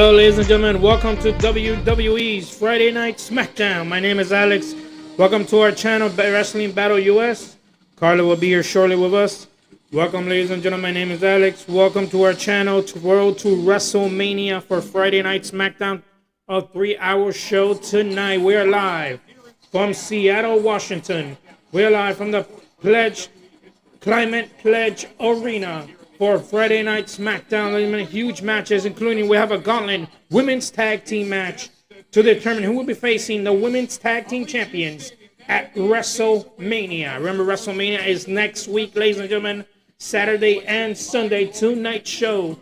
Hello, ladies and gentlemen. Welcome to WWE's Friday Night Smackdown. My name is Alex. Welcome to our channel, Wrestling Battle US. Carla will be here shortly with us. Welcome, ladies and gentlemen. My name is Alex. Welcome to our channel, World to WrestleMania for Friday Night Smackdown, a 3-hour show tonight. We're live from Seattle, Washington. We're live from the Climate Pledge Arena for Friday Night Smackdown. Huge matches, including we have a gauntlet women's tag team match to determine who will be facing the women's tag team champions at WrestleMania. Remember, WrestleMania is next week, ladies and gentlemen. Saturday and Sunday, 2-night show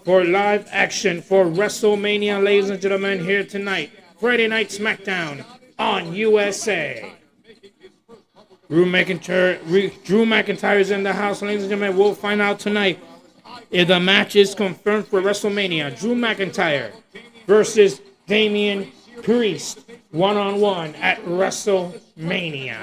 for live action for WrestleMania, ladies and gentlemen, here tonight. Friday Night Smackdown on USA. Drew McIntyre is in the house, ladies and gentlemen. We'll find out tonight if the match is confirmed for WrestleMania. Drew McIntyre versus Damian Priest, one-on-one at WrestleMania.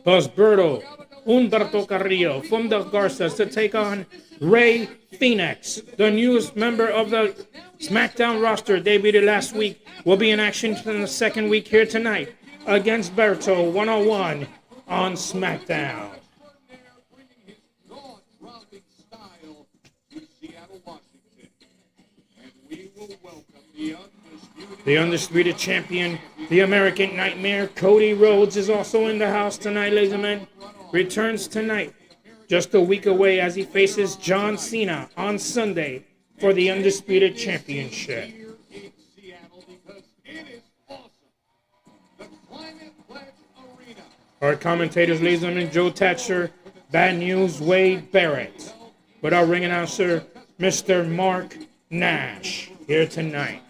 Plus Berto Humberto Carrillo from the Garças to take on Rey Fenix, the newest member of the SmackDown roster, debuted last week, will be in action in the second week here tonight against Berto, one-on-one on SmackDown. The Undisputed Champion, the American Nightmare, Cody Rhodes, is also in the house tonight, ladies and gentlemen. Returns tonight, just a week away, as he faces John Cena on Sunday for the Undisputed Championship. Our commentators, ladies and gentlemen, Joe Thatcher, Bad News, Wade Barrett. But our ring announcer, Mr. Mark Nash, here tonight.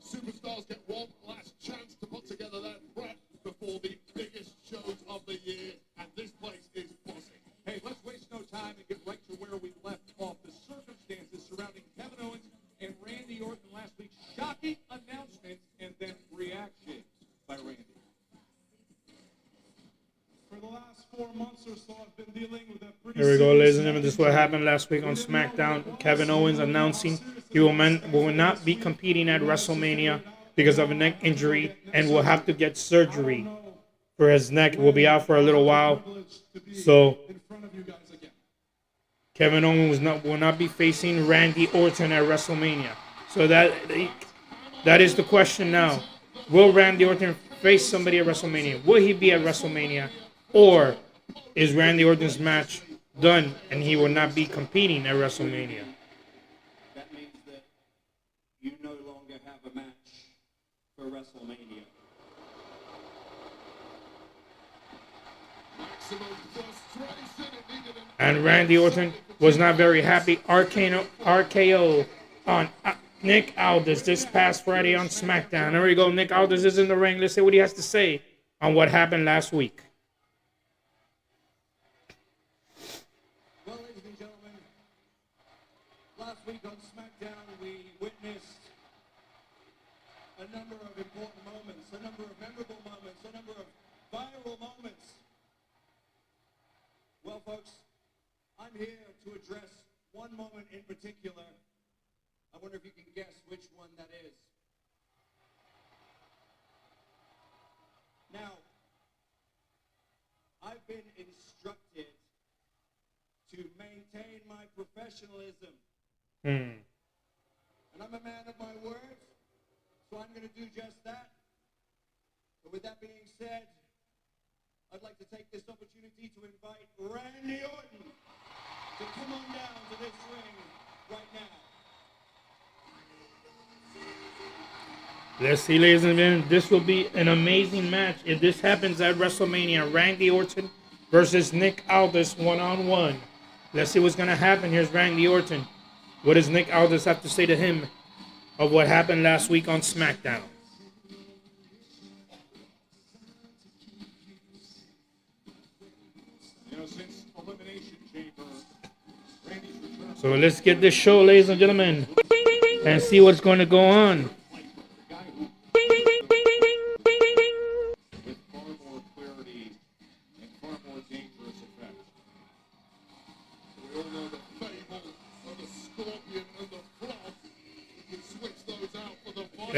Superstars get one last chance to put together their prep before the biggest shows of the year, and this place is buzzing. Hey, let's waste no time and get right to where we left off. The circumstances surrounding Kevin Owens and Randy Orton last week. Shocking announcement and then reaction by Randy. For the last 4 months or so, I've been dealing with a pretty. Here we go, ladies and gentlemen. This is what happened last week on SmackDown. Kevin Owens announcing he will not be competing at WrestleMania because of a neck injury and will have to get surgery for his neck. Will be out for a little while. So Kevin Owens will not be facing Randy Orton at WrestleMania. So that is the question now. Will Randy Orton face somebody at WrestleMania? Will he be at WrestleMania? Or is Randy Orton's match done and he will not be competing at WrestleMania? That means that you no longer have a match for WrestleMania. And Randy Orton was not very happy. RKO on Nick Aldis this past Friday on SmackDown. There we go. Nick Aldis is in the ring. Let's see what he has to say on what happened last week. Well, ladies and gentlemen, last week on SmackDown, we witnessed a number of important moments, a number of memorable moments, a number of viral moments. Well, folks, I'm here to address one moment in particular. I wonder if you can guess which one that is. Now, I've been instructed to maintain my professionalism. And I'm a man of my word, so I'm going to do just that. But with that being said, I'd like to take this opportunity to invite Randy Orton to come on down to this ring right now. Let's see, ladies and gentlemen. This will be an amazing match if this happens at WrestleMania. Randy Orton versus Nick Aldis one-on-one. Let's see what's going to happen. Here's Randy Orton. What does Nick Aldis have to say to him of what happened last week on SmackDown? Since Elimination Chamber, Randy's return. So let's get this show, ladies and gentlemen, and see what's going to go on. The guy who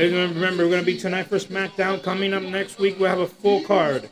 Ladies and gentlemen, remember, we're going to be tonight for SmackDown. Coming up next week, we'll have a full card.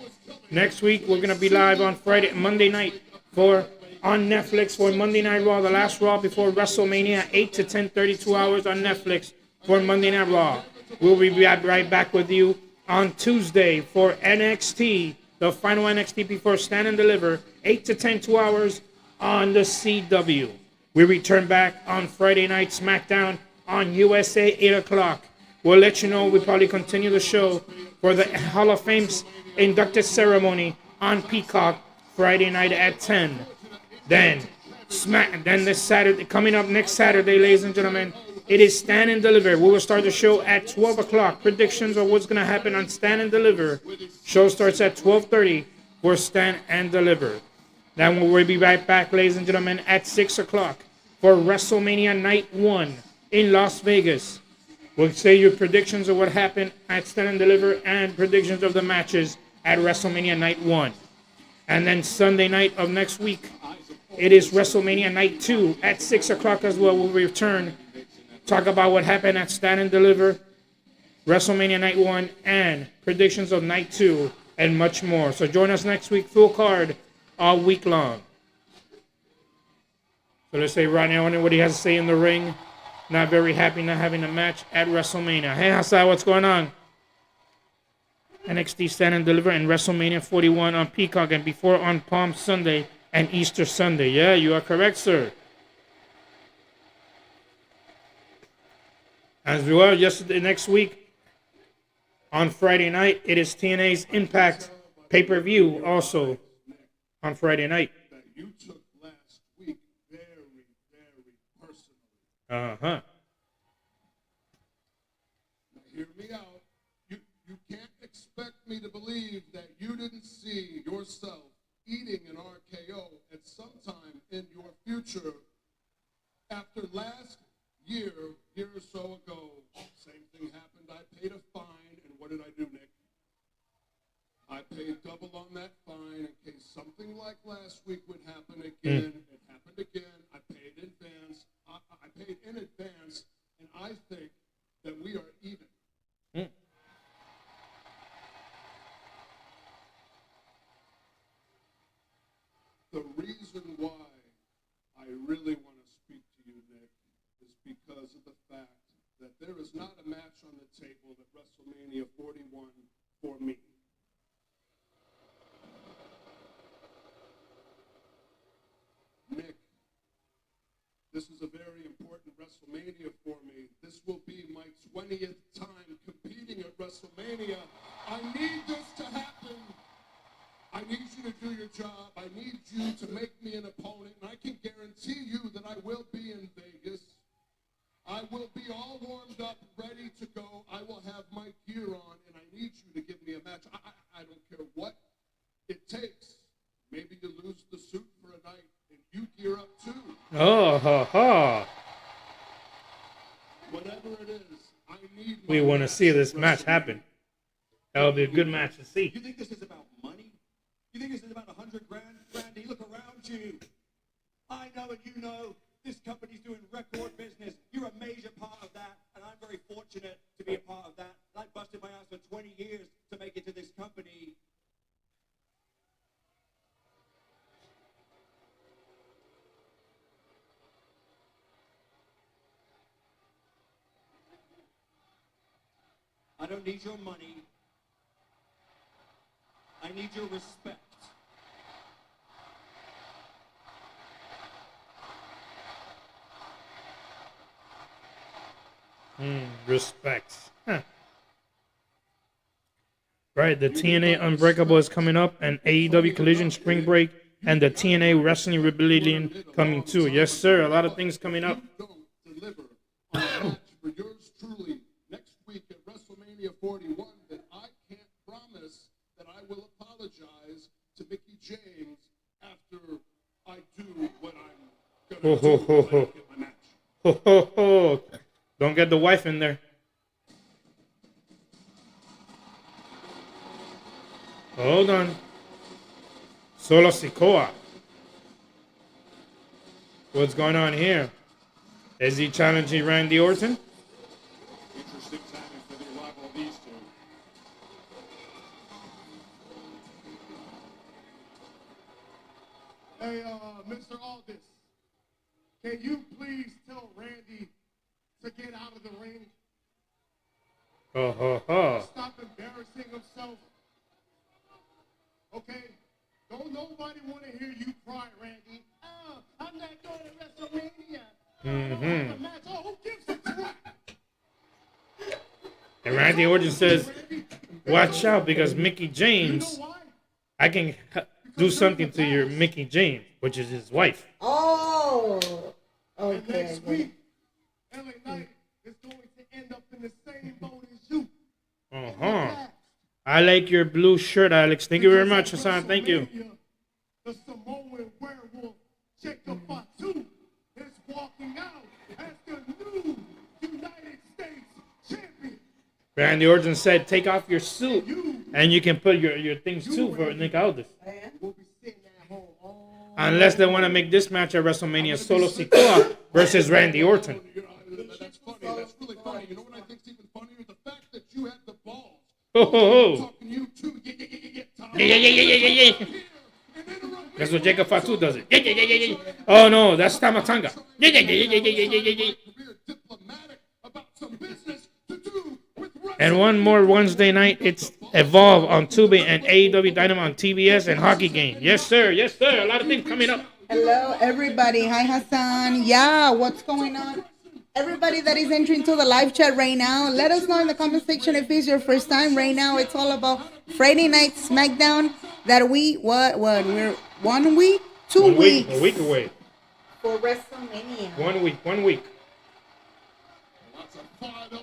Next week, we're going to be live on Monday night on Netflix for Monday Night Raw, the last Raw before WrestleMania, 8 to 10:30, 2 hours on Netflix for Monday Night Raw. We'll be right back with you on Tuesday for NXT, the final NXT before Stand and Deliver, 8 to 10, 2 hours on the CW. We return back on Friday night SmackDown on USA, 8 o'clock. We'll let you know. We'll probably continue the show for the Hall of Fame's inducted ceremony on Peacock Friday night at 10. Then this Saturday, coming up next Saturday, ladies and gentlemen, it is Stand and Deliver. We will start the show at 12 o'clock. Predictions of what's going to happen on Stand and Deliver. Show starts at 12:30 for Stand and Deliver. Then we'll be right back, ladies and gentlemen, at 6 o'clock for WrestleMania Night 1 in Las Vegas. We'll say your predictions of what happened at Stand and Deliver and predictions of the matches at WrestleMania Night 1. And then Sunday night of next week, it is WrestleMania Night 2 at 6 o'clock as well. We'll return, talk about what happened at Stand and Deliver, WrestleMania Night 1, and predictions of Night 2, and much more. So join us next week, full card, all week long. So let's say right now, what he has to say in the ring. Not very happy not having a match at WrestleMania. Hey, Hassan, what's going on? NXT Stand and Deliver and WrestleMania 41 on Peacock and before on Palm Sunday and Easter Sunday. Yeah, you are correct, sir. As well, yesterday, next week, on Friday night, it is TNA's Impact pay-per-view also on Friday night. That you took last week very, very personally. Uh-huh. Now hear me out. You can't expect me to believe that you didn't see yourself eating an RKO at some time in your future after last year or so ago. Same thing happened. I paid a fine, and what did I do, Nick? I paid double on that fine in case something like last week would happen again. It happened again. I paid in advance. I paid in advance, and I think that we are even. The reason why I really want to speak to you, Nick, is because of the fact that there is not a match on the table at WrestleMania 41 for me. Nick, this is a very important WrestleMania for me. This will be my 20th time competing at WrestleMania. I need this to happen. I need you to do your job. I need you to make me an opponent. And I can guarantee you that I will be in Vegas. I will be all warmed up, ready to go. I will have my gear on, and I need you to give me a match. I don't care what it takes. Maybe you lose the suit for a night, and you gear up too. Oh, ha, ha. Whatever it is, I need We want to see this match happen. That'll be a good match to see. You think this is about money? You think this is about 100 grand? Randy, look around you. I know and you know this company's doing record business. You're a major part of that, and I'm very fortunate to be a part of that. And I busted my ass for 20 years to make it to this company. I don't need your money. I need your respect. Respect. Huh. Right, the TNA Unbreakable is coming up, and AEW Collision Spring Break, and the TNA Wrestling Rebellion coming too. Yes, sir. A lot of things coming up. Don't deliver on a match for yours truly next week at WrestleMania 41, then I can't promise that I will apologize to Mickey James after I do what I'm going to do when I get my match. Ho, ho, ho. Don't get the wife in there. Hold on. Solo Sikoa. What's going on here? Is he challenging Randy Orton? Interesting timing for the Hey, Mr. Aldis, can you please tell Randy to get out of the ring? Ho, ho, ho. Stop embarrassing himself. Okay? Don't nobody want to hear you cry, Randy. Oh, I'm not going to WrestleMania. I don't have a match. Oh, who gives a crap? And Randy Orton says, watch out because Mickey You know James, why? I can do something to your Mickey James, which is his wife. Oh, And okay. next week, LA Knight is going to end up in the same boat as you. I like your blue shirt, Alex. Thank you very much, Hassan. Thank you. The Samoan werewolf, Jacob Fatu, is walking out as the new United States champion. Randy Orton said, take off your suit, and you can put your things too for Nick Aldis. We'll be sitting at home all Unless they want to make this match at WrestleMania Solo Sikoa versus Randy Orton. That's funny. That's really funny. You know what I think's even funnier? The fact that you had the balls. Ho, ho, ho. Talking to you too. Tom. Yeah. That's what Jacob Fatu does it. Yeah. Oh no, that's Tamatanga. Yeah. Career diplomatic about some business to do with And one more Wednesday night, it's Evolve on Tubi and AEW Dynamite on TBS and Hockey Game. Yes, sir. Yes, sir. A lot of things coming up. Hello, everybody. Hi, Hassan. Yeah, what's going on? Everybody that is entering to the live chat right now, let us know in the comment section if it's your first time. Right now, it's all about Friday Night Smackdown. That we're 1 week, 2 weeks A week away. for WrestleMania. 1 week.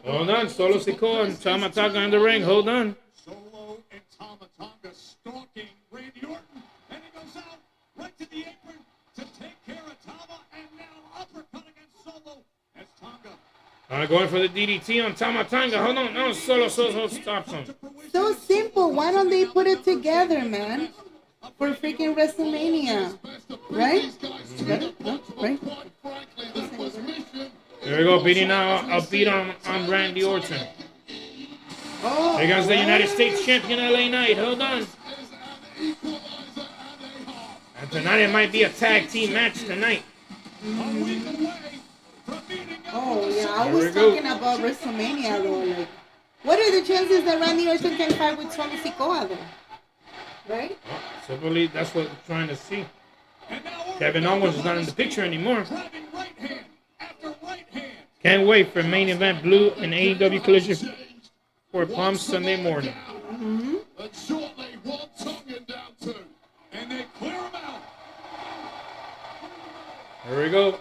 Hold on. Solo Sikoa and Tamatanga in the ring. Hold on. Solo and Tamatanga stalking Randy Orton. And he goes out right to the apron to take care of Tama. And now uppercut against Solo as Tonga. Going for the DDT on Tamatanga. Hold on. No, Solo stops him. So simple. Why don't they put it together, man? For freaking WrestleMania. Right? Right? There we go. Beating out a beat on Randy Orton. Oh, Here comes the United States champion LA Knight. Hold on. And tonight it might be a tag team match tonight. oh yeah. I Here was we go. talking about WrestleMania, though. Like, what are the chances that Randy Orton can fight with Solo Sikoa, though? Right? Simply, that's what we're trying to see. Kevin Owens is not in the picture anymore. Can't wait for main event Blue and AEW Collision for Palm Sunday morning. And shortly, Walt Tongan down too. And they clear him out. Here we go.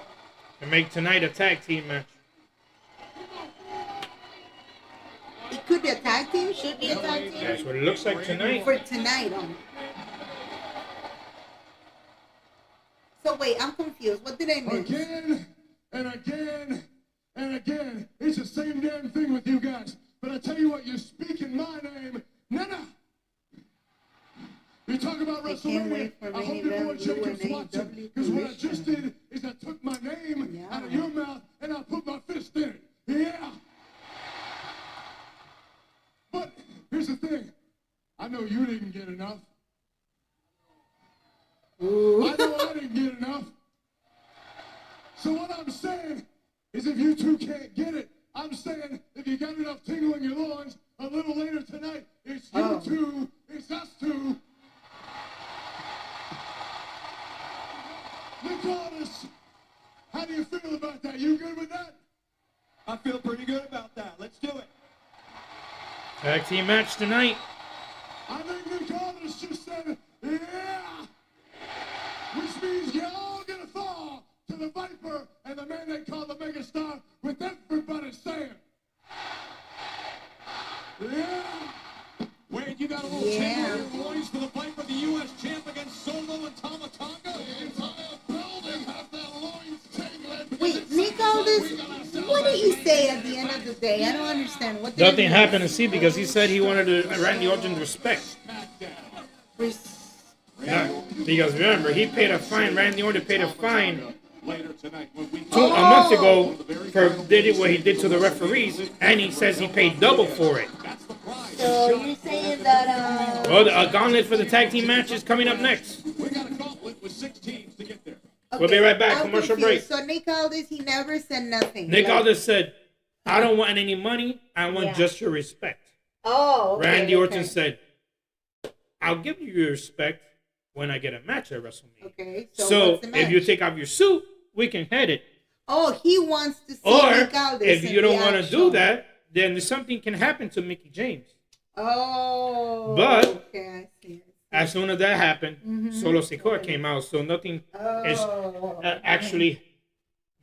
To make tonight a tag team match. It could be a tag team. Should be a tag team. That's what it looks like tonight. For tonight only. So wait, I'm confused. What did I miss? Again and again and again. It's the same damn thing with you guys. But I tell you what, you're speaking my name. Nana! You talk about I can't WrestleMania. wait for I hope main your boy event Blue Jacob's and watching. AEW Because what I just Collision. did is I took my name Yeah. out of your mouth and I put my fist in it. Yeah! But here's the thing. I know you didn't get enough. Ooh. I know I didn't get enough. So what I'm saying is if you two can't get it, I'm saying if you got enough tingle in your loins, a little later tonight, it's you Oh. two, it's us two. Nicholas, how do you feel about that? You good with that? I feel pretty good about that. Let's do it. Tag team match tonight. I think Nicholas just said, yeah! Which means you're all gonna fall to the Viper and the man they call the Megastar with everybody saying, yeah! Wade, you got a little Yeah. tingle in your loins for the Viper, the U.S. champ against Solo and Tamatanga? The entire building has their loins tingling. Wait, Nick Aldis, what did he say at the end of the day? I don't understand. What did Nothing he happened to see because he said he wanted to Randy Orton's respect. Yeah, because remember, he paid a fine. Randy Orton paid a fine Later tonight when we a month ago for did what he did to the referees, and he says he paid double for it. So you're saying that Well, a gauntlet for the tag team match is coming up next. We got a gauntlet with 6 teams. We'll be right back. I'm Commercial confused. break. So Nick Aldis, he never said nothing. Nick Aldis said, I don't want any money. I want just your respect. Oh, okay, Randy Orton said, I'll give you your respect when I get a match at WrestleMania. Okay, so what's the match? if you take off your suit, we can head it. Oh, he wants to see Or Nick Aldis. if you don't want to do that, then something can happen to Mickey James. Oh. But okay, I see. As soon as that happened, Solo Sikoa came out, so nothing is actually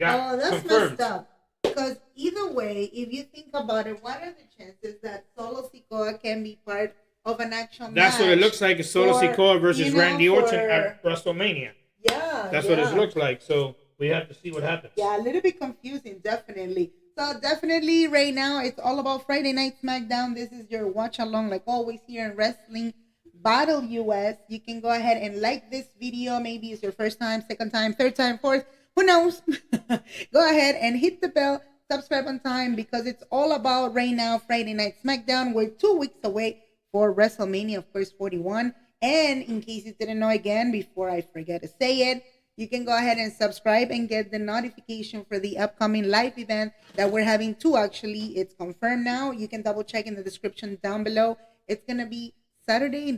got that's confirmed. messed up. Because either way, if you think about it, what are the chances that Solo Sikoa can be part of an actual match? That's what it looks like. It's Solo Sikoa versus Randy Orton at WrestleMania. Yeah. That's what it looks like. So we have to see what happens. Yeah, a little bit confusing, definitely. So definitely right now, it's all about Friday Night SmackDown. This is your watch along, like always here in Wrestling Battle US. You can go ahead and like this video. Maybe it's your first time, second time, third time, fourth. Who knows? Go ahead and hit the bell. Subscribe on time because it's all about right now Friday Night SmackDown. We're 2 weeks away for WrestleMania, of course, 41. And in case you didn't know, again, before I forget to say it, you can go ahead and subscribe and get the notification for the upcoming live event that we're having two, actually. It's confirmed now. You can double check in the description down below. It's going to be Saturday,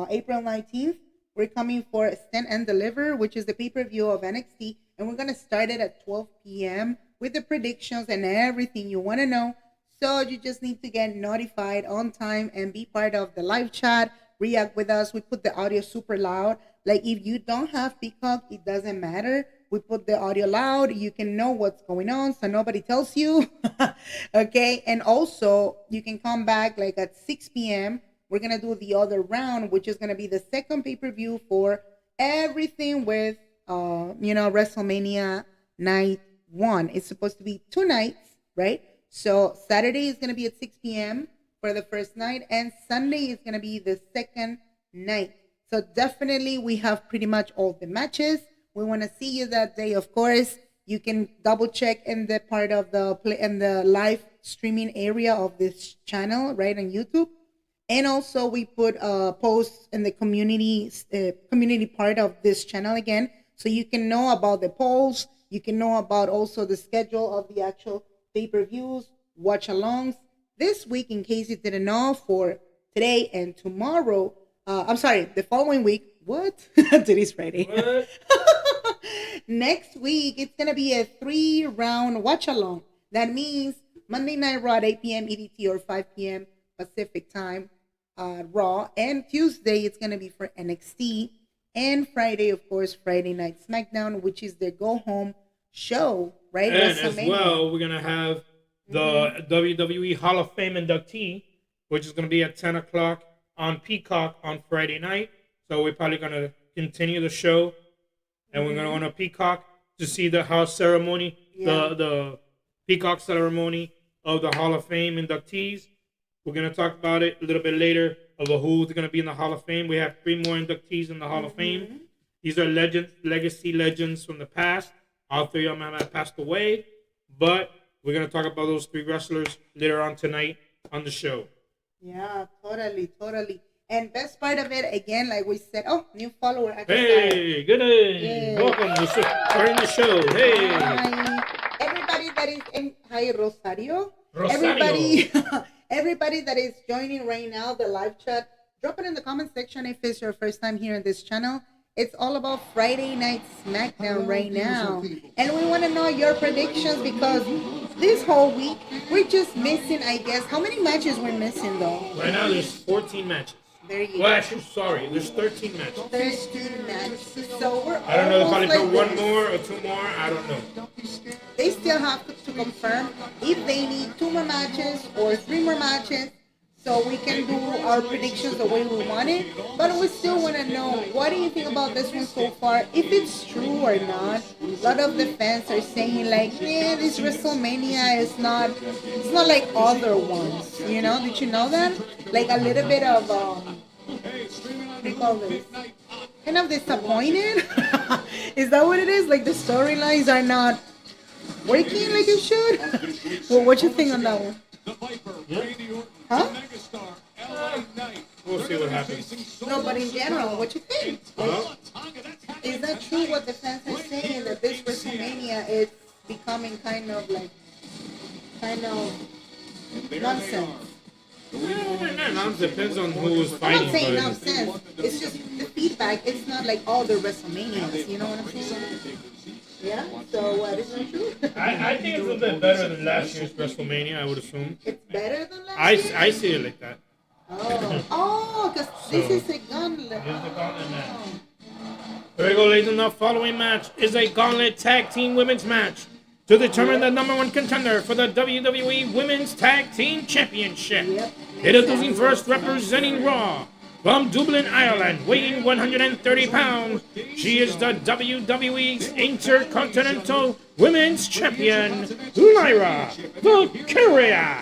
April 19th. We're coming for Stand and Deliver, which is the pay-per-view of NXT. And we're going to start it at 12 p.m. with the predictions and everything you want to know. So you just need to get notified on time and be part of the live chat. React with us. We put the audio super loud. Like if you don't have Peacock, it doesn't matter. We put the audio loud. You can know what's going on so nobody tells you. Okay. And also you can come back like at 6 p.m. We're going to do the other round, which is going to be the second pay-per-view for everything with, WrestleMania Night 1. It's supposed to be 2 nights, right? So Saturday is going to be at 6 p.m. for the first night, and Sunday is going to be the second night. So definitely we have pretty much all the matches. We want to see you that day, of course. You can double check in the part of the live streaming area of this channel, right, on YouTube. And also we put posts in the community part of this channel again, so you can know about the polls. You can know about also the schedule of the actual pay-per-views, watch-alongs. This week, in case you didn't know, for today and tomorrow, the following week. What? Today's Friday. What? Next week, it's going to be a 3-round watch-along. That means Monday Night Raw at 8 p.m. EDT or 5 p.m. Pacific time, Raw. And Tuesday, it's going to be for NXT. And Friday, of course, Friday Night SmackDown, which is the go-home show, right? And as well, we're going to have the WWE Hall of Fame inductee, which is going to be at 10 o'clock on Peacock on Friday night. So we're probably going to continue the show, and we're going to go on a Peacock to see the house ceremony, the Peacock ceremony of the Hall of Fame inductees. We're going to talk about it a little bit later of who's going to be in the Hall of Fame. We have 3 more inductees in the Hall of Fame. These are legends, legacy legends from the past. All 3 of them have passed away, but we're going to talk about those 3 wrestlers later on tonight on the show. Yeah, totally. And best part of it, again, like we said, new follower. Hey, good day. Yeah. Welcome to starting the show. Hey. Hi. Everybody that is in, hi, Rosario. Rosario. Everybody that is joining right now, the live chat, drop it in the comment section if it's your first time here on this channel. It's all about Friday Night SmackDown right now. And we want to know your predictions because this whole week, we're just missing, I guess. How many matches we're missing, though? Right now, there's 14 matches. There you go. Well, actually, sorry. There's 13 matches. 13 matches. So we're I don't know. They probably almost put like 1 more or 2 more. I don't know. They still have to confirm if they need 2 more matches or 3 more matches so we can do our predictions the way we want it. But we still want to know, what do you think about this one so far? If it's true or not. A lot of the fans are saying like, this WrestleMania is not, it's not like other ones. You know, did you know that? Like a little bit of, what do you call this? Kind of disappointed? Is that what it is? Like the storylines are not working like it should? Well, what you think on that one? Huh? We'll see what happens. No, but in general, what you think? Like, is that true what the fans are saying? That WrestleMania is becoming kind of nonsense. It depends on who's I'm fighting. not saying but- nonsense. It's just the feedback. It's not like all the WrestleManias. You know what I'm saying? Yeah. So what is that true? I think it's a little bit better than last year's WrestleMania, I would assume. It's better than last year. I see it like that. Oh, because this is a gauntlet. Here's the gauntlet match. There we go, ladies and gentlemen. The following match is a gauntlet tag team women's match to determine the number one contender for the WWE Women's Tag Team Championship. Yep. Introducing first, representing Raw from Dublin, Ireland, weighing 130 pounds. She is the WWE's Intercontinental Women's Champion, Lyra Valkyria.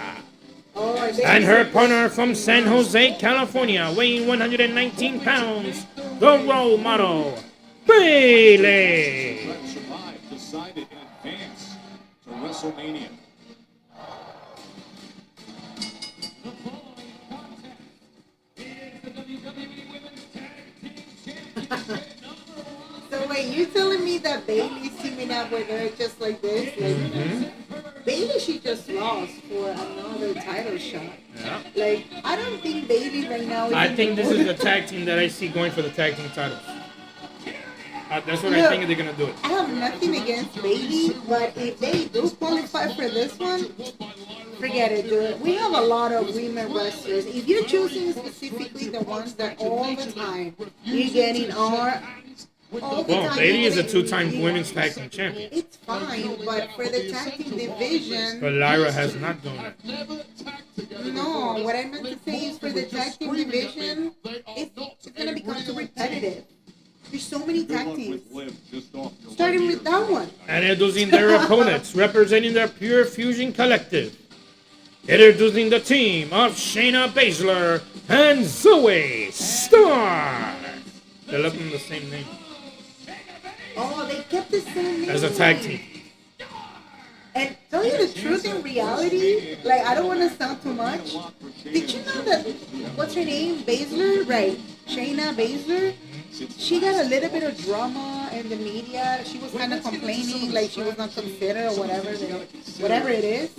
And her partner from San Jose, California, weighing 119 pounds, the role model, Bayley. That survived, decided in advance to WrestleMania. The following contest is the WWE Women's Tag Team Championship #1. So wait, you telling me that Bailey's teaming up with her just like this? Like, Bailey, she just lost for another title shot. Yeah. Like, I don't think Bailey right now is I in think the this is mood. the tag team that I see going for the tag team titles. That's what I Look, think they're going to do it. I have nothing against Bailey, but if they do qualify for this one, forget it, dude. We have a lot of women wrestlers. If you're choosing specifically the ones that all the time you're getting all the Well, time Bayley you're is a getting- two-time women's tag team champion. It's fine, but for the tag team division, But Lyra has not done it. no. What I meant to say is for the tag team division, it's gonna become too repetitive. There's so many tag teams, starting with that one. And introducing their opponents, representing their Pure Fusion Collective. Introducing the team of Shayna Baszler and Zoe Starr. They're looking the same name Oh, they kept the same name. as a tag team. And tell you the truth, in reality, like, I don't want to sound too much. Did you know that, what's her name? Baszler? Right. Shayna Baszler? She got a little bit of drama in the media. She was kind of complaining, like she was not considered or whatever, whatever it is.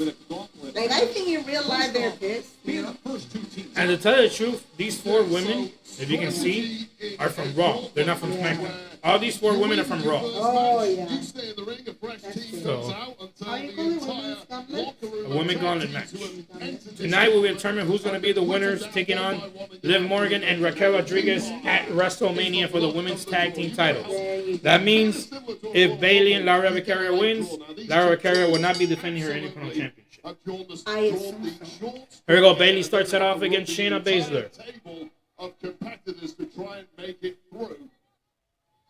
Like, I think in real life they're pissed, you know? And to tell you the truth, these four women, if you can see, are from Raw. They're not from SmackDown. All these four women are from Raw. Oh, yeah. So, How you call it, women's gauntlet? a women gauntlet match. Tonight we will determine who's going to be the winners, taking on Liv Morgan and Raquel Rodriguez at WrestleMania for the women's tag team titles. That means if Bayley and Lyra Valkyria wins, Lyra Valkyria will not be defending her Intercontinental Championship. I assume so. Here we go. Bayley starts it off against Shayna Baszler. Of competitors to try and make it through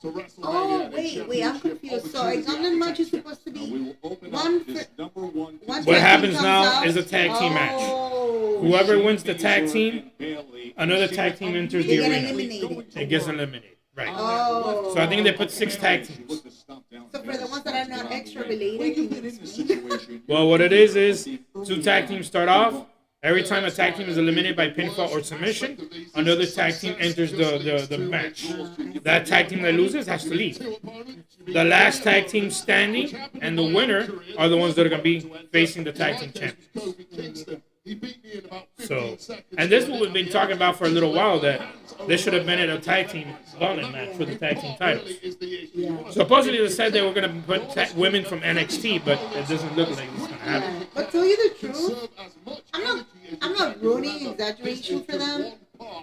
to WrestleMania. Oh, wait, I'm confused. So a gauntlet match is supposed to be one for... One What tag happens team now comes out. is a tag team match. Oh, Whoever wins the tag team, another tag team enters they the get arena. eliminated. It gets eliminated. Right. Oh. So I think they put 6 tag teams. So for the ones that are not extra related, can you explain? Well, what it is 2 tag teams start off. Every time a tag team is eliminated by pinfall or submission, another tag team enters the match. That tag team that loses has to leave. The last tag team standing and the winner are the ones that are going to be facing the tag team champions. So, and this is what we've been talking about for a little while, that this should have been in a tag team gauntlet match for the tag team titles. Supposedly they said they were going to put women from NXT, but it doesn't look like it's going to happen. But tell you the truth, I'm not ruining exaggeration for them.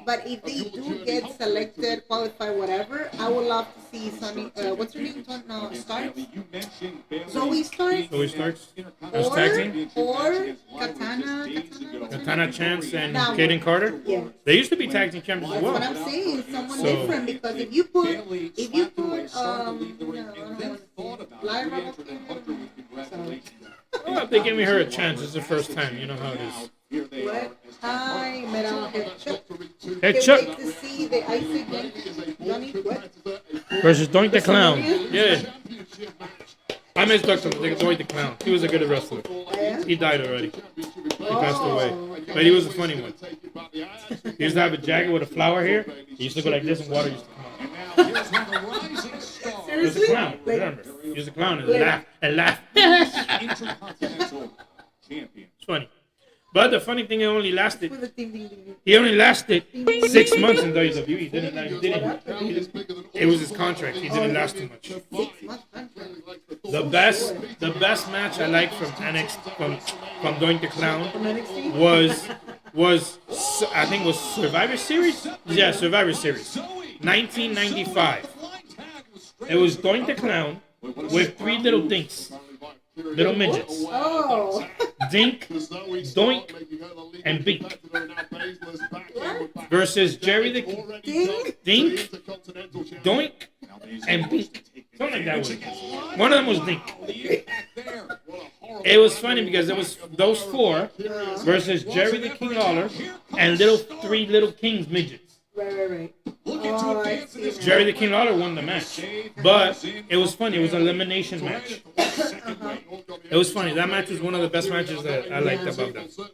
But if they do get selected, qualify, whatever, I would love to see Sunny. What's her name? No, Starks. Zoe Starks. So he starts as tag team. Or Katana. Katana Chance and Now, Kaden Carter. Yeah. They used to be tag team champions as That's what well. I'm saying. Someone So- different, because if you put no, I don't want to say Lyra. Well, if they give me her a chance, it's the first time. You know how it is. What? Hi, Madam Chuck. Hey, Can't Chuck wait to see the Isaac Johnny. What? versus Doink the Clown. Yeah. I miss Dr. Doink the Clown. He was a good wrestler. Yeah? He died already. He passed away. But he was a funny one. He used to have a jacket with a flower here. He used to go like this and water used to come out. He was a Seriously? clown, Like, remember. He's a clown and laugh. Intercontinental champion. It's funny. But the funny thing, With the ding, ding, ding. he only lasted 6 months in WWE. He didn't. It was his contract. He didn't last too much. 6 months contract. The best match I like from NXT from Doink the Clown From NXT? was I think was Survivor Series. Yeah, Survivor Series, 1995. It was Doink the Clown with 3 little dinks, little midgets. Oh. Dink, Doink, and Bink versus Jerry the King. Dink, Doink, and Bink. Something like that was. One of them was Dink. It was funny because it was those 4 versus Jerry the King Lawler and 3 little Kings midgets. Right. Oh, I see. Jerry the King Lawler won the match, but it was funny. It was an elimination match. It was funny. That match was one of the best matches that I liked about them. So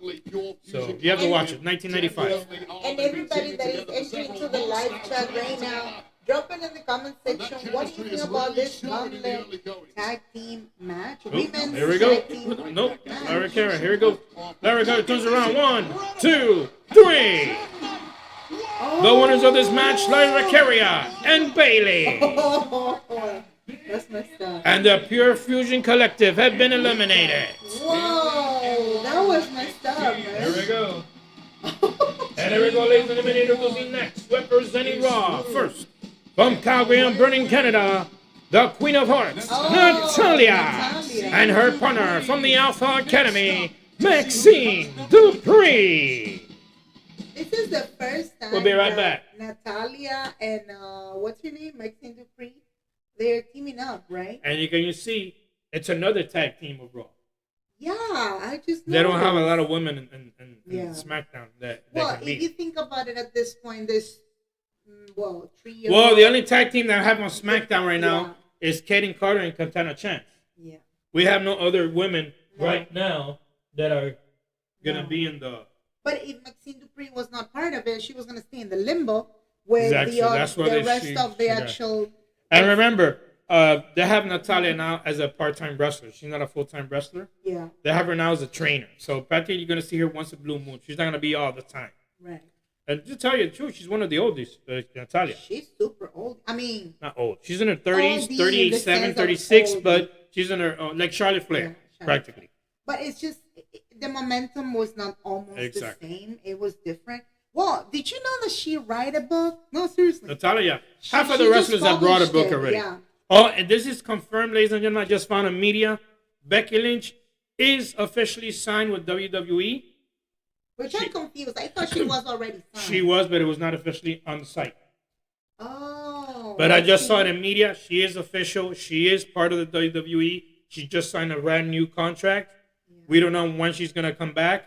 you have to watch it. 1995. And everybody that is entering to the live chat right now, drop it in the comment section. What do you think about this gauntlet tag team match? Women's Here we go. tag team Nope. match. Larry Cara. Here we go. Larry Cara turns around. 1, 2, 3. The winners of this match, Lyra Carrier and Bailey, Oh, that's messed up. and the Pure Fusion Collective have been eliminated. Whoa, that was messed up, Here man. we go. And here we go, ladies and gentlemen, we'll see next. Representing Raw, first, from Calgary and Burning, Canada, the Queen of Hearts, Natalia, and her partner from the Alpha Academy, Maxine Dupree. This is the first time We'll be right that back. Natalia and what's her name, Maxine Dupree, they're teaming up, right? And you see, it's another tag team of Raw. Yeah, I just They don't have a noticed. lot of women in Yeah. SmackDown that Well, can if you beat. think about it at this point, there's trio. Well, the only tag team that I have on SmackDown right now Yeah. is Kaden Carter and Katana Chance. Yeah. We have no other women right now that are gonna No. be in the. But if Maxine Dupree was not part of it, she was going to stay in the limbo with Exactly, that's why the they- rest she- of the she got- actual. And remember, they have Natalia now as a part-time wrestler. She's not a full-time wrestler. Yeah, They have her now as a trainer. So practically, you're gonna see her once a blue moon. She's not gonna be all the time. right. And to tell you the truth, she's one of the oldest. Natalia, She's super old. I mean, not old. She's in her 30s, Oldie in the 37, sense of 36, oldie. but she's in her like Charlotte Flair, Yeah, Charlotte. practically. but it's just the momentum was not almost Exactly. the same. It was different. Well, did you know that she write a book? No, seriously. Natalia, She- half of she the just wrestlers have brought a published book it, already. yeah. Oh, and this is confirmed, ladies and gentlemen. I just found on media. Becky Lynch is officially signed with WWE. Which I'm confused. I thought she was already signed. She was, but it was not officially on the site. Oh. But I just see. saw it in media. She is official. She is part of the WWE. She just signed a brand new contract. We don't know when she's gonna come back.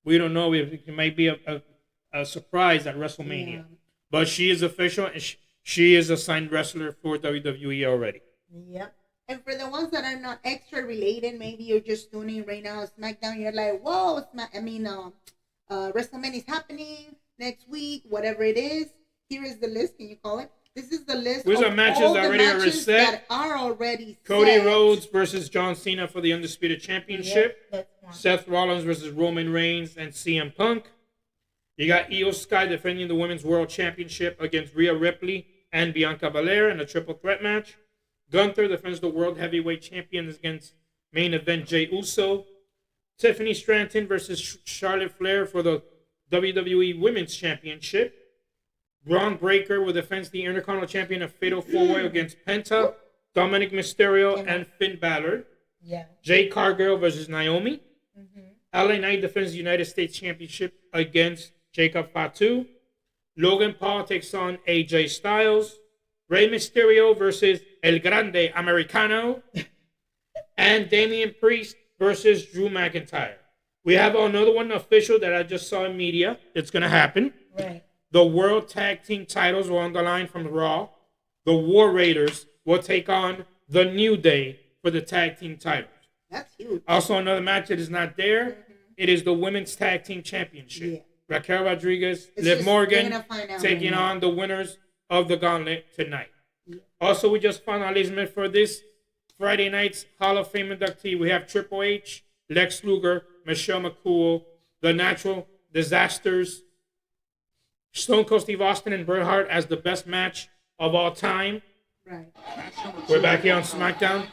We don't know if it might be a surprise at WrestleMania. Yeah. But she is official, and she is a signed wrestler for WWE already. Yep. And for the ones that are not extra related, maybe you're just tuning right now SmackDown. You're like, whoa, WrestleMania is happening next week, whatever it is. Here is the list. Can you call it? This is the list. These of are matches all the already matches set. that are already Cody set. Rhodes versus John Cena for the Undisputed Championship. Yep, that's one. Seth Rollins versus Roman Reigns and CM Punk. You got Io Sky defending the Women's World Championship against Rhea Ripley and Bianca Belair in a triple threat match. Gunther defends the World Heavyweight Champion against main event Jey Uso. Tiffany Stratton versus Charlotte Flair for the WWE Women's Championship. Braun Breaker will defend the Intercontinental Champion of Fatal 4-Way against Penta, Dominic Mysterio, and Finn Balor. Yeah. Jade Cargill versus Naomi. Mm-hmm. LA Knight defends the United States Championship against Jacob Fatu. Logan Paul takes on AJ Styles. Rey Mysterio versus El Grande Americano. And Damian Priest versus Drew McIntyre. We have another one official that I just saw in media. It's going to happen. Right. The World Tag Team titles are on the line from Raw. The War Raiders will take on the New Day for the tag team titles. That's huge. Also, another match that is not there. It is the Women's Tag Team Championship. Yeah. Raquel Rodriguez, It's Liv just- Morgan we're gonna find out taking right now. on the winners of the gauntlet tonight. Also, we just found out, ladies and gentlemen, for this Friday night's Hall of Fame inductee. We have Triple H, Lex Luger, Michelle McCool, The Natural Disasters, Stone Cold Steve Austin, and Bret Hart as the best match of all time. Right. We're back here on SmackDown.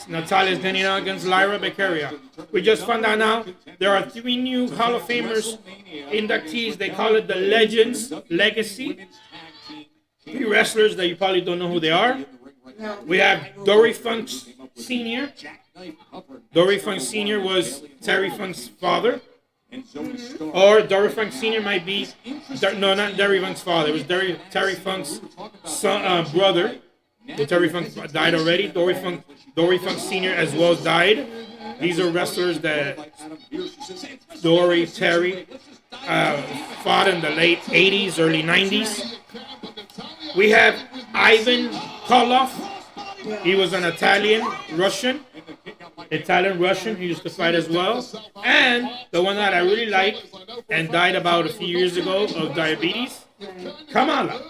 Natalia's getting out against Lyra Beccaria. We just found out now there are 3 new Hall of Famers inductees. They call it the Legends Legacy. 3 wrestlers that you probably don't know who they are. No. We have Dory Funk Sr. Dory Funk Sr. was Terry Funk's father. Or Dory Funk Sr. might be... No, not Terry Funk's father. It was Terry Funk's son, brother. So Terry Funk died already. Dory Funk Sr. as well died. These are wrestlers that Terry fought in the late 80s, early 90s. We have Ivan Koloff. He was an Italian-Russian. He used to fight as well. And the one that I really like and died about a few years ago of diabetes, Kamala.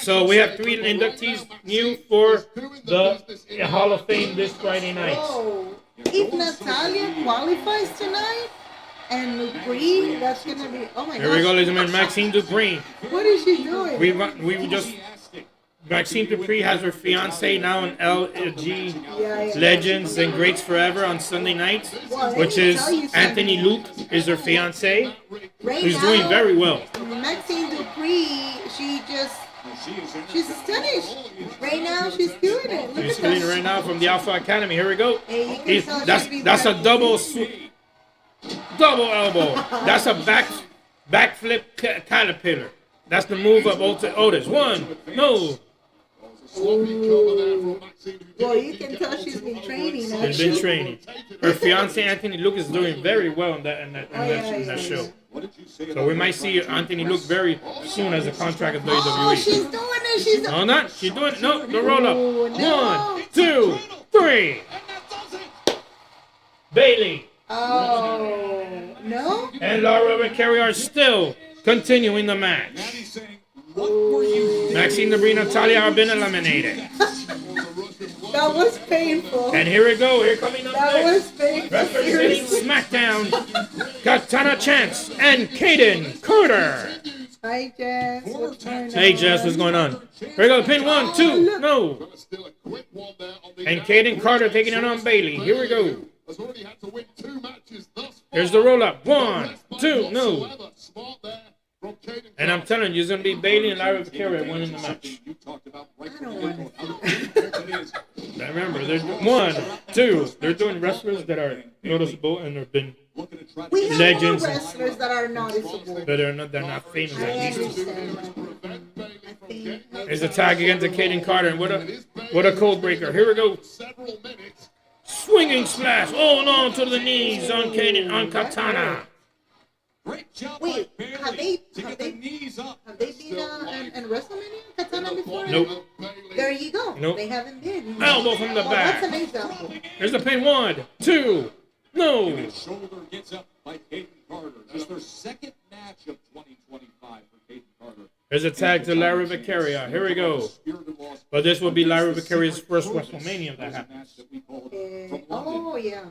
So we have 3 inductees new for the Hall of Fame this Friday night. Oh, if Natalia qualifies tonight and Dupree, that's gonna be. Oh my God. Here we go, ladies and gentlemen. Maxine Dupree. What is she doing? We just. Maxine Dupree has her fiance now on LG Legends and Greats Forever on Sunday nigh's, which is Anthony Luke is her fiance, who's doing very well. Maxine Dupree, she's stunning. Right now, she's doing it. Look She's at doing it that. right now from the Alpha Academy. Here we go. Hey, you can tell she's That's a been double elbow. That's a backflip caterpillar. That's the move of Otis. 1, no. Well, you can tell she's been training. She's been training. Her fiance Anthony Luke is doing very well in that show. So we might see Anthony Luke very soon as a contract of WWE. Oh, she's doing it. No, not. She's doing it. No, the roll up. No. 1, 2, 3. Bailey Oh, no? and Laura Beccaria are still continuing the match. Maxine Dupree and Natalia have been eliminated. That was painful. And here we go. Here coming up That next. was painful. Representing Seriously. SmackDown, Katana Chance and Kaden Carter. Hi, Jess. What's going on? Hey, Jess, what's going on? Here we go. Pin 1, 2, no. And Kaden Carter taking it on Bailey. Here we go. Here's the roll up. 1, 2, no. And I'm telling you, it's going to be Bailey and Lyra Beccaria winning the match. I don't want to. Now remember, they're 1, 2. They're doing wrestlers that are noticeable and have been We have legends more wrestlers that are noticeable. but they're not famous I at least. understand that. I think. There's a tag against Kaden Carter, and what a code breaker. Here we go. Swinging splash. Oh no, to the knees on Katana. Great job Wait, by Bailey have they to get the knees up. been in WrestleMania Katana before? Nope. There you go. Nope. They haven't been. Elbow from the Well, back. that's an example. Here's the pin. 1, 2, no. Shoulder gets up by Kaden Carter. Just their second match of 2025 for Kaden Carter. There's a tag to Lyra Beccaria. Here we go. But this will be Lyra Beccaria's first WrestleMania if that happens. Oh, yeah.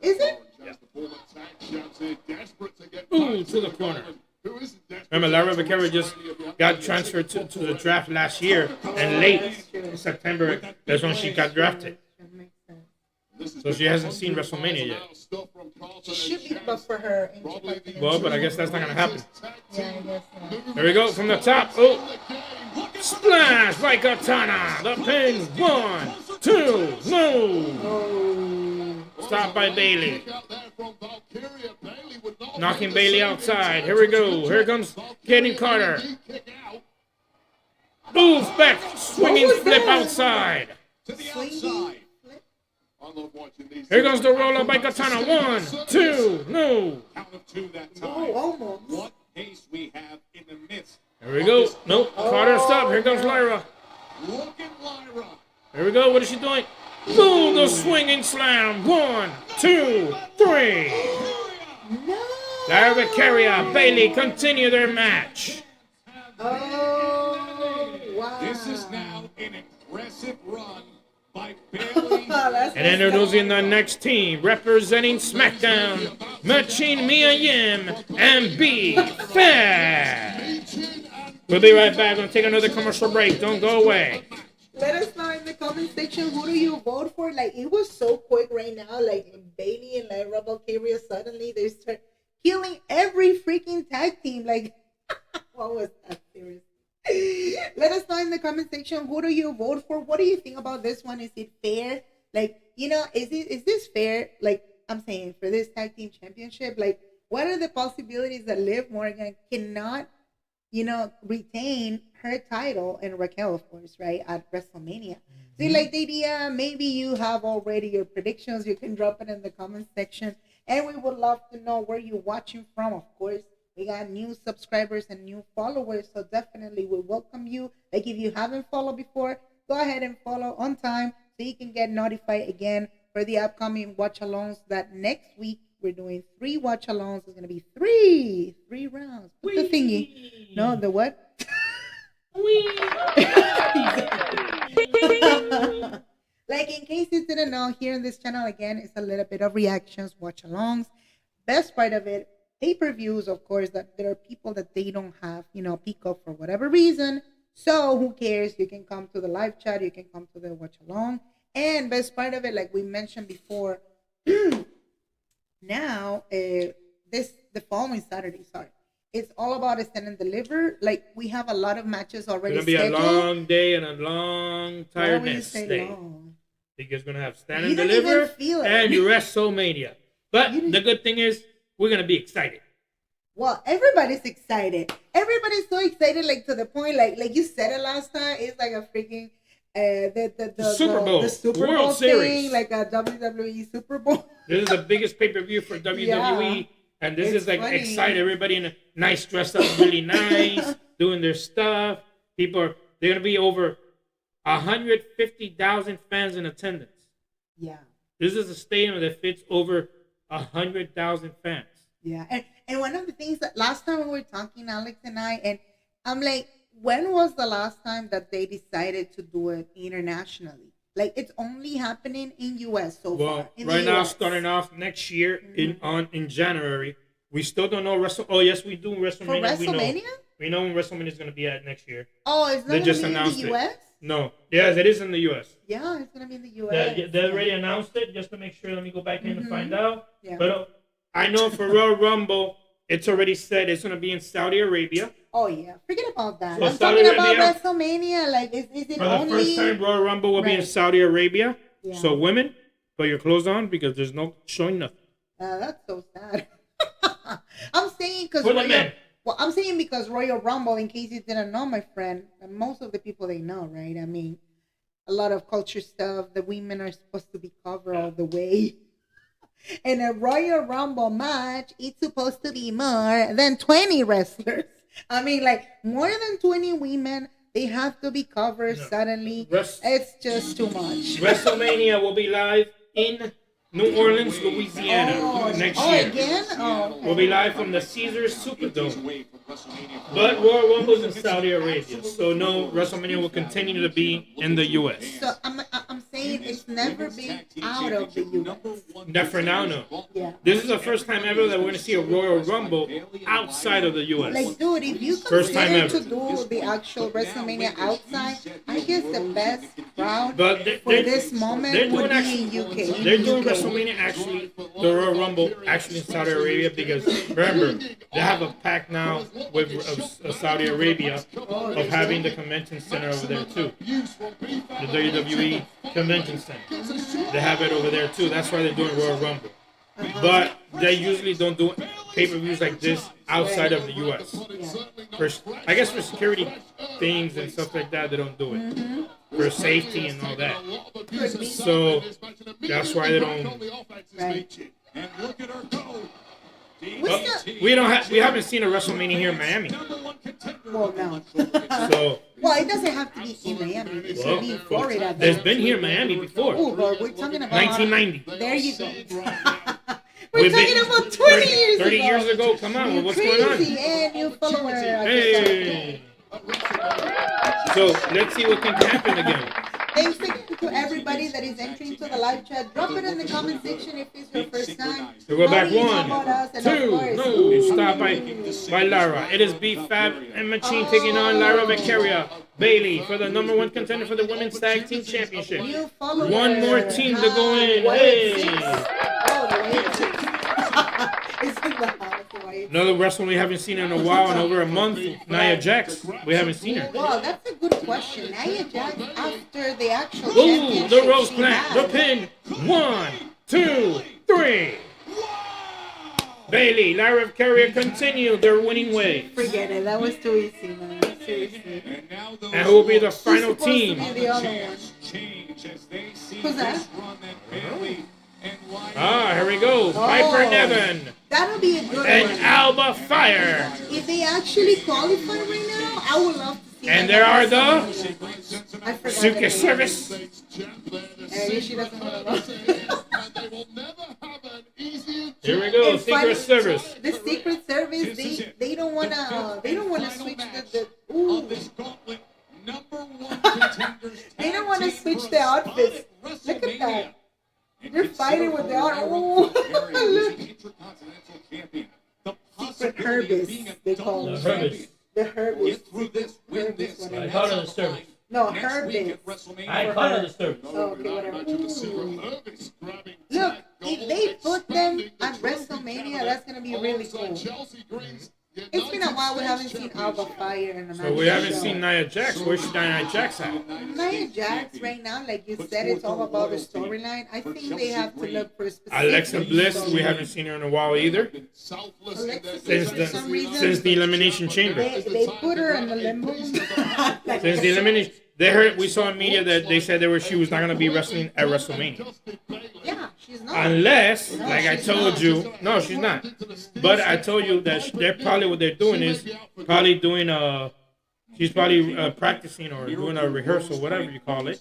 Is it? Ooh, to the corner. Remember, Lyra Beccaria just got transferred to the draft last year, and late in September, that's when she got drafted. That makes sense. So she hasn't seen WrestleMania yet. She should be up for her. Well, but I guess that's not going to happen. Yeah, I guess so. There we go, from the top. Oh, splash by Katana. The pin. 1, 2, no. Oh. Stop by Bailey. Knocking Bailey outside. Here we go. Here comes Kaden Carter. Move back. Swinging What was flip that? outside. To the Swinging outside. flip? Here goes the roll up by Katana. 1, 2, no. Count of 2 that time. Oh, almost. What pace we have in the midst. Here we go. Nope. Carter stop. Here comes Lyra. Look at Lyra. Here we go. What is she doing? Boom. The swinging slam. 1, 2, 3. No. Lyra Beccaria, Bailey continue their match. Oh, wow. This is now an aggressive run by Bailey. And introducing the next team, representing SmackDown, Machine Mia Yim and B Fat. We'll be right back. We'll take another commercial break. Don't go away. Let us know in the comment section, who do you vote for? Like, it was so quick right now. Like, Bailey and like Rebel Carrier, suddenly they start killing every freaking tag team. Like, what was that? Seriously. Let us know in the comment section, who do you vote for? What do you think about this one? Is it fair? Like, you know, is this fair? Like, I'm saying, for this tag team championship, like, what are the possibilities that Liv Morgan cannot, you know, retain her title, and Raquel, of course, right, at WrestleMania? So you like the idea? Maybe you have already your predictions. You can drop it in the comment section. And we would love to know where you're watching from, of course. We got new subscribers and new followers, so definitely we welcome you. Like, if you haven't followed before, go ahead and follow on time so you can get notified again for the upcoming watch-alongs that next week we're doing 3 watch-alongs. It's going to be three rounds. What's the thingy? No, the what? Like, in case you didn't know, here in this channel, again, it's a little bit of reactions, watch-alongs. Best part of it, pay-per-views, of course, that there are people that they don't have, you know, Peacock for whatever reason. So who cares? You can come to the live chat. You can come to the watch-along. And best part of it, like we mentioned before, now, the following Saturday, it's all about a Stand and Deliver. Like, we have a lot of matches already scheduled. It's going to be scheduled. a long day and a long tiredness day. Long? Because we're going to have Stand and Deliver and WrestleMania. But the good thing is, we're going to be excited. Well, everybody's excited. Everybody's so excited, like, to the point, like you said it last time, it's like a freaking, the Super Bowl. The Super World Bowl Series. thing, like a WWE Super Bowl. This is the biggest pay-per-view for WWE. Yeah. And this It's is like funny. excited. Everybody in a nice dressed up, really nice, doing their stuff. They're going to be over 150,000 fans in attendance. Yeah. This is a stadium that fits over 100,000 fans. Yeah. And one of the things that last time we were talking, Alex and I, and I'm like, when was the last time that they decided to do it internationally? Like, it's only happening in U.S. so far. In right the now, US. starting off next year in January, we still don't know Oh, yes, we do WrestleMania. For WrestleMania? We know when WrestleMania is going to be at next year. Oh, it's not They just in the announced U.S.? No. Yes, it is in the U.S. Yeah, it's going to be in the U.S. They already announced it, just to make sure. Let me go back in and find out. Yeah. But I know for Royal Rumble, it's already said it's going to be in Saudi Arabia. Oh, yeah. Forget about that. So I'm Saudi talking about Arabia- WrestleMania. Like, is it For the only... first time, Royal Rumble will be in Right. Saudi Arabia. Yeah. So women, put your clothes on because there's no showing nothing. That's so sad. I'm saying because For the men. Well, I'm saying because Royal Rumble, in case you didn't know, my friend, and most of the people they know, right? I mean, a lot of culture stuff. The women are supposed to be covered all the way. In a Royal Rumble match, it's supposed to be more than 20 wrestlers. I mean, like, more than 20 women, they have to be covered suddenly. It's just too much. WrestleMania will be live in New Orleans, Louisiana next year. Again? Oh, okay. We'll be live from the Caesars Superdome. But Royal Rumble's in Saudi Arabia, so no, WrestleMania will continue to be in the U.S. So I'm saying it's never been out of the U.S. Not for now, no. Yeah. This is the first time ever that we're going to see a Royal Rumble outside of the U.S. Like, dude, if you First time consider ever. to do the actual WrestleMania outside, I guess the best crowd But for this moment would be in UK. They're doing WrestleMania actually, the Royal Rumble actually in Saudi Arabia because remember, they have a pact now with Saudi Arabia of having the convention center over there too. The WWE Convention Center. They have it over there too. That's why they're doing Royal Rumble. But they usually don't do pay-per-views like this outside of the U.S. I guess for security things and stuff like that, they don't do it. For safety and all that. So that's why they don't. Right. We haven't seen a WrestleMania here in Miami. Well, no. So Well, it doesn't have to be in Miami. It should be in Florida. there's been here in Miami before. Oh, but we're talking about 1990. There you go. We've We're talking been about 20 years 30 ago. years ago. Come on, You're what's crazy. going on? And new follower. Hey. So let's see what can happen again. Thanks again to everybody that is entering to the live chat. Drop it in the comment section if it's your first time. So go back How do you know one, about us? And two, of course, no, stop by Lara. It is B-Fab and Machine taking on Lara Victoria Bailey for the number one contender for the Women's Tag Team Championship. new follower. One more team to go in. Wyatt Hey! Six. Oh, the Wyatt Six. It's in the house, Wyatt. Another wrestler we haven't seen in a while, in over a month, Nia Jax. We haven't seen her. Wow, that's a good question. Nia Jax after the actual Ooh, championship the Rose she Plant, had. the pin. 1, 2, 3. Bailey, Lara Victoria continue their winning way. Forget it. That was too easy, man. Seriously. And who will be the final Who's supposed to team? be the other one? Who's that? Ah, here we go. Piper Niven That'll be a good and one. Alba Fire. If they actually qualify right now, I would love to see And them. there are the I forgot the Suka name. Service. She doesn't want to Here we go, And Secret funny- Service. The Secret Service, they don't wanna switch the ooh. They don't wanna switch the outfits. Look at that. They're fighting with the outfit. Ooh. Secret Herbis, they call it. Herbis. The Herbis. Herbis, I whatever. call it a service. No, Herbis. I call it a service. Oh, okay, whatever. Ooh. Look, if they put them at WrestleMania, that's gonna be really cool. It's been a while we haven't seen Alba Fire in the So we haven't seen Nia Jax. Where's Nia Jax at? Nia Jax right now, like you said, it's all about the storyline. I think they have to look for a specific. Alexa Bliss, we haven't seen her in a while either. Alexa Since Bliss, for the some reason, since the Elimination Chamber. they put her in the limbo. Since the Elimination, we saw in media that they said she was not going to be wrestling at WrestleMania. Yeah, she's not. Unless, like I told you, no, she's not. But I told you that they're probably what they're doing is probably doing she's probably practicing or doing a rehearsal, whatever you call it.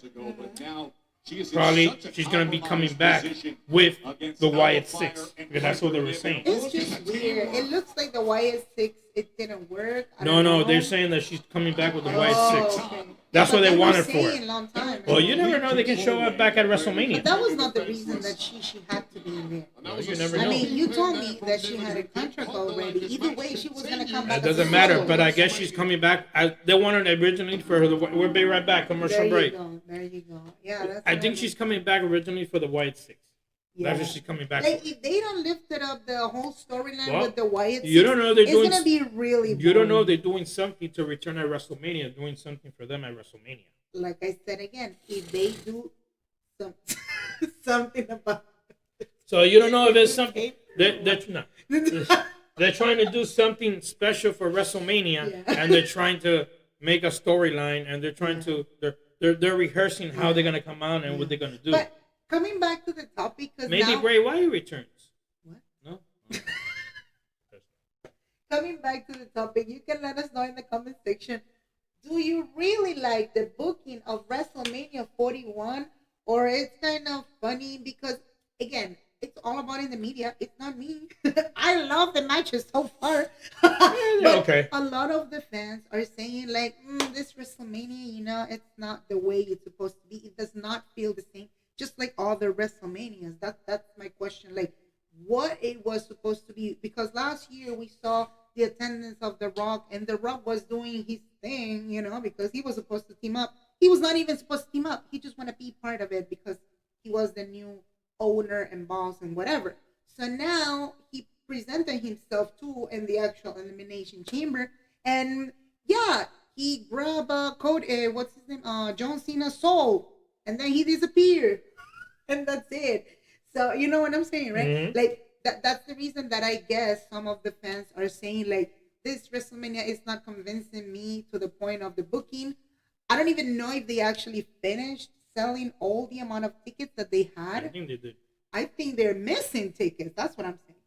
Probably she's gonna be coming back with the Wyatt Six because that's what they were saying. It's just weird. It looks like the Wyatt Six. It didn't work. I No, don't know. they're saying that she's coming back with the Wyatt Six. Okay. That's what they were wanted for saying it. long time. Well, you never know; they can show up back at But WrestleMania. that was not the reason that she had to be in there. Well, you never I know. mean, you told me that she had a contract already. Either way, she was gonna come back. It as a doesn't matter, solo. but I guess she's coming back. They wanted originally for her. We'll be right back. Commercial There you break. go. There you go. Yeah, that's. I what think mean. she's coming back originally for the Wyatt Six. Yeah. That's what she's coming back. Like for. if they don't lift it up, the whole storyline Well, with the Wyatt. you don't know they're it's doing. gonna be really. You don't know boring. they're doing something to return at WrestleMania. Doing something for them at WrestleMania. Like I said again, if they do some something about. So you don't know if it's something. They're trying to do something special for WrestleMania, Yeah. and they're trying to make a storyline, and they're trying to. They're rehearsing how they're gonna come out and what they're gonna do. But coming back to the topic, because Maybe now Bray Wyatt returns. What? No. coming back to the topic, you can let us know in the comment section. Do you really like the booking of WrestleMania 41, or it's kind of funny because again, it's all about in the media. It's not me. I love the matches so far. But okay. a lot of the fans are saying like, this WrestleMania, it's not the way it's supposed to be. It does not feel the same, just like all the WrestleManias. That's my question. Like, what it was supposed to be? Because last year we saw the attendance of The Rock, and The Rock was doing his thing, because he was supposed to team up. He was not even supposed to team up. He just want to be part of it because he was the new owner and boss and whatever. So now he presented himself too in the actual elimination chamber, and yeah, he grabbed what's his name, John Cena's soul, and then he disappeared, and that's it. So you know what I'm saying, right? Mhm. Like that's the reason that I guess some of the fans are saying like, this WrestleMania is not convincing me to the point of the booking. I don't even know if they actually finished selling all the amount of tickets that they I had. think they did. I think they're missing tickets. That's what I'm saying.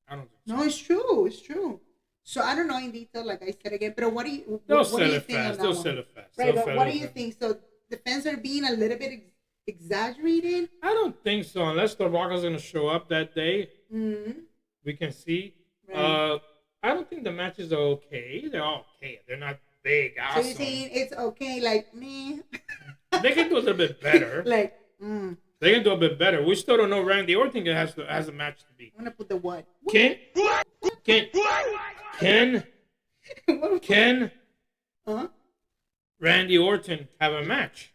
I don't think so. No, it's true. It's true. So I don't know in detail, like I said again. But what do you? They'll what sell do you it think on fast. that They'll one? sell it fast. Right. They'll But sell what it do you fast. think? So the fans are being a little bit exaggerated. I don't think so. Unless The Rock is going to show up that day, Mm-hmm. we can see. Right. I don't think the matches are okay. They're all okay. They're not big, So awesome. you're saying it's okay, like me? They can do a little bit better. Like, They can do a bit better. We still don't know Randy Orton has a match to be. I'm gonna put the what? Can Huh? Randy Orton have a match?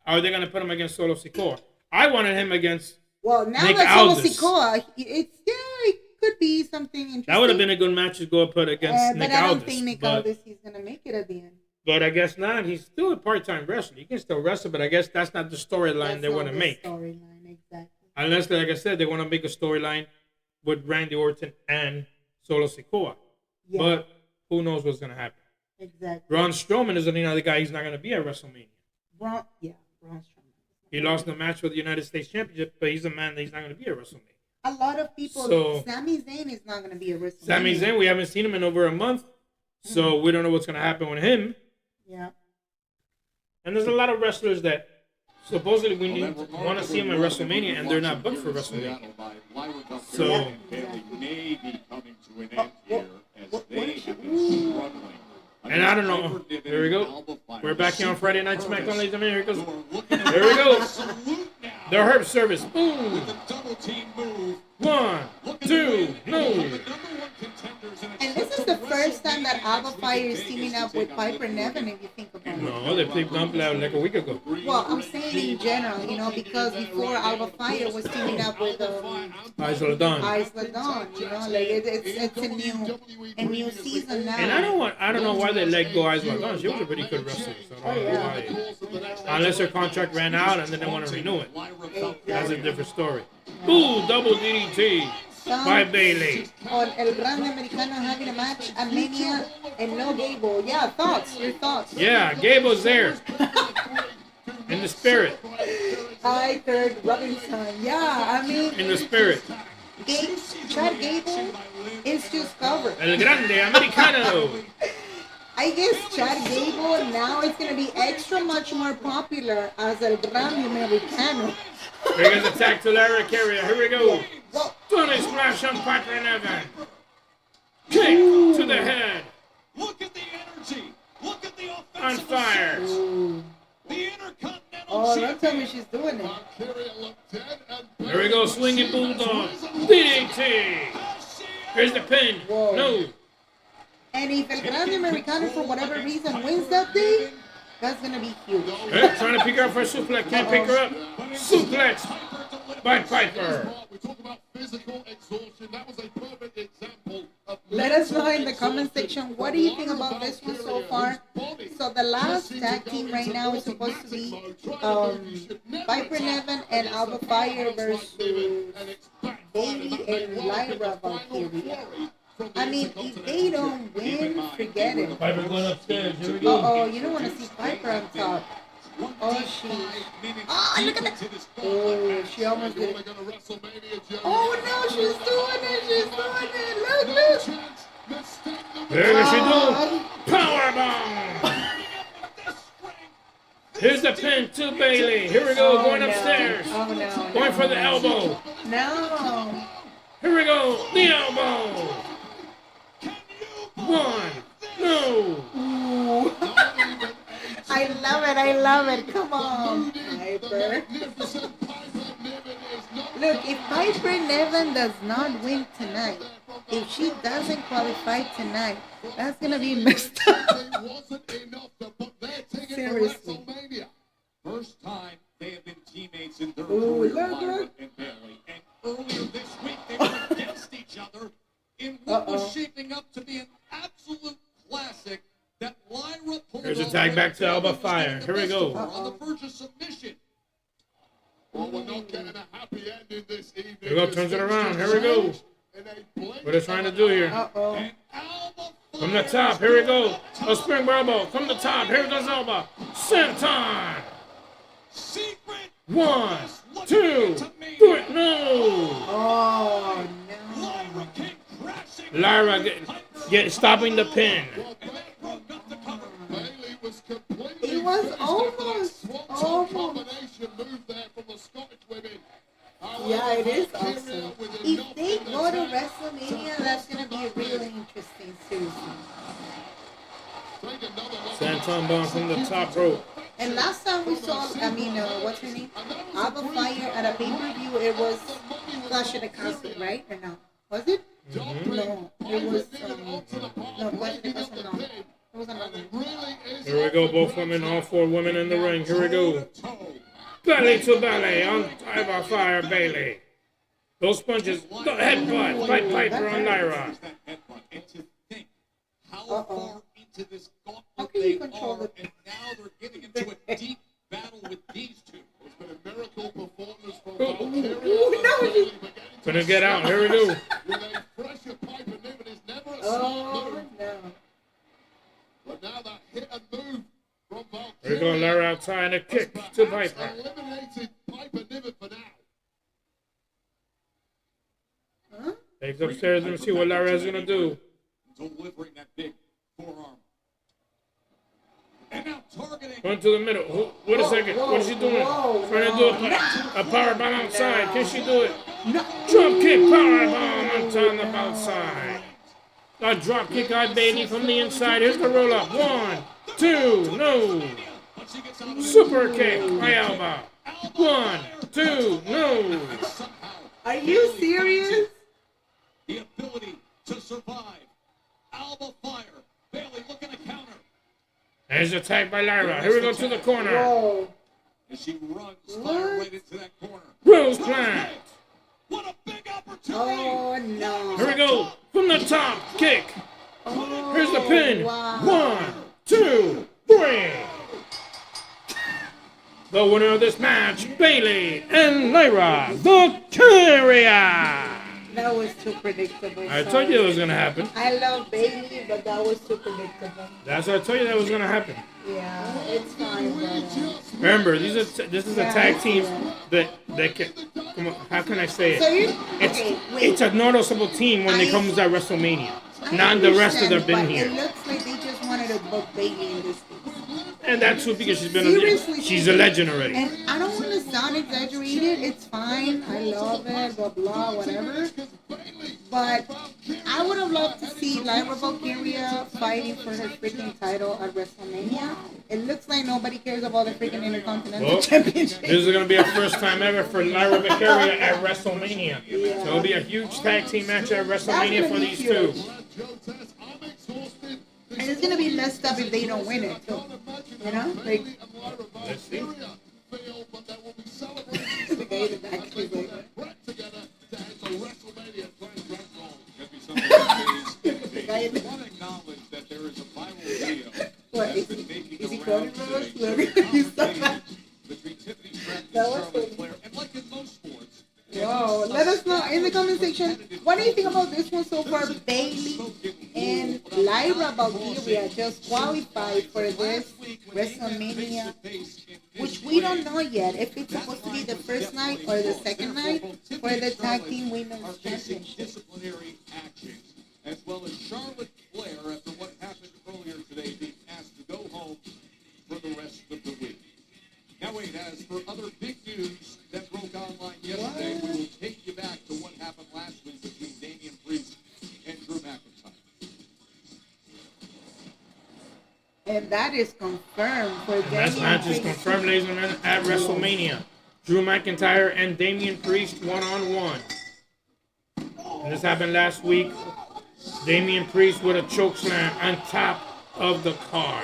Are they gonna put him against Solo Sikoa? I wanted him against. Well, now Nick that Solo Aldis. Sikoa, it could be something interesting. That would have been a good match to go put against Nick but I don't Aldis. think Nick Aldis is gonna make it at the end. But I guess not. He's still a part-time wrestler. He can still wrestle, but I guess that's not the storyline they want to make. Storyline, exactly. Unless, like I said, they want to make a storyline with Randy Orton and Solo Sikoa. Yeah, But who knows what's going to happen? exactly. Braun Strowman is another guy. He's not going to be at WrestleMania. Braun Strowman. He lost the match for the United States Championship, but he's a man that he's not going to be at WrestleMania. A lot of people. So- Sami Zayn is not gonna be a WrestleMania. Sami Zayn, we haven't seen him in over a month, so we don't know what's going to happen with him. Yeah. And there's a lot of wrestlers that supposedly we want to see him at WrestleMania, and they're not booked for WrestleMania. So, Bailey may be coming to an end here as what they is she- have been struggling. and I don't know. Here we go. We're back here on Friday Night SmackDown, ladies and gentlemen. Here it goes. Here we go. The Herb Service. Boom. Double team move. 1, 2, no. And this is the first time that Alba Fire is teaming up with Piper Niven, if you think about it. No, they played Dumpling like a week ago. Well, I'm saying in general, because before Alba Fire was teaming up with Isla Dawn. Isla Dawn, like it's a new season now. And I don't know why they let go Isla Dawn. She was a pretty good wrestler. So I don't know why. Unless her contract ran out and then they want to renew it. That's a different story. Ooh, double DDT by Bailey. On El Grande Americano having a match at Mania and no Gable. Yeah, your thoughts. Yeah, Gable's there. In the spirit. I heard Robinson. Yeah, I mean, In the spirit. Chad Gable is just covered. El Grande Americano. I guess Chad Gable now is going to be extra much more popular as El Grande Americano. Here goes the tag to Lara Carrier. Here we go. Whoa. Tony Splash on Piper Niven. Kick to the head. Look at the energy. Look at the offensive On fire. Ooh. The Intercontinental Oh, don't tell me she's doing it. Here we go. Swinging Bulldog. DDT. Here's the pin. Whoa. No. And if El Grande Americano, for whatever reason, wins that thing, that's going to be huge. Hey, trying to pick her up for a suplex. Can't pick her up. Suplex by Piper. We talk about physical exhaustion. That was a perfect example of Let us know in the comment section, what do you think about this one so far? So the last tag team right now is supposed to be Piper Niven and Alba Fire versus Bailey and Lyra Valkyria. I mean, if they don't win, forget it. Piper going upstairs. Here we go. Oh, you don't want to see Piper on top. Oh, oh, look at that. Oh, she almost did it. Oh, no, she's doing it. She's doing it. Look. There goes she do. Powerbomb. Here's the pin to Bailey. Here we go. Going upstairs. Oh, no. Going for the elbow. No. Here we go. The elbow. 1. No. Ooh. I love it. Come on, Piper. Look, if Piper Niven does not win tonight, if she doesn't qualify tonight, that's going to be messed up. Seriously. First time they have been teammates in their Ooh, career, look. Lyra and Bailey. And earlier this week, they were against each other in what was shaping up to be an absolute classic that Lyra pulled Here's a off tag back to when Alba was Fire. getting the Here we best go. of her on the verge of submission. Well, we're not getting a happy ending this evening. Here we go. Turns it around. Here we go. What are they trying to do here? Uh-oh. And Alba From the top. Here we go. A spring elbow. From the top. Here goes Alba. Senton. secret 1, Look 2, to me. do it. No. Oh, no. Lyra came crashing. Lyra get stopping the pin. And they broke up the cover. Bailey was completely. It was almost. Combination move there from the Scottish women. Yeah, it is awesome. If they go to WrestleMania, that's going to be a really interesting season. Take another look. Santon bomb from the top rope. And last time we saw, what's her name? Alba Fire at a pay-per-view, it was Clash of the Castle, right? Or no? Was it? No, it was, no, Clash of the Castle, no. It was another one. Here we go, both women, all 4 women in the ring. Here we go. Belly to belly on Alba Fire Bailey. Those punches, the headbutt by Piper on Lyra. How far into this How gauntlet can you they control are, the... and now they're getting into a deep battle with these two. It's been a miracle performance from Valkyria. Couldn't get out. Here we go. With a pressure pipe and Niven is never a Oh, move. no. But now that hit and move from Valkyria. Here we go, Lyra outside and a kick to Piper. Eliminated Piper Niven for now. Huh? Takes upstairs and see what Lyra is going to do. Delivering that big forearm. And now targeting. Going to the middle. Wait a second. What is she doing? Trying to do a power bomb outside. Can she do it? Drop kick, power bomb on the outside. A drop kick on Bailey from the inside. Here's the roll up. 1, 2, no. Super kick by Alba. 1, 2, no. Are you serious? The ability to survive. Alba Fire. Bailey looking to counter. There's a tag by Lyra. Here we go to the corner. Whoa. As she runs fire right into that corner. Rose plant. What a big opportunity. Oh, no. Here we go. From the top. Kick. Oh, Here's the pin. wow. 1, 2, 3. The winner of this match, Bailey and Lyra, the Carrier. That was too predictable. I told you it was going to happen. I love Bailey, but that was too predictable. That's what I told you that was going to happen. Yeah, it's fine, but... Remember, this is a tag team that can... Come on, how can I say So it? you... Okay, wait. It's a noticeable team when it comes at WrestleMania. Not the rest of them understand, been but here. It looks like they just wanted to book Bailey in this case. And that's true because Seriously, she's a legend already. And I don't want to sound exaggerated. It's fine. I love it. Blah blah whatever. But I would have loved to see Lyra Valkyria fighting for her freaking title at WrestleMania. It looks like nobody cares about the freaking Intercontinental Well, Championship. this is going to be a first time ever for Lyra Valkyria at WrestleMania. So it'll be a huge tag team match at WrestleMania for these two. And it's gonna be messed up if they don't win it too. You know? Like Let's see. the guy in the back is like, the guy in the what? Is he crying for us? Look, he's so bad. That was funny. Yo, let us know in the comment section, what do you think about this one so far? Bailey and Lyra Valkyria just qualified for this WrestleMania, which we don't know yet if it's supposed to be the first night or the second night for the tag team women's championship. Disciplinary actions, as well as Charlotte Flair, after what happened earlier today, being asked to go home for the rest of the week. Now wait, as for other big news that broke online yesterday, we will take you back to what happened last week between Damian Priest and Drew McIntyre. And that is confirmed for And that match is confirmed, ladies and gentlemen, at WrestleMania. Drew McIntyre and Damian Priest one-on-one. And this happened last week. Damian Priest with a chokeslam on top of the car.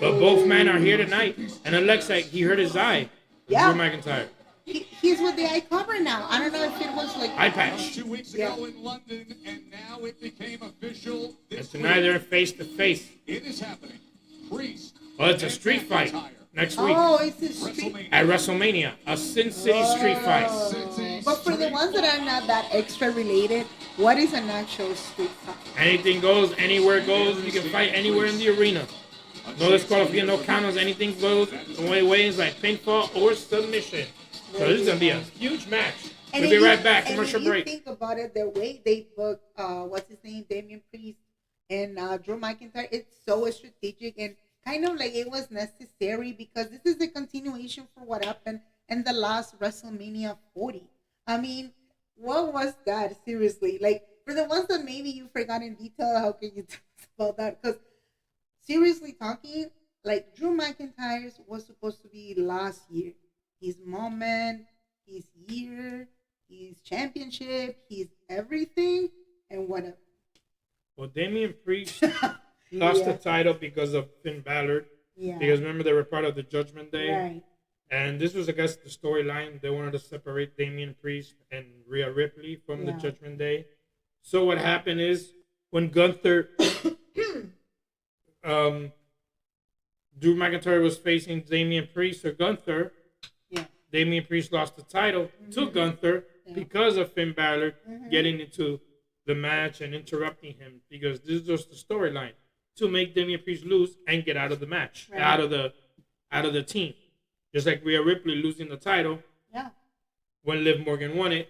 But both men are here tonight. And it looks like he hurt his eye. Yeah. Drew McIntyre. He's with the eye cover now. I don't know if it was like Eye patch. 2 weeks ago in London, and now it became official. And tonight they're face to face. It is happening. Priest. Well, it's a street fight next week Oh, it's a street. at WrestleMania. A Sin City street fight. But for the ones that are not that extra related, what is an actual street fight? Anything goes, anywhere goes. You can fight anywhere in the arena. No disqualification, no counters, anything goes. The only way is like pinfall or submission. So this is going to be a huge match. We'll be right back. Commercial break. If you think about it, the way they booked, what's his name, Damian Priest and Drew McIntyre, it's so strategic and kind of like it was necessary because this is a continuation for what happened in the last WrestleMania 40. I mean, what was that? Seriously, like for the ones that maybe you forgot in detail, how can you tell us about that? Because seriously talking, like Drew McIntyre's was supposed to be last year. His moment, his year, his championship, his everything, and whatever. Well, Damian Priest lost the title because of Finn Balor. Yeah. Because remember, they were part of the Judgment Day. Right. And this was, I guess, the storyline. They wanted to separate Damian Priest and Rhea Ripley from the Judgment Day. So what happened is when Gunther, Drew McIntyre was facing Damian Priest or Gunther, Damian Priest lost the title to Gunther because of Finn Balor getting into the match and interrupting him, because this is just the storyline to make Damian Priest lose and get out of the match, out of the team. Just like Rhea Ripley losing the title when Liv Morgan won it,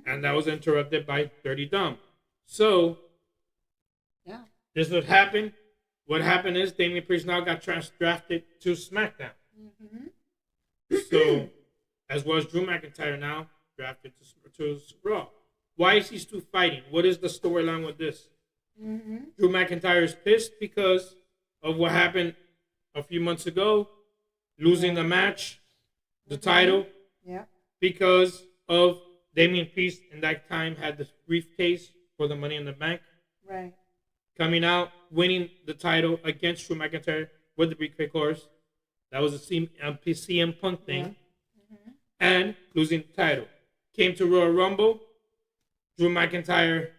and that was interrupted by Dirty Dom. So this would happen. What happened is Damian Priest now got drafted to SmackDown. So, as well as Drew McIntyre now drafted to Raw. Why is he still fighting? What is the storyline with this? Drew McIntyre is pissed because of what happened a few months ago, losing the match, the title, because of Damian Priest in that time had the briefcase for the Money in the Bank. Right. Coming out, winning the title against Drew McIntyre with the briefcase, of course. That was a CM Punk thing. And losing the title. Came to Royal Rumble. Drew McIntyre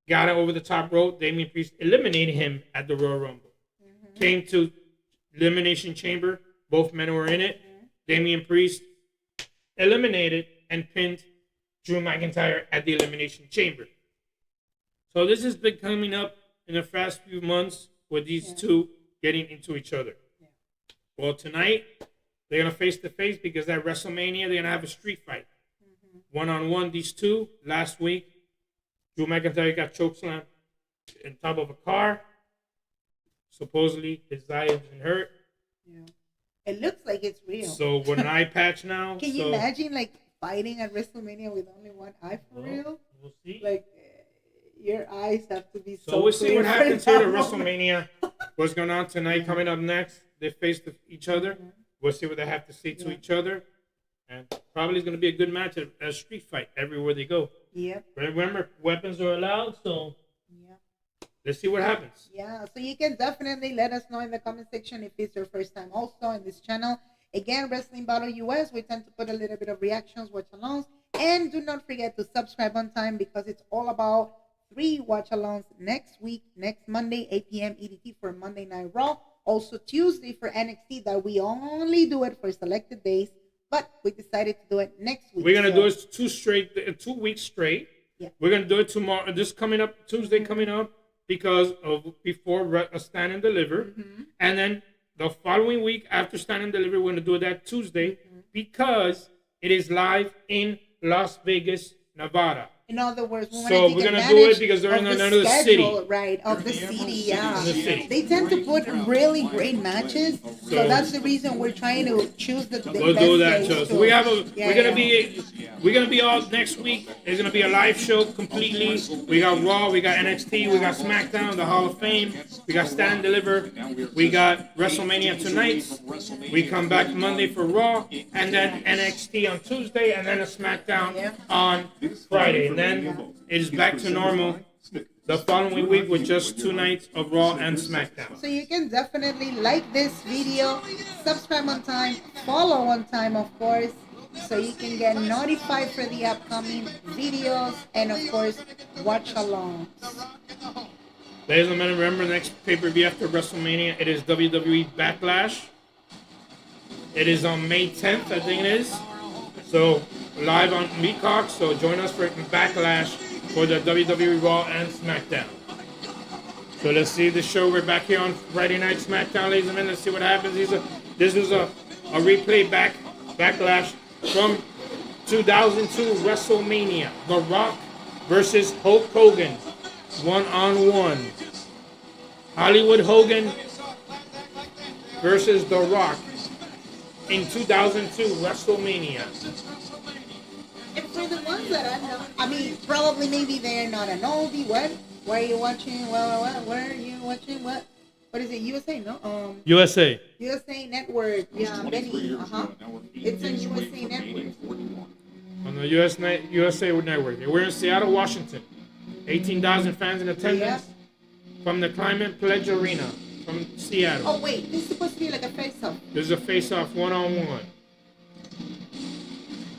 got it over the top rope. Damian Priest eliminated him at the Royal Rumble. Came to Elimination Chamber. Both men were in it. Damian Priest eliminated and pinned Drew McIntyre at the Elimination Chamber. So this has been coming up in the past few months with these two getting into each other. Well, tonight, they're going to face-to-face because at WrestleMania, they're going to have a street fight. One-on-one, these two. Last week, Drew McIntyre got chokeslammed on top of a car. Supposedly, his eye has been hurt. It looks like it's real. So, with an eye patch now. Can you imagine, like, fighting at WrestleMania with only one eye for real? We'll see. Like, your eyes have to be so we'll see what happens here at moment. WrestleMania. What's going on tonight, coming up next. They face each other. We'll see what they have to say to each other. And probably it's going to be a good match, a street fight everywhere they go. But remember, weapons are allowed, so let's see what happens. So you can definitely let us know in the comment section if it's your first time also in this channel. Again, Wrestling Battle US, we tend to put a little bit of reactions, watch-alongs. And do not forget to subscribe on time because it's all about 3 watch-alongs next week, next Monday, 8 p.m. EDT for Monday Night Raw. Also Tuesday for NXT, that we only do it for selected days, but we decided to do it next week. We're gonna do it 2 weeks straight. We're gonna do it tomorrow. This coming up Tuesday coming up because of before a Stand and Deliver, and then the following week after Stand and Deliver, we're gonna do that Tuesday because it is live in Las Vegas, Nevada. In other words, we're going to do it because they're in another city. Right, of the city, They tend to put really great matches, so that's the reason we're trying to choose the we'll best do that, days so we're gonna be all next week. It's gonna be a live show completely. We got Raw, we got NXT, we got SmackDown, the Hall of Fame, we got Stand and Deliver, we got WrestleMania tonight. We come back Monday for Raw, and then NXT on Tuesday, and then a SmackDown on Friday. And then it is back to normal the following week with just 2 nights of Raw and SmackDown. So you can definitely like this video, subscribe on time, follow on time, of course, so you can get notified for the upcoming videos, and of course, watch along. Ladies and gentlemen, remember the next pay-per-view after WrestleMania, it is WWE Backlash. It is on May 10th, I think it is. So, live on Peacock, so join us for Backlash for the WWE Raw and SmackDown. So let's see the show. We're back here on Friday Night SmackDown, ladies and gentlemen. Let's see what happens. This was a replay Backlash from 2002 WrestleMania. The Rock versus Hulk Hogan, 1-on-1. Hollywood Hogan versus The Rock in 2002 WrestleMania. And for the ones that I know, I mean, probably maybe they're not an oldie. What? Why are you watching? What? Where are you watching? What? What is it? USA, no? USA. USA Network. Yeah, Benny. It's on USA Network. On the USA Network. We're in Seattle, Washington. 18,000 fans in attendance from the Climate Pledge Arena from Seattle. Oh wait, this is supposed to be like a face-off. This is a face-off one-on-one.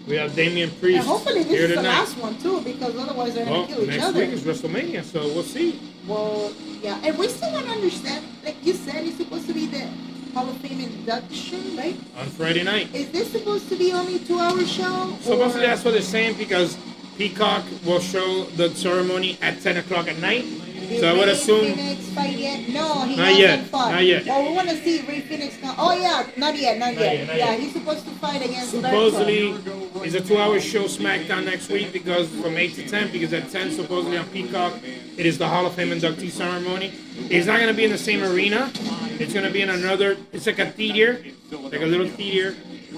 We have Damian Priest And hopefully this here is the tonight. last one too, because otherwise they're gonna kill each Next other. week is WrestleMania, so we'll see. Well, yeah, and we still don't understand. Like you said, it's supposed to be the Hall of Fame induction, right? On Friday night. Is this supposed to be only a 2-hour show? Supposedly that's what they're saying because Peacock will show the ceremony at 10 o'clock at night. So I would assume. Phoenix fight yet? No, he Not hasn't yet, fought. not yet. Well, we want to see Ray Phoenix come. Oh yeah, not yet. Yeah, he's supposed to fight against. Supposedly it's a 2-hour show SmackDown next week because from 8 to 10 because at 10 supposedly on Peacock it is the Hall of Fame inductee ceremony. It's not going to be in the same arena. It's going to be in another. It's like a theater, like a little theater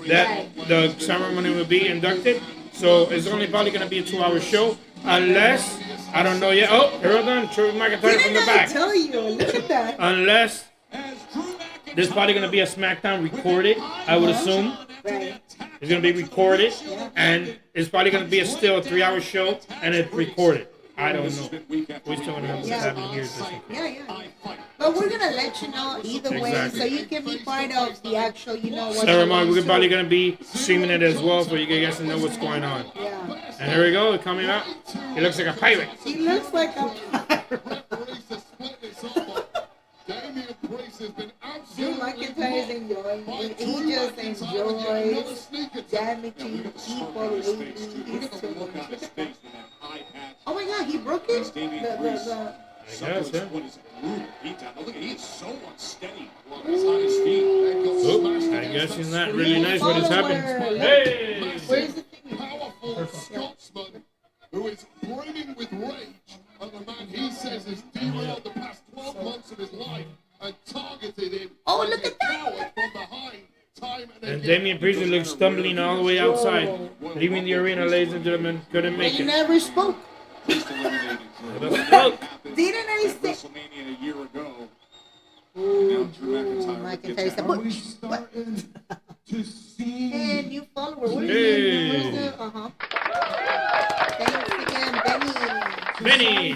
that the ceremony will be inducted. So it's only probably going to be a 2-hour show unless. I don't know yet. Oh, here we go. Drew McIntyre from the back. I tell you, look at that. Unless there's probably going to be a SmackDown recorded, I would assume. Right. It's going to be recorded, and it's probably going to be a 3-hour show, and it's recorded. I don't know. We still want to have this happen here. Yeah. But we're gonna let you know either way, Exactly. so you can be part of the actual, what. Ceremony. We're probably going to be streaming it as well, so you guys can know what's going on. Yeah. And here we go, coming up. He looks like a pirate. He looks like a. Drew McIntyre is enjoying it. He just enjoys damaging people lately. He's too much. Oh my God, he broke it. I guess, yeah. He's so unsteady. He's on his feet. Oh, I guess he's not really nice what is happening. Hey! Where's the thing? Powerful Scotsman who is brimming with rage at the man he says has derailed the past 12 months of his life and targeted him. Oh, look like at a that. coward from behind time and And again. Damian Priest looks stumbling all the way outside, leaving the arena, ladies and gentlemen. Couldn't make He it. never spoke. Didn't Didn't I say? WrestleMania a year ago. Ooh, McIntyre McIntyre said, Are we what? starting to see? Hey, new follower. Where's Hey. the? Thanks again, Benny. Benny!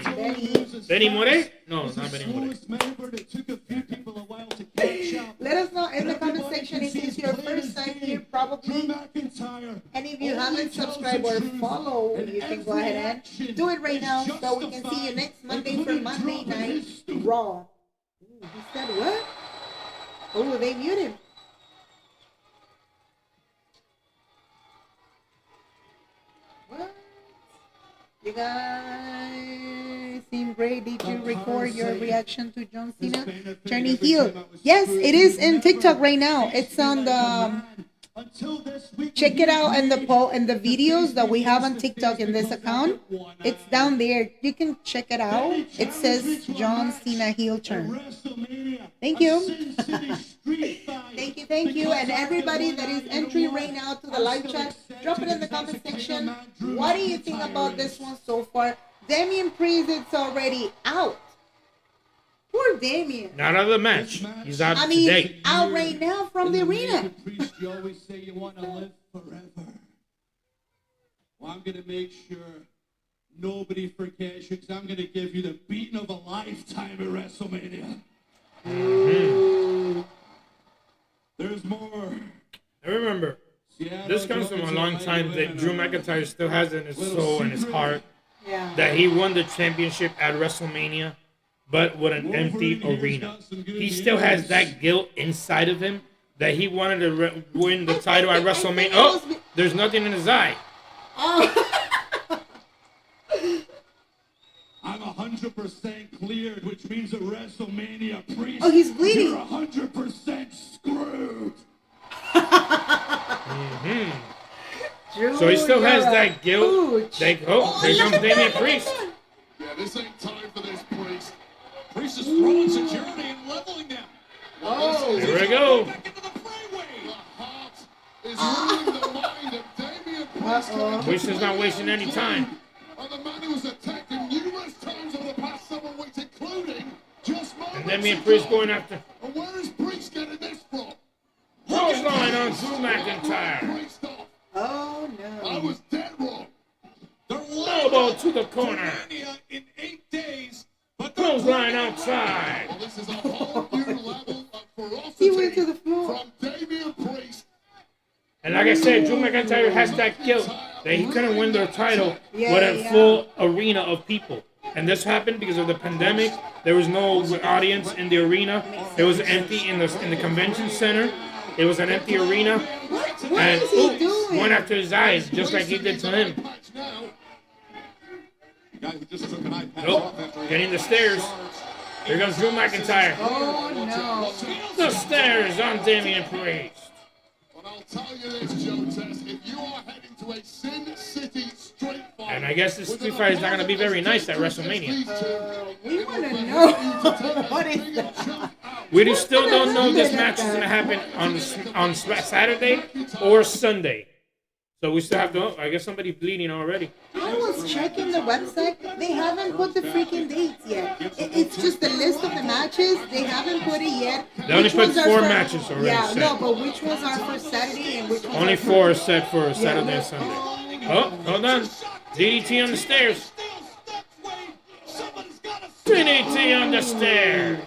Benny More? No, not Benny More. It took a few people a while to catch up. Let us know in the comment section if it's your first time here, Drew probably. McIntyre. And if you haven't subscribed or follow, you can go ahead and do it right now so we can see you next Monday for Monday Night Raw. Ooh, he said what? Oh, they muted him. What? You guys seem great. Did you record your reaction to John Cena turning heel? Yes, it is in TikTok right now. It's on the. Check it out in the poll and the videos that we have on TikTok in this account. It's down there. You can check it out. It says John Cena heel turn. Thank you. Thank you. And everybody that is entering right now to the live chat, drop it in the comment section. What do you think about this one so far? Damian Priest, it's already out. Poor Damian. Not out of the match. He's out I mean, today. out right now from the arena. Priest, you always say you want to live forever. Well, I'm going to make sure nobody forgets you because I'm going to give you the beating of a lifetime at WrestleMania. There's more. I remember, this comes from a long time that Drew McIntyre still has in his soul and his heart Yeah. that he won the championship at WrestleMania, but with an empty arena. He still has that guilt inside of him that he wanted to win the title at WrestleMania. Oh, there's nothing in his eye. Oh. I'm 100% cleared, which means at WrestleMania, Priest, Oh, he's bleeding. you're 100% screwed. So he still has You're a that guilt. pooch. Here comes Damian Priest. Yeah, this ain't time for this, Priest. Priest is throwing security and leveling them. Oh. Here we go. Back into the freeway. The heart is ruling the mind of Damian Priest. Priest is not wasting any time. And the man who was attacked him numerous times over the past 7 weeks, including just moments And Damien Priest going after. And where is Priest getting this from? Clothesline on Drew McIntyre. Priest off. Oh I no. was dead wrong. Elbow to the corner. In 8 days. But Clothesline outside. Well, this is a whole new level of ferocity He went to the floor. from Damian Priest. And like I said, Drew McIntyre has that guilt that he couldn't win the title Yeah, with a yeah. full arena of people. And this happened because of the pandemic. There was no audience in the arena. It was empty in the convention center. It was an empty arena. What And is he doing? went after his eyes, just like he did to him. Match now. guy who just took an iPad Nope. off after Getting the stairs. Here comes Drew McIntyre. Oh no. The stairs on Damian Priest. But I'll tell you this, Joe Test, if you are heading to a Sin City street fight, And I guess this street fight is not going to be very nice at WrestleMania. We want to know what is that? We still don't know if this match is going to happen on Saturday or Sunday. So we still have to. I guess somebody's bleeding already. I was checking the website. They haven't put the freaking dates yet. It's just the list of the matches. They haven't put it yet. They only Which put ones are 4 for- matches already Yeah, set. no, but which ones are for Saturday and which ones Only are 4 are set for Saturday and Sunday. Oh, hold on. DDT on the stairs. DDT on the stairs.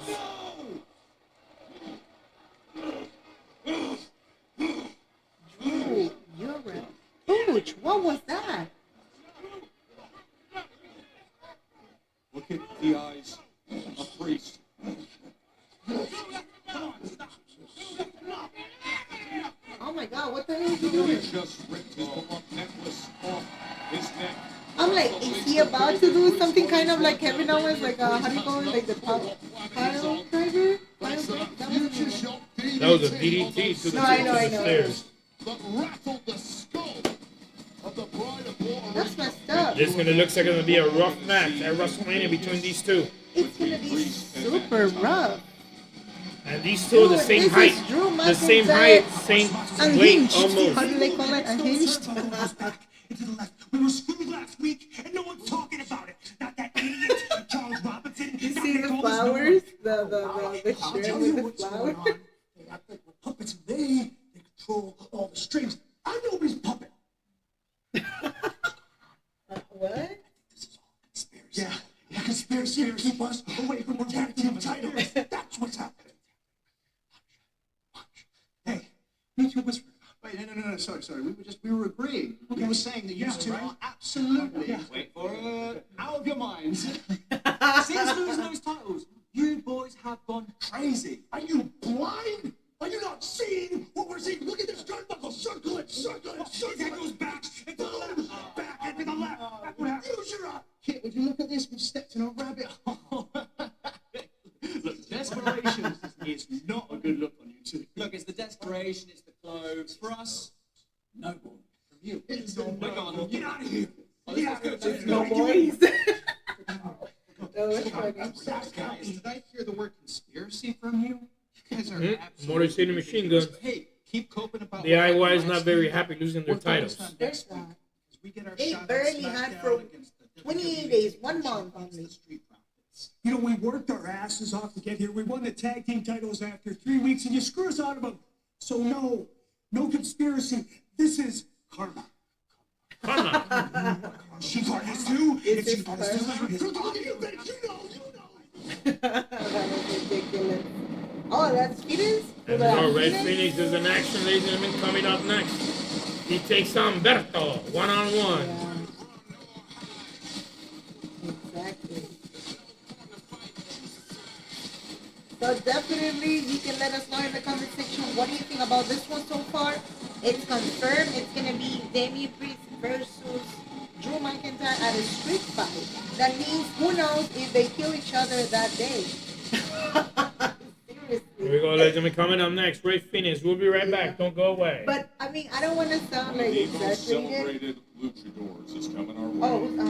Ooh, you're right. Ooch, what was that? Look at the eyes of Priest. Oh my God, what the hell is he doing? He just ripped his beloved necklace off his neck. I'm like, is he about to do something kind of like Kevin Owens, like how do you call it, like the pile driver? That was a DDT to the, No, I know, to I the know. stairs. that rattled the skull of the Bride of Water. That's messed up. This is going to look like it's going to be a rough match at WrestleMania between these two. It's gonna be super rough. And these two are the Dude, same this height. is Drew The same McIntyre height, same weight Unhinged. How almost. do they call it? Unhinged? Into the left. We were screwed last week, and no one's talking about it. Not that idiot Charles Robinson. You not see the Nicholas flowers? Norman. The I'll shirt tell with you the what's flowers? going on. They act like we're puppets, and they control all the strings. I'm nobody's puppet. What? This is all conspiracy. Yeah, a conspiracy to keep us away from the tag team titles. That's what's happening. Hey, me too whisper. Wait, no, sorry. We were agreeing. We were saying that you two are absolutely Wait for it. Out of your minds. Since losing those titles, you boys have gone crazy. Are you blind? Are you not seeing what we're seeing? Look at this turnbuckle. Circle it. That goes back and to the left, back and to the left. Use your eye. Kit, would you look at this? We've stepped in a rabbit hole. Look, desperation is not a good look on you two. Look, it's the desperation, it's the clothes. For us, no more. From you. We're gone. Get out of here. Get out of here. No boys. Oh, that's funny. Guys, did I hear the word conspiracy from you? You guys are absolutely... Motor City Machine Guns. Hey, keep coping about... The IY is not very happy losing their titles. There's that. We get our They shot at barely had SmackDown for against the 28 WWE days, 1 month against only. the Street Profits. You know, we worked our asses off to get here. We won the tag team titles after 3 weeks, and you screw us out of them. So no conspiracy. This is karma. Come on. She part is too. This If she is part is karma. too. Look at you, bitch. You know. That was ridiculous. Oh, that's Phoenix? And more Red Phoenix is in action, ladies and gentlemen. Coming up next, he takes on Berto one-on-one. Yeah. Exactly. So definitely, you can let us know in the comment section what do you think about this one so far. It's confirmed. It's gonna be Damian Priest versus Drew McIntyre at a street fight. That means who knows if they kill each other that day. Seriously. Here we go, ladies and gentlemen. Coming up next, Ray Phoenix. We'll be right back. Don't go away. But I mean, I don't want to sound like The most exaggerated. celebrated luchadors is coming our way. Oh yeah.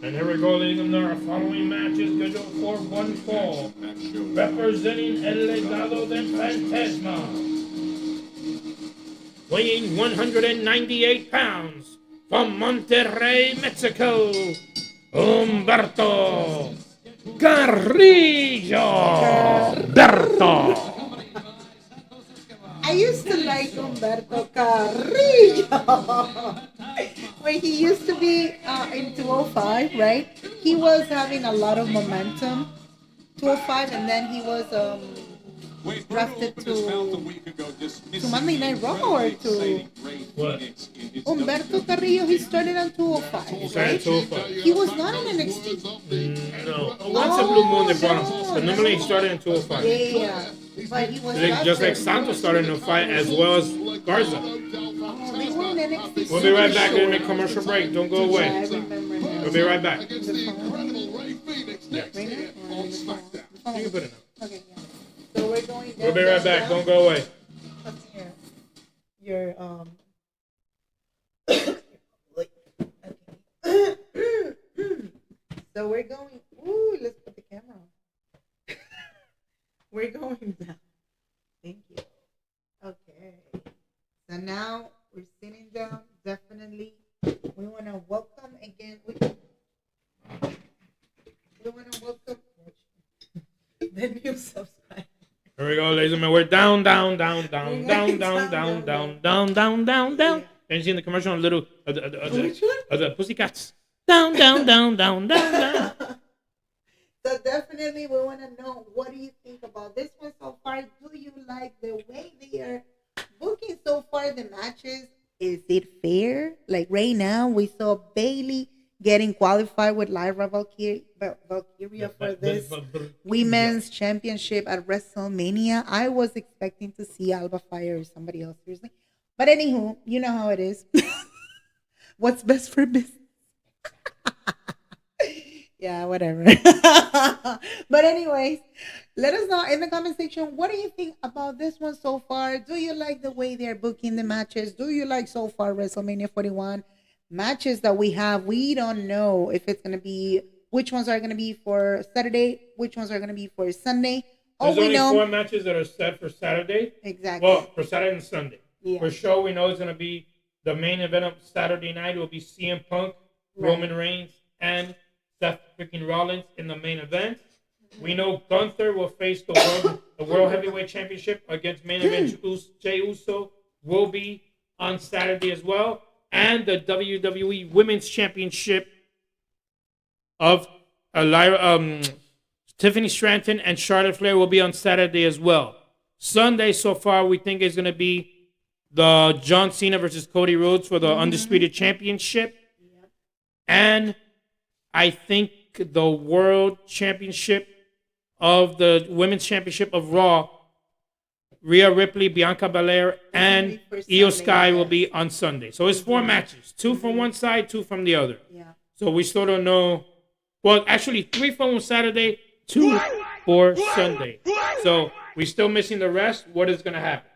And here we go, ladies and gentlemen. Our following match is scheduled for one fall. That show. Representing El Legado del Fantasma. Weighing 198 pounds from Monterrey, Mexico, Humberto Carrillo. Berto. I used to like Humberto Carrillo. When he used to be in 205, right? He was having a lot of momentum. 205, and then he was drafted to Monday Night Raw or to What? Humberto Carrillo. He started on 205, He started right? 205. He was not in NXT. No. Once a blue moon, they brought him. But normally he started in 205. Yeah, but he was Just like drafted. Santos started in 05 as well as Garza. Oh, they were in NXT. We'll be right back. Super We're going to make a commercial break. Don't go Short. Yeah, I away. remember now. We'll be right back. The phone. Right now? Or on the phone? The phone. You can put it now. Okay, yeah. So we're going. We'll be right back. Don't go away. What's your So we're going. Ooh, let's put the camera on. We're going down. Thank you. Okay. So now we're sitting down. Definitely, we want to welcome again. We want to welcome the new subscribers. Here we go, ladies and gentlemen. We're down. Can you see in the commercial a little the pussycats? Down. So definitely we want to know, what do you think about this one so far? Do you like the way they are booking so far the matches? Is it fair? Like right now, we saw Bailey getting qualified with Lyra Valkyria for this women's championship at WrestleMania. I was expecting to see Alba Fire or somebody else, seriously. But anywho, you know how it is. What's best for business? Yeah, whatever. But anyways, let us know in the comment section, what do you think about this one so far? Do you like the way they're booking the matches? Do you like so far WrestleMania 41 matches that we have? We don't know if it's going to be, which ones are going to be for Saturday, which ones are going to be for Sunday. There's only 4 matches that are set for Saturday. Exactly. Well, for Saturday and Sunday. Yeah. For sure, we know it's going to be the main event of Saturday night. It will be CM Punk, Roman Reigns, and Seth freaking Rollins in the main event. We know Gunther will face the World Heavyweight Championship against main event Jey Uso will be on Saturday as well. And the WWE Women's Championship of Tiffany Stratton and Charlotte Flair will be on Saturday as well. Sunday so far we think is going to be the John Cena versus Cody Rhodes for the Undisputed Championship. Yep. And I think the World Championship of the Women's Championship of Raw, Rhea Ripley, Bianca Belair, and Io Sky will be on Sunday. So it's 4 matches. 2 from one side, 2 from the other. Yeah. So we still don't know. Well, actually 3 from Saturday, 2 for Sunday. So we're still missing the rest. What is going to happen?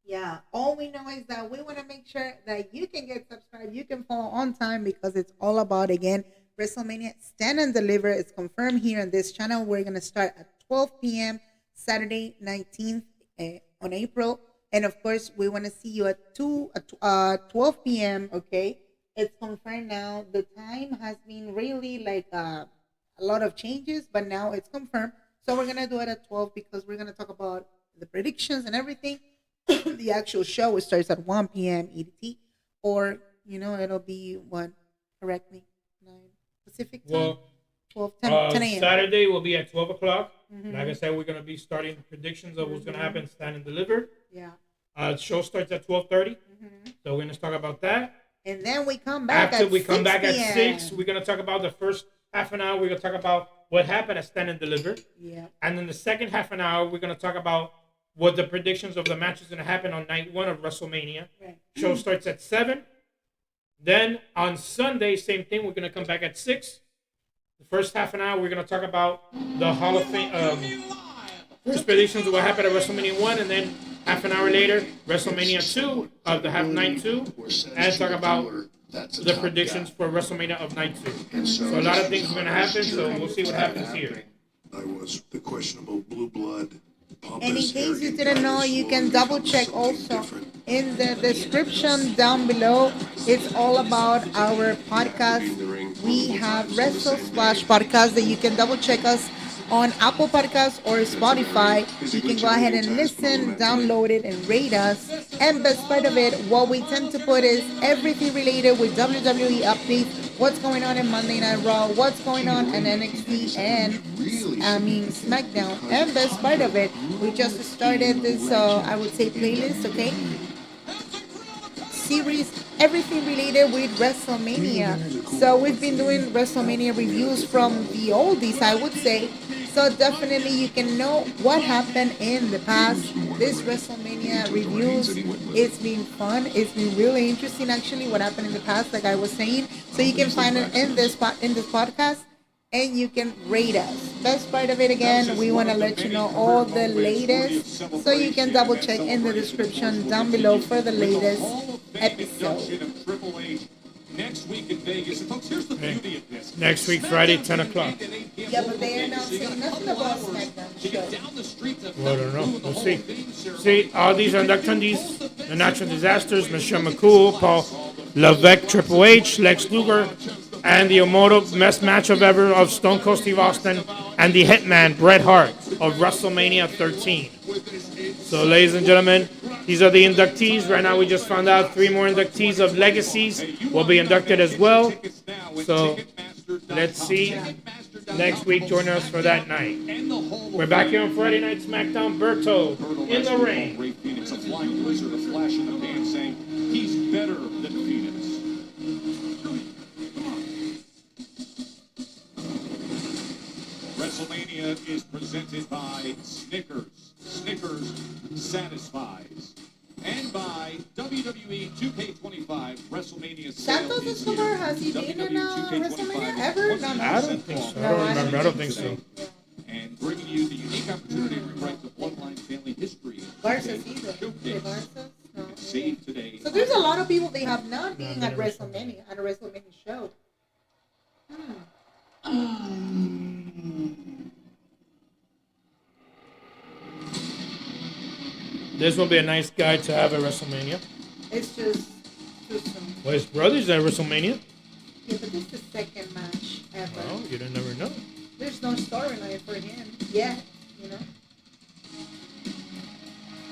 Yeah, all we know is that we want to make sure that you can get subscribed, you can follow on time, because it's all about, again, WrestleMania Stand and Deliver. It's confirmed here on this channel. We're going to start at 12 p.m. Saturday 19th on April. And of course, we want to see you at 12 p.m. Okay, it's confirmed now. The time has been really like a lot of changes, but now it's confirmed. So we're going to do it at 12 because we're going to talk about the predictions and everything. The actual show starts at 1 p.m. EDT, or, it'll be what? Correct me. 9 Pacific time? Well, 10 a.m. Saturday will be at 12 o'clock. Like I said, we're going to be starting the predictions of what's going to happen, Stand and Deliver. Yeah. The show starts at 12:30. So we're going to talk about that. And then we come back After at we come 6 back at p.m. 6, we're going to talk about the first half an hour. We're going to talk about what happened at Stand and Deliver. Yeah. And then the second half an hour, we're going to talk about what the predictions of the matches going to happen on night 1 of WrestleMania. Right. Show starts at 7. Then on Sunday, same thing. We're going to come back at 6. The first half an hour, we're going to talk about the Hall of Fame, first predictions of what happened at WrestleMania 1, and then half an hour later, WrestleMania 2 of the half night 2, and talk about the predictions for WrestleMania of night 2. So a lot of things are going to happen, so we'll see what happens here. I was the questionable blue blood. And in case you didn't know, you can double check also in the description down below. It's all about our podcast we have Wrestle Splash Podcast that you can double check us on Apple Podcasts or Spotify. You can go ahead and listen, download it, and rate us. And best part of it, what we tend to put is everything related with WWE updates, what's going on in Monday Night Raw, what's going on in NXT and SmackDown. And best part of it, we just started this, I would say, playlist, okay? Series, everything related with WrestleMania. So we've been doing WrestleMania reviews from the oldies, I would say. So definitely you can know what happened in the past. This WrestleMania reviews, it's been fun. It's been really interesting actually what happened in the past, like I was saying. So you can find it in this podcast. And you can rate us. Best part of it again, we want to let you know all the latest. So you can double check in the description down below for the latest episode. Next week in Vegas. And folks, here's the beauty of this. Next week, Friday, 10 o'clock. Yeah, but they are not saying nothing about SmackDown show. Well, I don't know. We'll see. See, all these inductees, the Natural Disasters, Michelle McCool, Paul Levesque, Triple H, Lex Luger, and the immortal best match of ever of Stone Cold Steve Austin and the Hitman Bret Hart of WrestleMania 13. So, ladies and gentlemen, these are the inductees. Right now, we just found out 3 more inductees of Legacies will be inducted as well. So, let's see. Next week, join us for that night. We're back here on Friday Night SmackDown. Berto in the ring. Ray Phoenix, a flying wizard, a flash in the pan saying he's better than Phoenix. WrestleMania is presented by Snickers. Snickers satisfies. And by WWE 2K25 WrestleMania Santos Escobar, has he been in WrestleMania ever? No, I don't think so. I don't remember. I don't think so. And bringing you the unique opportunity to rewrite the bloodline family history. Versus either. Versus? No. Save today. So there's a lot of people they have not been at WrestleMania, at a WrestleMania show. This will be a nice guy to have at WrestleMania. It's just too soon. Well, his brother's at WrestleMania. Yeah, but this is the second match ever. Well, you don't never know. There's no storyline for him yet, you know.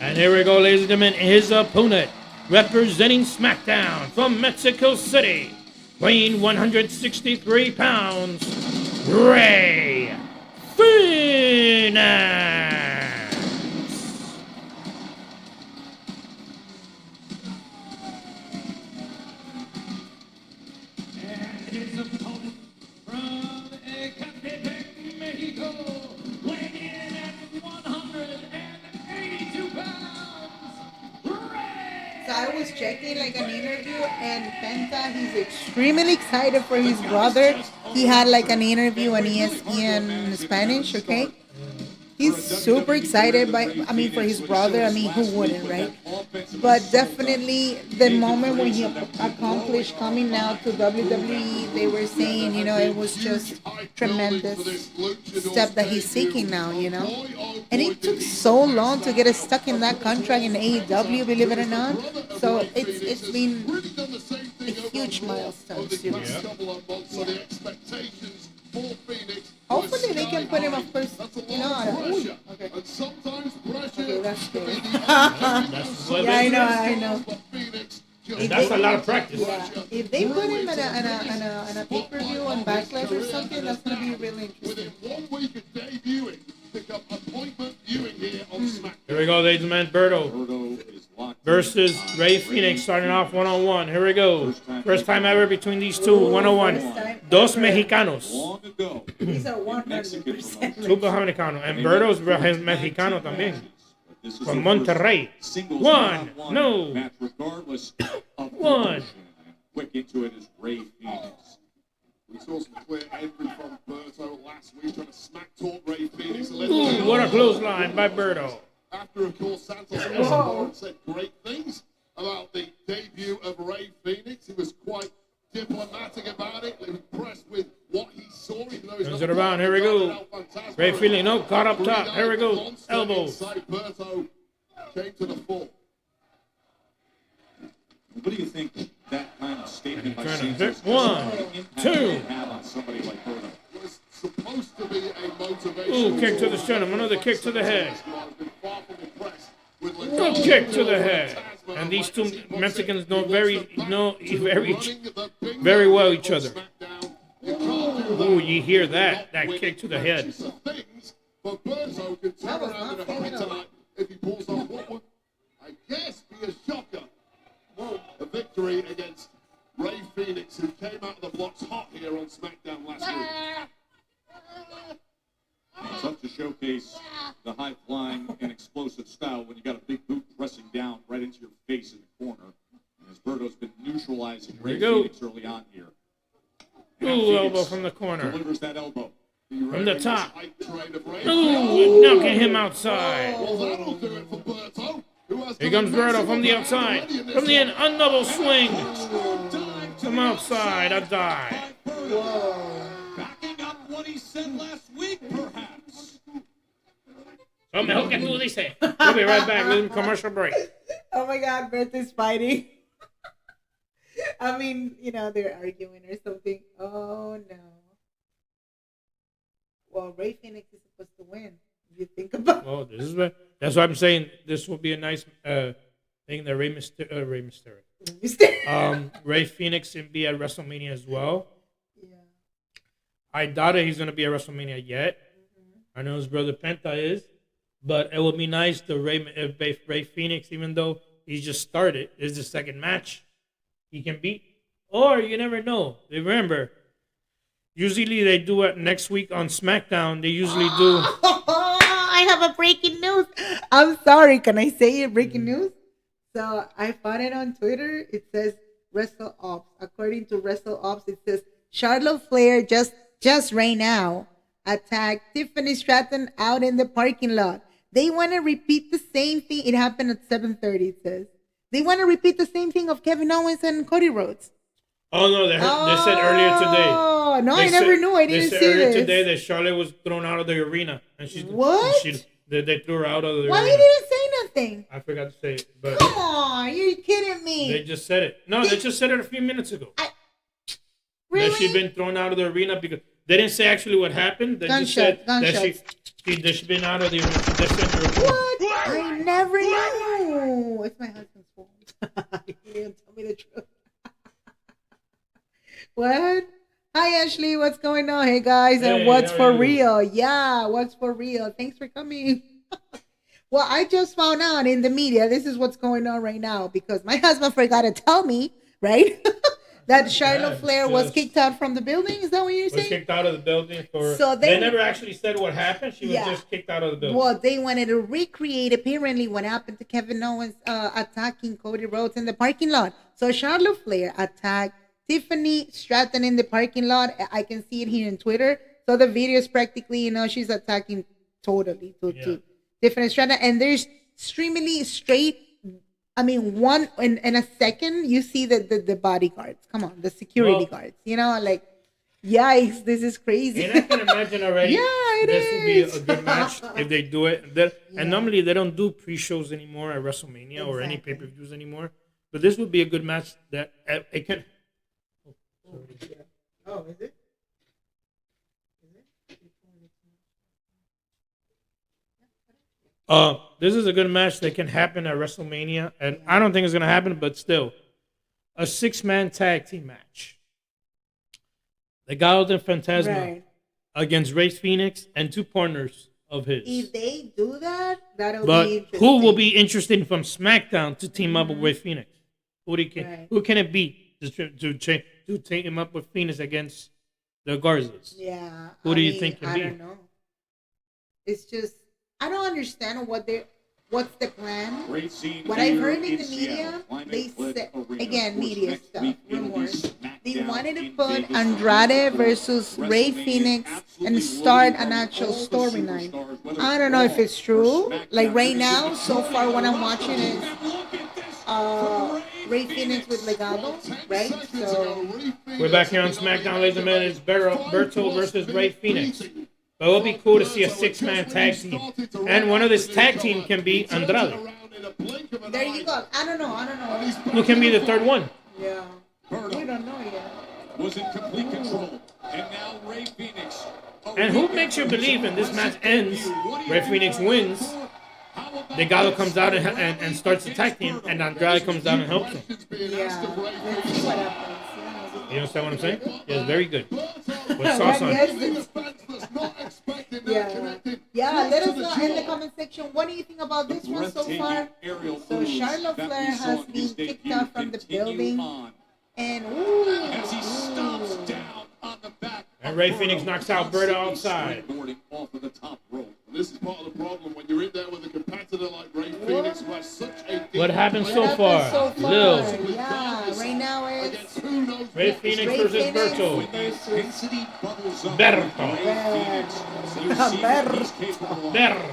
And here we go, ladies and gentlemen. His opponent, representing SmackDown from Mexico City, weighing 163 pounds, Wwe Smackdown. His opponent from Ecatepec, Mexico, weighing in at 182 pounds, Ray. So I was checking like an interview, and Penta, he's extremely excited for his brother. He had like an interview on ESPN in Spanish, okay? He's super excited for his brother. I mean, who wouldn't, right? But definitely the moment when he accomplished coming now to WWE, they were saying, you know, it was just tremendous step that he's seeking now, you know. And it took so long to get us stuck in that contract in AEW, believe it or not. So it's been a huge milestone, you know. Hopefully they can put him up first, you know. Okay. Okay, that's good. Yeah, I know. That's a lot of practice. Yeah. If they put him in a pay-per-view on Backlash or something, that's going to be really interesting. Within 1 week of debuting, pick up appointment viewing here on SmackDown. Here we go, ladies and gentlemen. Berto versus Ray Phoenix, starting off one-on-one. Here we go. First time ever between these two, one-on-one. Dos Mexicanos. Long ago, These are 100%. Two Mexicanos. And Berto's Mexicano también. From Monterrey. One. No. match regardless of One. Quick into it is Ray Phoenix. We saw some clear entry from Berto last week trying to smack talk Ray Phoenix a little Ooh, bit. what a clothesline by Berto. After, of course, Santos Escobar said great things about the debut of Ray Phoenix. He was quite diplomatic about it. Impressed with what he saw. Even though he's Turns not it around. Here we go. Ray Phoenix, no, caught up top. Here we go. Elbows. Berto came to the fore. What do you think that kind of statement by Trying to Santos. hit one, two. Have on somebody like Berto. Was supposed to be a motivation. Ooh, kick to the sternum. Another kick to the head. With Good kick to the head. And these two Mexicans know very well each other. Ooh, you hear that? That kick to the head. But Berto could turn around in a hurry tonight if he pulls off what would, I guess, be a shocker. A victory against Ray Phoenix, who came out of the blocks hot here on SmackDown last week. Tough to showcase the high-flying and explosive style when you got a big boot pressing down right into your face in the corner. And as Berto's been neutralizing Ray Phoenix early on here. Ooh, elbow from the corner. Delivers that elbow. From the top. Ooh, knocking him outside. Well, that'll do it for Berto. Here comes Berto from the outside. From the end, a double swing. From outside, a dive. Backing up what he said last week, perhaps. Oh, mejor que tú dice. We'll be right back with a commercial break. Oh my God, Beth is fighting. I mean, you know, they're arguing or something. Oh no. Well, Ray Phoenix is supposed to win. If you think about it. Oh, this is that's why I'm saying this will be a nice thing that Ray Mysterio. Ray Phoenix can be at WrestleMania as well. Yeah. I doubt he's going to be at WrestleMania yet. I know his brother Penta is, but it would be nice to Ray Phoenix, even though he's just started, is the second match he can beat. Or you never know. Remember, usually they do it next week on SmackDown. They usually do. I have a breaking news. I'm sorry. Can I say it? Breaking news? So I found it on Twitter. It says Wrestle Ops. According to Wrestle Ops, it says Charlotte Flair just right now attacked Tiffany Stratton out in the parking lot. They want to repeat the same thing. It happened at 7:30. It says they want to repeat the same thing of Kevin Owens and Cody Rhodes. Oh no! They said earlier today. Oh no! I never knew. I didn't see They said earlier this. today that Charlotte was thrown out of the arena, and she's What? They threw her out of the Why arena. you didn't say nothing? I forgot to say it, but Come on, you're kidding me. they just said it. No, they just said it a few minutes ago. Really? That she'd been thrown out of the arena because they didn't say actually what happened. They just said that she'd been out of the arena. They said What? I never knew. It's my husband's fault. He didn't tell me the truth. What? Hi, Ashley. What's going on? Hey, guys. And Hey, what's how for are you? real? Yeah, what's for real? Thanks for coming. Well, I just found out in the media, this is what's going on right now because my husband forgot to tell me, right? That Charlotte Flair was kicked out from the building. Is that what you're was saying? kicked out of the building for. So they they- never actually said what happened. She was just kicked out of the building. Well, they wanted to recreate apparently what happened to Kevin Owens attacking Cody Rhodes in the parking lot. So Charlotte Flair attacked Tiffany Stratton in the parking lot. I can see it here on Twitter. So the video is practically, you know, she's attacking totally to Tiffany Stratton. And there's extremely straight. I mean, one in a second, you see the bodyguards. Come on, the security guards. You know, like, yikes, this is crazy. And I can imagine already. Yeah, this would be a good match if they do it. And normally they don't do pre-shows anymore at WrestleMania or any pay-per-views anymore. But this would be a good match that it can. Oh, is it? This is a good match that can happen at WrestleMania, and I don't think it's gonna happen, but still, a 6-man tag team match. The Golden Phantasma against Ray Phoenix and 2 partners of his. If they do that, that'll But be interesting. who will be interested from SmackDown to team up with Ray Phoenix? Who can it be to team up with Phoenix against the Garzas? Yeah. Who do you think can I be? don't know. It's just I don't understand what's the plan. What I've heard in the media, they said again media stuff, rumors. They wanted to put Andrade versus Ray Phoenix and start an actual storyline. I don't know if it's true. Like right now, so far what I'm watching is Ray Phoenix with Legado, right? So we're back here on SmackDown, ladies and gentlemen. It's Berto versus Ray Phoenix. But it would be cool to see a 6-man tag team. And one of this tag team can be Andrade. there you go. I don't know. Who can be the third one? Yeah. We don't know yet. was in complete control. And now Ray Phoenix. And who makes you believe when this match ends, Ray Phoenix wins, the Gallo comes out and starts attacking, and Andrade comes out and helps him. Yeah. Let's see what happens. You understand what I'm saying? Yeah, very good. With sauce on it. Yeah, let us know in the comment section. What do you think about this one so far? So Charlotte Flair has been kicked out from the building. And as he stomps down on the back. And Ray Phoenix knocks out Berta outside. Off of the top rope. This is part of the problem when you're in there with a competitor like Ray Phoenix who has such a deep What happened so what far? happened so far? Lil. Yeah, right now it's Ray Phoenix Ray versus Phoenix Berto. Intensity bubbles up. Berto.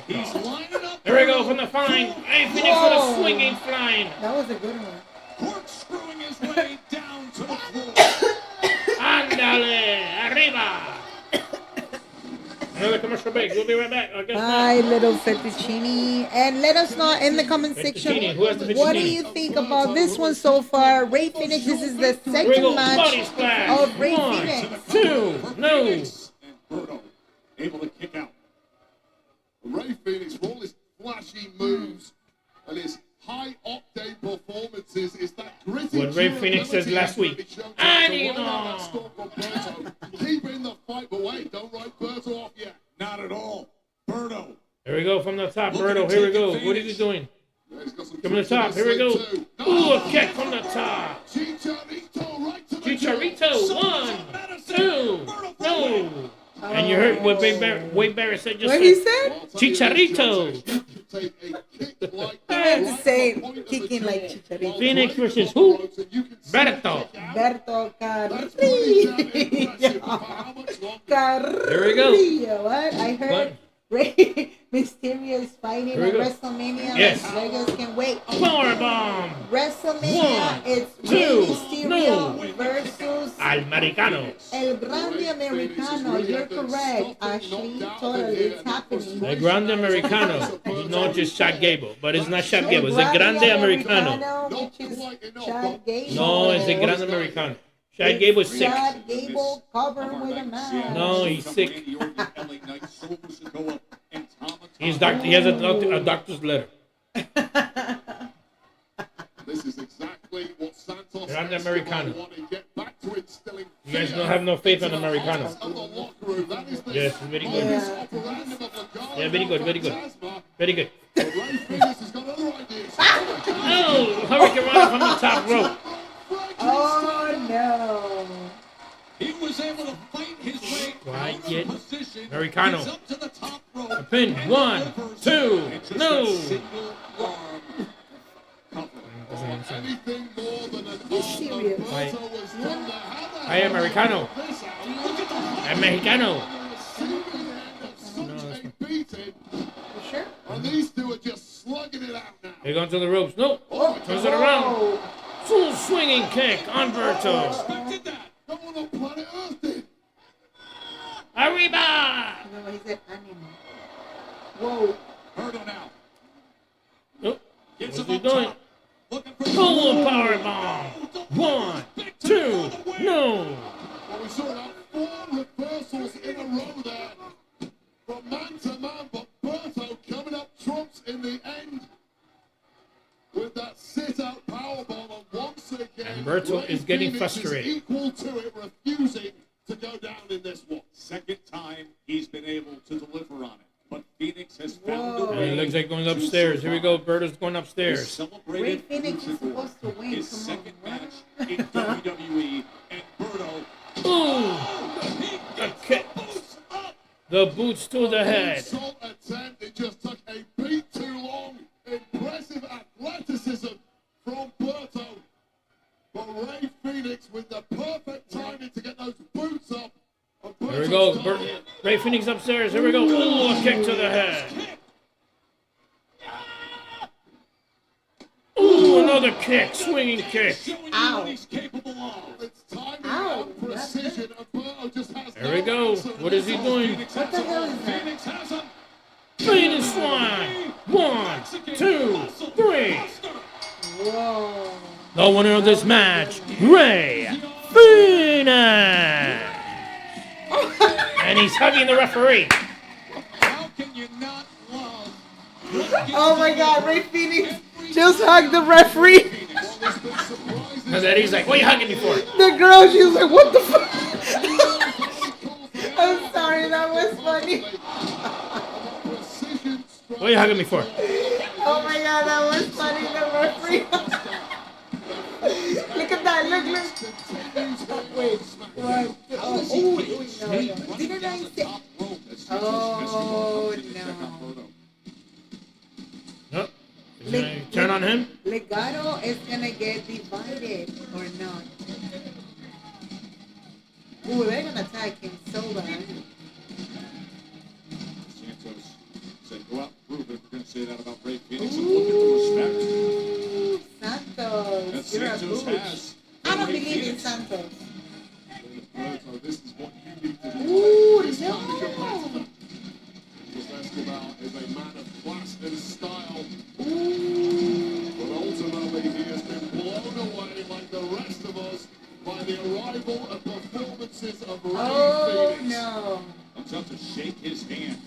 He's lining up. Here we go from the fine. Ray Phoenix with a swinging flying. That was a good one. Corkscrewing his way down to the floor. Ándale, arriba. Another commercial break. We'll be right back. I guess Hi, little fettuccine. And let us know in the comment section, Fettuccine. Who has the what do fettuccine? you think about this one so far? Ray Phoenix, this is the Here we go. second match Body splash. of Ray 1, Phoenix. 2, no. And Berto able to kick out. Ray Phoenix, for all his flashy moves and his high-octane performances, is that gritty. What Ray Phoenix says last week. Animo. Keep in the fight, but wait, don't write Berto off yet. Not at all. Berto. Here we go from the top. Berto, here we go. What is he doing? Yeah, he's got some From the tricks up top. his Here we go. sleeve too. Ooh, a kick from the top. Chicharito right to the Chicharito. 1, 2, no. And you heard what Wade Barrett said just What he said. said? Chicharito. Take a kick like I had to say kicking like Chicharito. Phoenix versus who? Berto. Berto Carrillo. There we go. What? I heard What? Ray Mysterio is fighting Here we at go. WrestleMania. Yes. Las Vegas can wait. Powerbomb. WrestleMania, 1, it's 2, Rey Mysterio no. versus Americano. El Grande Americano. You're correct, Ashley. Totally, it's happening. El Grande Americano. Not just Chad Gable, but it's not Chad El Gable. It's the Grande Americano. which is Chad Gable. No, it's the Grande Americano. Chad Gable is sick. Chad Gable covered with a mask. No, he's sick. He has a doctor's letter. This is exactly what Santos Grande Americano. want to get back to instilling You guys fear don't have no faith in Americano. of the locker room. That is the Yes, very good. Yeah. operandum of the guard. Yeah, very good, very good. Very good. But Ray Phoenix has got other ideas. Oh, Hurricane Rana from the top rope. Oh no. He was able to fight his way out Quiet. of position. Americano. Gets up to the top rope. A pin. and 1, delivers 2, in just no. a single arm cover. Anything more than an He's serious. Alberto was done there. How the I am Americano. this out? I'm Mexicano. Receiving end of such a beating. You sure? And these two are just slugging it out now. They're going to the ropes. No. Oh, Turns it around. Oh. Full swinging kick on Berto. Expected that. no one on planet Earth did. Arriba. No, he said animo. Whoa. Berto now. Nope. Gets What's him he up doing? top. Looking for Full power bomb. 1, 2, no. Well, we saw about 4 reversals in a row there. From man to man, but Berto coming up trumps in the end. With that sit-out powerbomb, and once again, And Berto Ray is getting Phoenix frustrated. is equal to it, refusing to go down in this one. second time he's been able to deliver on it. But Phoenix has found a Whoa. And way. it looks like going to upstairs. Here we go. Berto's going He upstairs. Ray celebrated Phoenix is Luchador, supposed to win. his Come second on. match in WWE, and Berto. Ooh. He A gets kick. the boots up. The boots to the head. Insult attempt, it just took a beat too long. Impressive athleticism from Berto. But Ray Phoenix with the perfect timing to get those boots up. And Here we Berto's go. target. Ray Phoenix upstairs. Here we go. Ooh, a kick to the head. Ooh, another kick. Swinging kick. Showing Ow. you what he's capable of. It's timing Ow, and precision, and Berto just has Here we go. What is he doing? Phoenix What has the him. hell is that? Phoenix has him. Phoenix Swan. 1, 2, 3. Whoa. The winner of this match, Ray Phoenix. And he's hugging the referee. How can you not love? Oh my God, Ray Phoenix just hugged the referee. And then he's like, what are you hugging me for? The girl, she was like, what the fuck? I'm sorry, that was funny. What are you hugging me for? Oh my God, that was funny, the referee. Look at that, look. Wait, what? Oh, no. Didn't I say? Oh, no. Nope. Is he gonna turn on him? Legado is gonna get divided or not. Ooh, they're gonna attack him so bad. Santos said, go out and prove it. We're going to say that about Ray Phoenix. And look at the respect Santos, that you're a Santos booch. has. I don't for Ray believe in Phoenix. Santos. So this is what you need to do. Ooh, It's time to no. show Escobar. Because Escobar is a man of class and style. But ultimately, he has been blown away like the rest of us by the arrival and performances of Ray Oh, Phoenix. no. Comes up to shake his hand.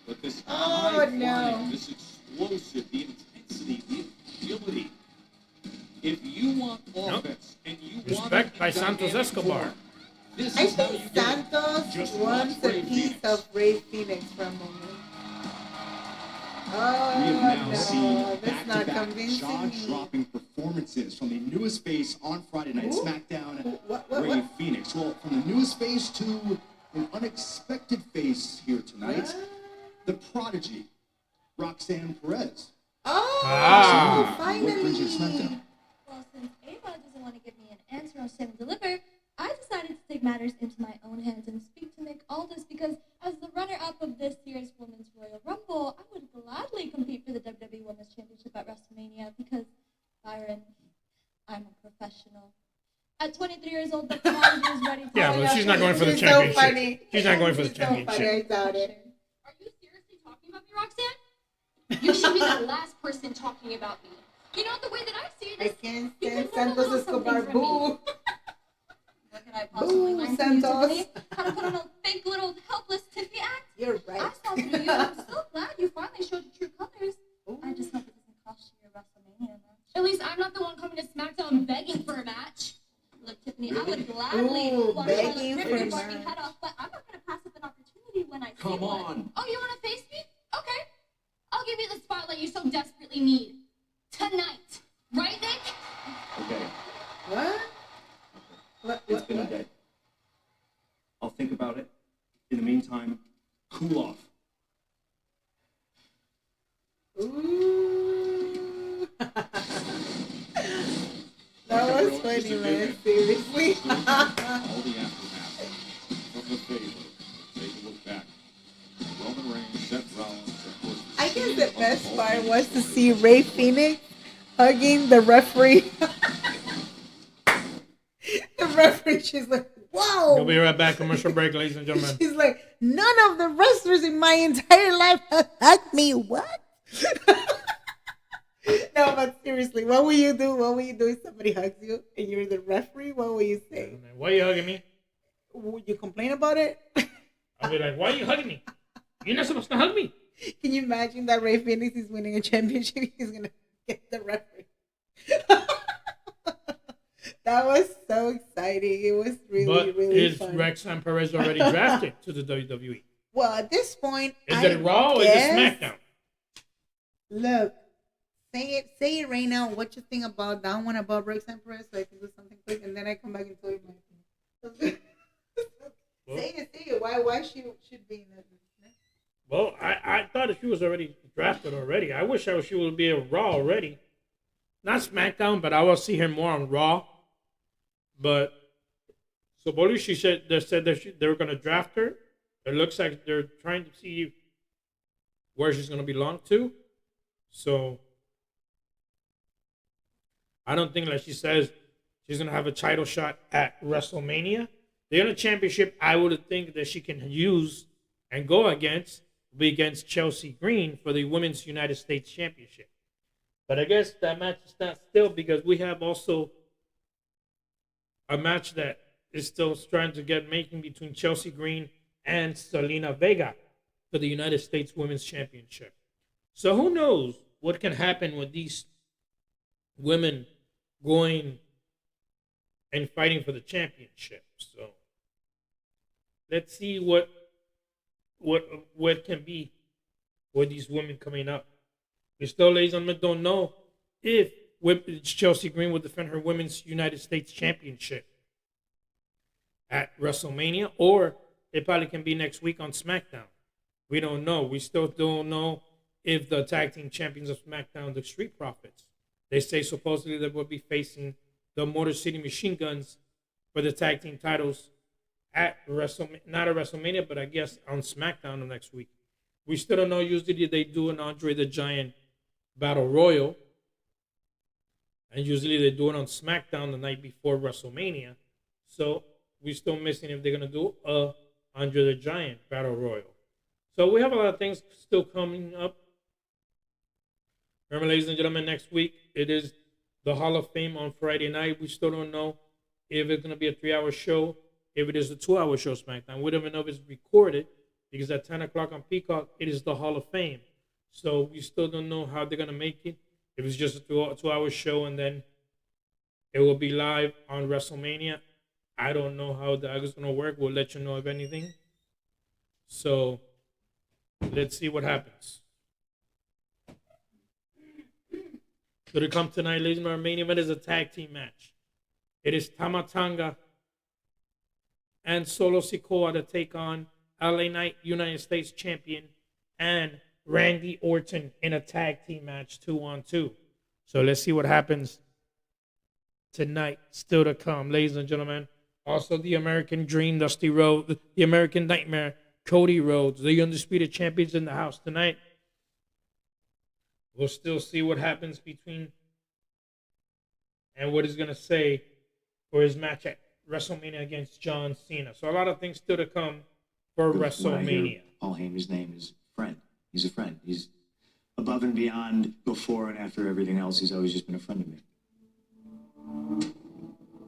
But this Oh, high no. flying, this explosive, the intensity, the agility. If you want offense and you want Respect by Santos Escobar. this I is how you think get it. Santos Just wants watch a Ray piece Phoenix. of Ray Phoenix for a moment. We have now Oh, seen no, that's not back-to-back convincing me. jaw-dropping performances from the newest face on Friday Night Ooh. SmackDown, What? Ray Phoenix. Well, from the newest face to an unexpected face here tonight, the prodigy, Roxanne Perez. Oh, Ah. What brings you to finally. SmackDown? Well, since Ava doesn't want to give me an answer on Stand Deliver, I decided to take matters into my own hands and speak to Nick Aldis because as the runner-up of this year's Women's Royal Rumble, I would gladly compete for the WWE Women's Championship at WrestleMania because, Byron, I'm a professional. At 23 years old, the prodigy is ready to... Yeah, but she's not going for the She's championship. So funny. She's not going for the She's so funny, championship. I doubt it. Are you seriously talking about me, Roxanne? You should be the last person talking about me. You know, the way that I see it I is, can't you stand can learn a Santos little Escobar. something from me. Boo. What could I possibly Boo, learn from you, Santos. Tiffany? How to put on a fake little helpless Tiffany act? You're I right. saw through you. I'm so glad you finally showed your true colors. Ooh. I just hope it doesn't cost you your WrestleMania match. At least I'm not the one coming to SmackDown begging for a match. Look, Tiffany, I would gladly Ooh, watch begging Charlotte for rip a your Barbie match. head off, but I'm not going to pass up an opportunity when I see Come one. on. Oh, you want to face me? Okay. I'll give you the spotlight you so desperately need. Tonight. Right, Nick? Okay, What? it's been a day. I'll think about it. In the meantime, cool off. Ooh. That was funny, man. Seriously. All the aftermath from the favor. Take a look back. Roman Reigns, Seth Rollins, of course. I guess the best part was to see Ray Phoenix hugging the referee. The referee, she's like, whoa. We'll be right back. Commercial break, ladies and gentlemen. She's like, none of the wrestlers in my entire life have hugged me. What? No, but seriously, what will you do? What will you do if somebody hugs you and you're the referee? What will you say? Why are you hugging me? Would you complain about it? I'll be like, why are you hugging me? You're not supposed to hug me. Can you imagine that Ray Phoenix is winning a championship? He's going to get the referee. That was so exciting. It was really, But really is fun. Roxanne Perez already drafted to the WWE? Well, at this point, Is it Raw or is it guess- SmackDown? Look, say it right now. What you think about that one about Roxanne Perez, so I can do something quick, and then I come back and tell you my opinion. Say it. Why she should be in that? Well, I thought she was already drafted already. I wish she would be a Raw already. Not SmackDown, but I will see her more on Raw. But supposedly they said that they were going to draft her. It looks like they're trying to see where she's going to belong to. So I don't think, like she says, she's going to have a title shot at WrestleMania. The other championship I would think that she can use and go against will be against Chelsea Green for the Women's United States Championship. But I guess that match is not still because we have also a match that is still trying to get making between Chelsea Green and Selena Vega for the United States Women's Championship. So who knows what can happen with these women going and fighting for the championship. So let's see what can be with these women coming up. We still, ladies and gentlemen, don't know if Chelsea Green will defend her Women's United States Championship at WrestleMania, or it probably can be next week on SmackDown. We don't know. We still don't know if the tag team champions of SmackDown, the Street Profits, they say supposedly they will be facing the Motor City Machine Guns for the tag team titles at WrestleMania, not at WrestleMania, but I guess on SmackDown the next week. We still don't know. Usually they do an Andre the Giant Battle Royal, and usually they do it on SmackDown the night before WrestleMania. So we're still missing if they're going to do a Andre the Giant Battle Royal. So we have a lot of things still coming up. Remember, ladies and gentlemen, next week it is the Hall of Fame on Friday night. We still don't know if it's going to be a 3-hour show, if it is a 2-hour show SmackDown. We don't even know if it's recorded, because at 10 o'clock on Peacock, it is the Hall of Fame. So we still don't know how they're going to make it. If it's just a 2-hour show and then it will be live on WrestleMania, I don't know how that is going to work. We'll let you know if anything. So let's see what happens. So to come tonight, ladies and gentlemen, our main event is a tag team match. It is Tama Tonga and Solo Sikoa to take on LA Knight, United States Champion, and Randy Orton in a tag team match 2-on-2. So let's see what happens tonight, still to come, ladies and gentlemen. Also, the American Dream, Dusty Rhodes, the American Nightmare, Cody Rhodes, the Undisputed Champions in the house tonight. We'll still see what happens between and what he's going to say for his match at WrestleMania against John Cena. So a lot of things still to come for WrestleMania. Paul Heyman's name is friend. He's a friend. He's above and beyond before and after everything else. He's always just been a friend to me.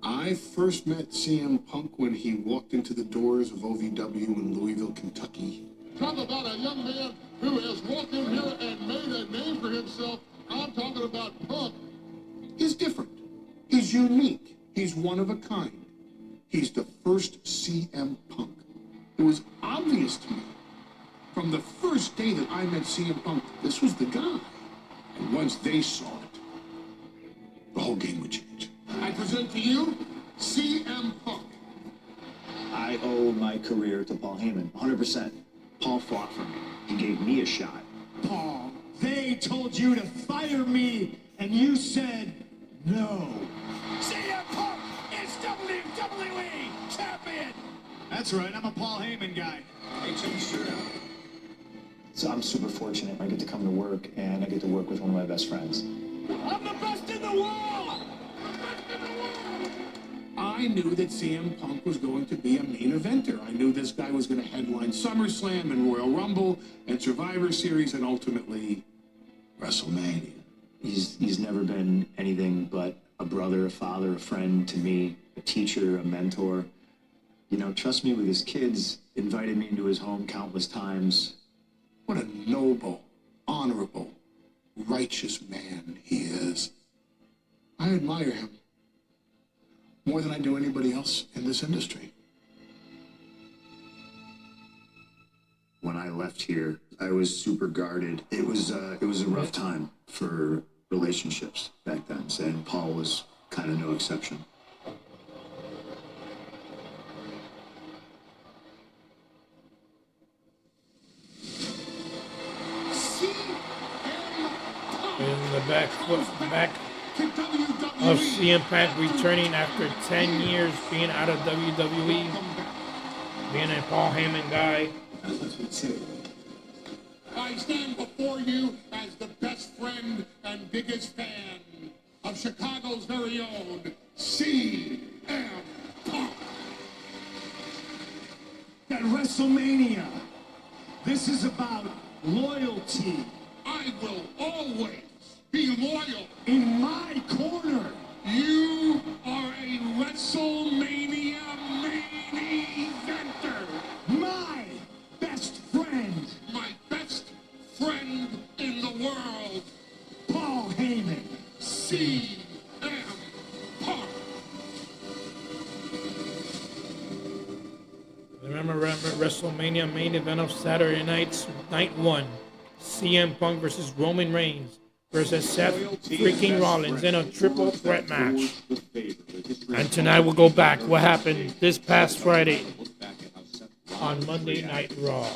I first met CM Punk when he walked into the doors of OVW in Louisville, Kentucky. Talk about a young man who has walked in here and made a name for himself. I'm talking about Punk. He's different. He's unique. He's one of a kind. He's the first CM Punk. It was obvious to me from the first day that I met CM Punk, this was the guy. And once they saw it, the whole game would change. I present to you CM Punk. I owe my career to Paul Heyman, 100%. Paul fought for me. He gave me a shot. Paul, they told you to fire me, and you said no. CM Punk is WWE Champion. That's right, I'm a Paul Heyman guy. Hey, check your shirt out. So I'm super fortunate. I get to come to work, and I get to work with one of my best friends. I'm the best in the world. I knew that CM Punk was going to be a main eventer. I knew this guy was going to headline SummerSlam and Royal Rumble and Survivor Series and ultimately WrestleMania. He's never been anything but a brother, a father, a friend to me, a teacher, a mentor. You know, trust me with his kids, invited me into his home countless times. What a noble, honorable, righteous man he is. I admire him more than I do anybody else in this industry. When I left here, I was super guarded. It was a rough time for relationships back then, and Paul was kind of no exception. In the back of CM Punk returning after 10 years being out of WWE, being a Paul Heyman guy. I stand before you as the best friend and biggest fan of Chicago's very own CM Punk. At WrestleMania, this is about loyalty. I will always be loyal. In my corner. You are a WrestleMania CM Punk. Remember WrestleMania main event of Saturday night, night 1. CM Punk versus Roman Reigns versus Seth freaking Rollins in a triple threat match. And tonight we'll go back what happened this past Friday on Monday Night Raw.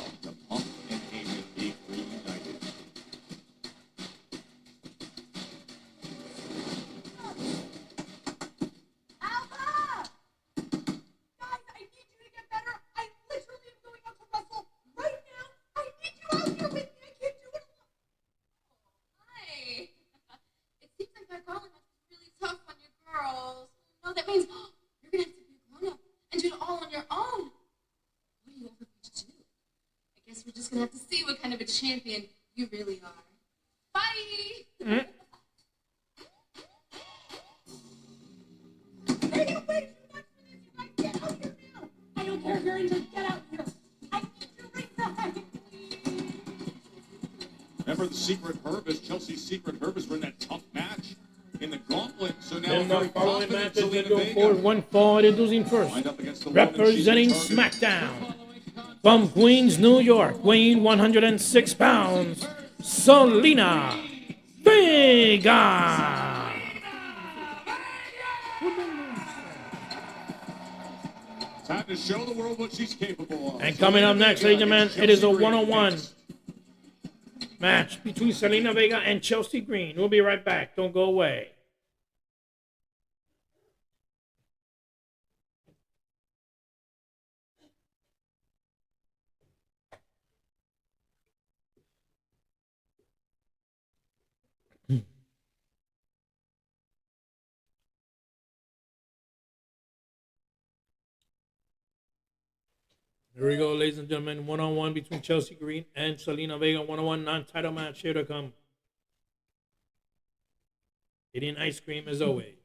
Champion you really are. Bye! I don't care if you're injured. Get out here. I need you right now. Remember the Secret Herb Chelsea's Secret Herb is in that tough match in the gauntlet. So now In the very following confident matches, they Zelina go Vega. forward. One fall, introducing first. Lined up against the woman she's Representing targeted. SmackDown. From Queens, New York, weighing 106 pounds, Zelina Vega. Time to show the world what she's capable of. And coming up next, ladies and gentlemen, it is a one-on-one match between Zelina Vega and Chelsea Green. We'll be right back. Don't go away. Here we go, ladies and gentlemen. One-on-one between Chelsea Green and Zelina Vega. One-on-one non-title match here to come. Eating ice cream as always.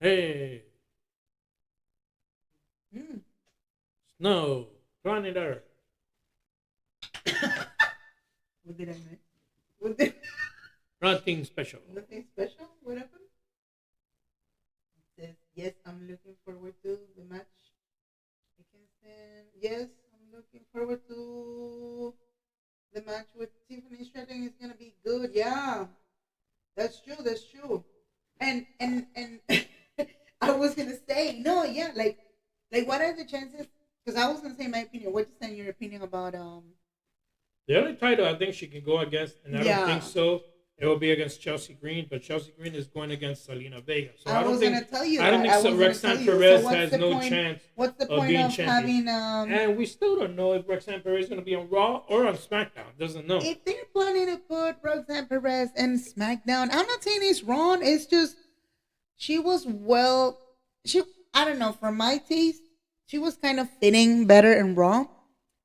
Hey. Snow. Planet Earth. What did I miss? What did... Nothing special. Nothing special? What happened? It says, yes, I'm looking forward to the match. I can stand. Yes, I'm looking forward to the match with Tiffany Stratton. It's gonna be good. Yeah, that's true. That's true. And I was gonna say no. Yeah, like what are the chances? Because I was gonna say my opinion. What you saying? Your opinion about The only title I think she can go against, and I don't think so. It will be against Chelsea Green, but Chelsea Green is going against Zelina Vega. So I don't think Roxanne Perez has no chance what's the of point being of champion. having And we still don't know if Roxanne Perez is going to be on Raw or on SmackDown. Doesn't know. If they're planning to put Roxanne Perez in SmackDown, I'm not saying it's wrong. It's just she was I don't know, for my taste, she was kind of fitting better in Raw.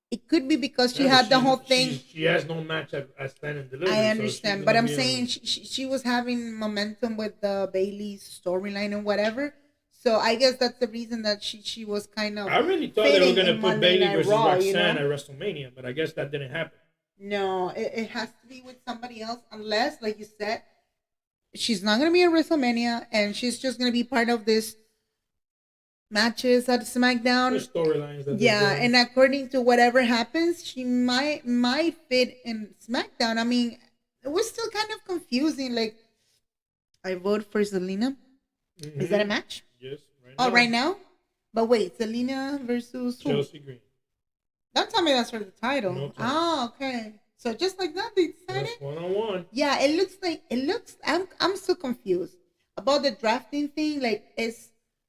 It could be because she had the whole thing. She has no match at Stand and Deliver. I understand, but I'm saying she was having momentum with the Bailey's storyline and whatever. So I guess that's the reason that she was kind of. I really thought they were going to put Monday Bailey Night versus Raw, Roxanne at WrestleMania, but I guess that didn't happen. No, it has to be with somebody else, unless, like you said, she's not going to be at WrestleMania and she's just going to be part of this matches at SmackDown. The storylines that yeah, and according to whatever happens, she might fit in SmackDown. I mean, it was still kind of confusing. Like, I vote for Zelina. Mm-hmm. Is that a match? Yes, right now. Oh, right now? But wait, Zelina versus who? Chelsea Green. Don't tell me that's for the title. No title. Oh, okay. So just like that, they decided. Just one-on-one. Yeah, it looks. I'm so confused about the drafting thing. Like,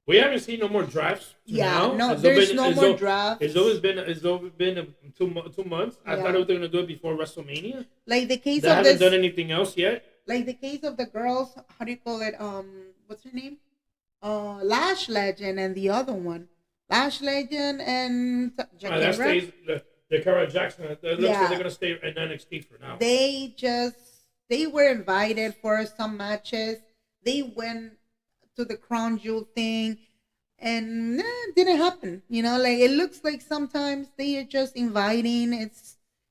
we haven't seen no more drafts. Yeah, now. no, there's no more drafts. It's always been 2 months. I thought they were going to do it before WrestleMania. Like the case they of haven't done anything else yet. Like the case of the girls. How do you call it? What's her name? Lash Legend and the other one. Lash Legend and that stays. The Cara Jackson. It looks like they're going to stay in NXT for now. They were invited for some matches. They went to the Crown Jewel thing, and it didn't happen. You know, like it looks like sometimes they are just inviting.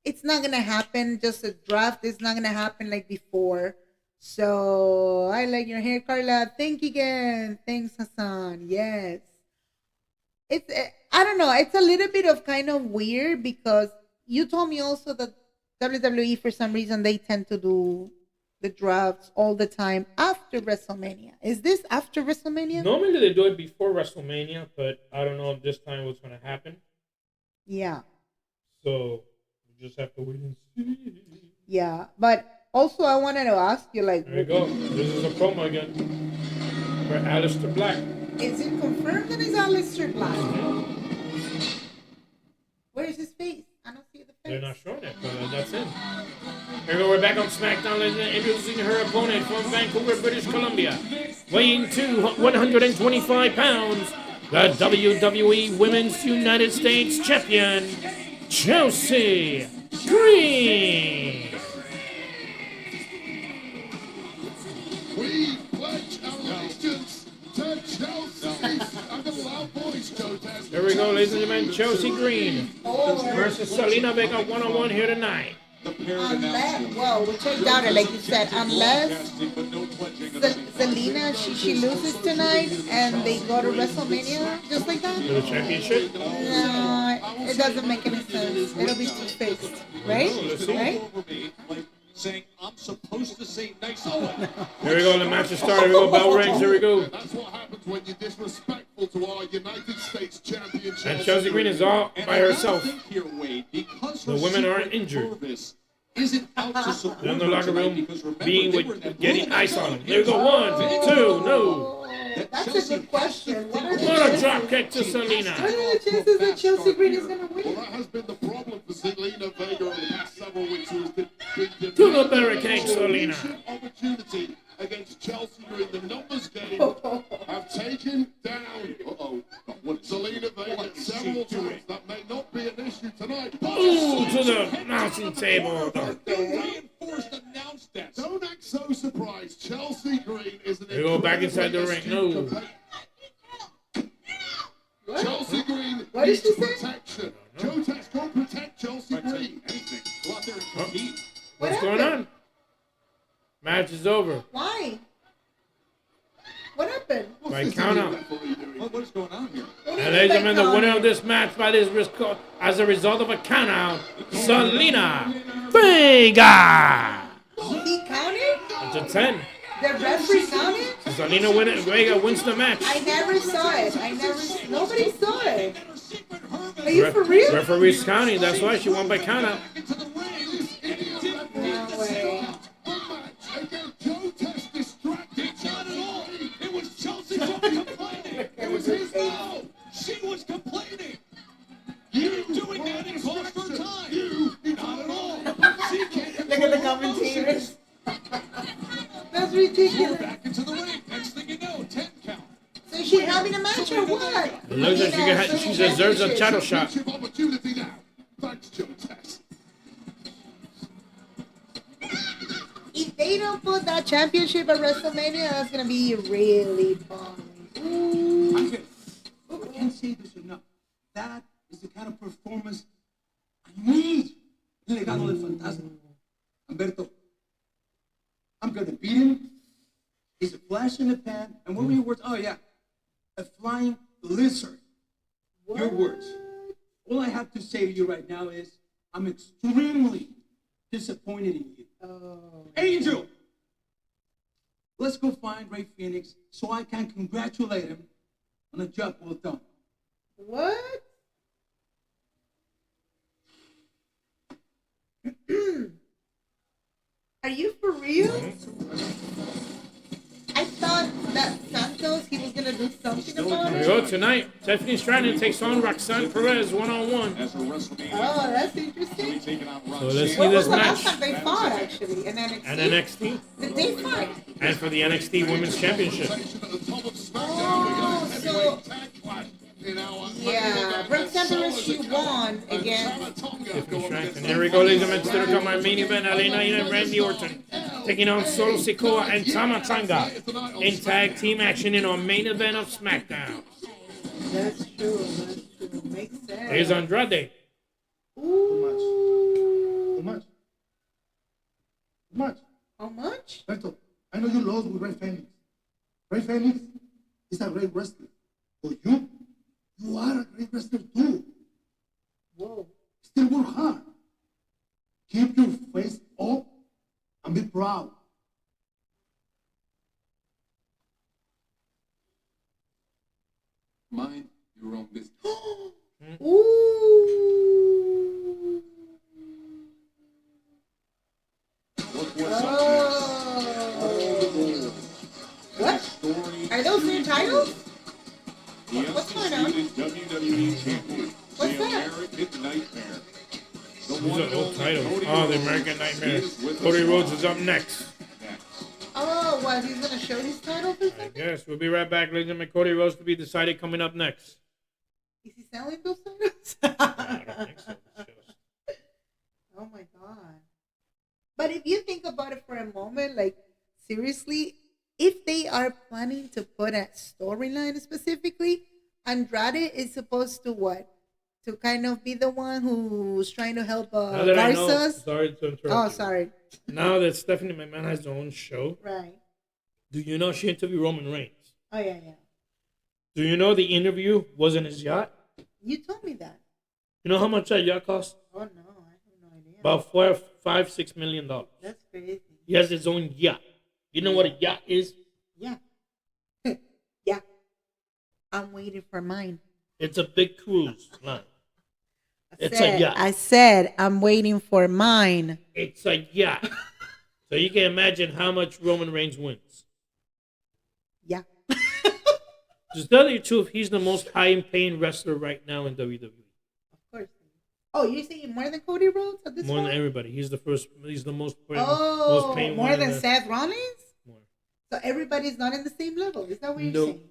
it's not gonna happen. Just a draft is not gonna happen like before. So I like your hair, Carla. Thank you again. Thanks, Hassan. Yes. It's I don't know. It's a little bit of kind of weird because you told me also that WWE for some reason they tend to do the drafts all the time after WrestleMania. Is this after WrestleMania? Normally they do it before WrestleMania, but I don't know if this time what's going to happen. Yeah. So we just have to wait and see. Yeah, but also I wanted to ask you, like, There you go. This is a promo again for Aleister Black. is it confirmed that it's Aleister Black? Where is his face? I don't see the face. They're not showing it, but that's it. Here we go. We're back on SmackDown. Ladies and introducing her opponent from Vancouver, British Columbia, weighing 125 pounds, the WWE Women's United States Champion, Chelsea Green. We pledge allegiance to Chelsea. I'm the loud voice, Joe Test. Here we go, ladies and gentlemen. Chelsea Green versus Selena Vega one-on-one here tonight. Unless, well, we checked out it, like you said, unless Selena, she loses tonight and they go to WrestleMania just like that. For the championship? No, it doesn't make any sense. It'll be two-faced, right? Right? Saying I'm supposed to say nice. Here we go, the match is started. Here we go, bell rings. Here we go. That's what happens when you're disrespectful to our United States champion. And Chelsea Green is all by herself. Here, Wade, because The women aren't injured. Isn't out to support They're in the locker room, being they were in with that getting room. ice on them. There we go, 1, 2, no. That's a good question. What are the What a chances? drop kick to Selena. What are the chances that Chelsea Green is gonna Well, win? that has been the problem for Selena Vega over the past several weeks. Who has been To the barricade, Selena. Opportunity against Chelsea Green. The numbers game have taken down. Selena Vega several times. That may not be an issue tonight. But Ooh, to the announcing table. Reinforced announce desk. don't act so surprised. Chelsea Green is an We go back inside the ring. No. Chelsea Green What did needs she say? protection. Joe Tex, go protect Chelsea I'd take Green. anything. Go out there and compete. What's going on? Match is over. Why? What happened? By count out. What is going on here? What do you And mean ladies by and gentlemen, the winner count? of this match by this risk as a result of a count out, Selena Vega. He counted? It's a 10. The referee counted? Selena Vega wins the match. I never saw it. Nobody saw it. Are you for real? Referee's counting. That's why she won by count out. No way. Again, Joe Tex distracted. Not at all. It was Chelsea complaining. It was his fault. She was complaining. You doing that and cost her time. You not at all. She can't. Look at the commentators. That's ridiculous. Back into the ring. Next thing you know, 10 count. So is she having a match or what? It looks like she deserves a title shot. Opportunity now. Thanks, Joe Tex. If they don't put that championship at WrestleMania, that's gonna be really fun. Ooh. I can't say this enough. That is the kind of performance I need. El legado del fantasma. Humberto, I'm gonna beat him. He's a flash in the pan. And what were your words? Oh yeah, a flying lizard. Your words. All I have to say to you right now is I'm extremely disappointed in you. Angel! Let's go find Ray Phoenix so I can congratulate him on a job well done. What? Are you for real? I thought that Santos, he was gonna do something about Here we it. go tonight. Tiffany Stratton takes on Roxanne Perez one-on-one. Oh, that's interesting. So let's see When was this the last match. time they fought, actually? In NXT? And NXT. Did they fight? And for the NXT Women's Championship. Oh, so yeah, Roxanne Perez, she won against. Tiffany Stratton. Here we go, ladies and gentlemen. Still to come our main event. LA Knight and Randy Orton taking on Solo Sikoa and Tama Tonga in tag team action in our main event of SmackDown. That's true. That's true. Makes sense. Here's Andrade. Ooh. How much? How much? How much? Beto, I know you lost with Ray Phoenix. Ray Phoenix is a great wrestler. But you are a great wrestler too. Whoa. Still work hard. Keep your face up and be proud. Mind your own business. Ooh. What's up Oh. What? Are those new titles? What's going on? WWE champion, What's the that? American Nightmare. The These one are and old only titles. Cody Oh, the Rhodes American Nightmare. is with Cody us Rhodes live. is up next. Oh, what? He's gonna show his title or I something? guess we'll be right back, ladies and gentlemen. Cody Rhodes to be decided coming up next. Is he selling those titles? I don't think so. Oh my god. But if you think about it for a moment, like seriously, if they are planning to put a storyline specifically, Andrade is supposed to what? To kind of be the one who's trying to help Now that I know, Garza's. sorry to interrupt Oh, you. sorry. Now that Stephanie McMahon has her own show, Right. do you know she interviewed Roman Reigns? Oh yeah, yeah. Do you know the interview was in his yacht? You told me that. You know how much that yacht cost? Oh no, I have no idea. About $6 million. That's crazy. He has his own yacht. You know what a yacht is? Yeah. Yeah. I'm waiting for mine. It's a big cruise line. It's a Said- yacht. I said I'm waiting for mine. It's a yacht. So you can imagine how much Roman Reigns wins. Yeah. Just tell you the truth, he's the most high-paying wrestler right now in WWE. Of course. Oh, you're saying more than Cody Rhodes at this More point? than everybody. He's the first. He's the most paying. Oh, most paying more one in than the- Seth Rollins? More. So everybody's not in the same level. Is that what you're No. saying?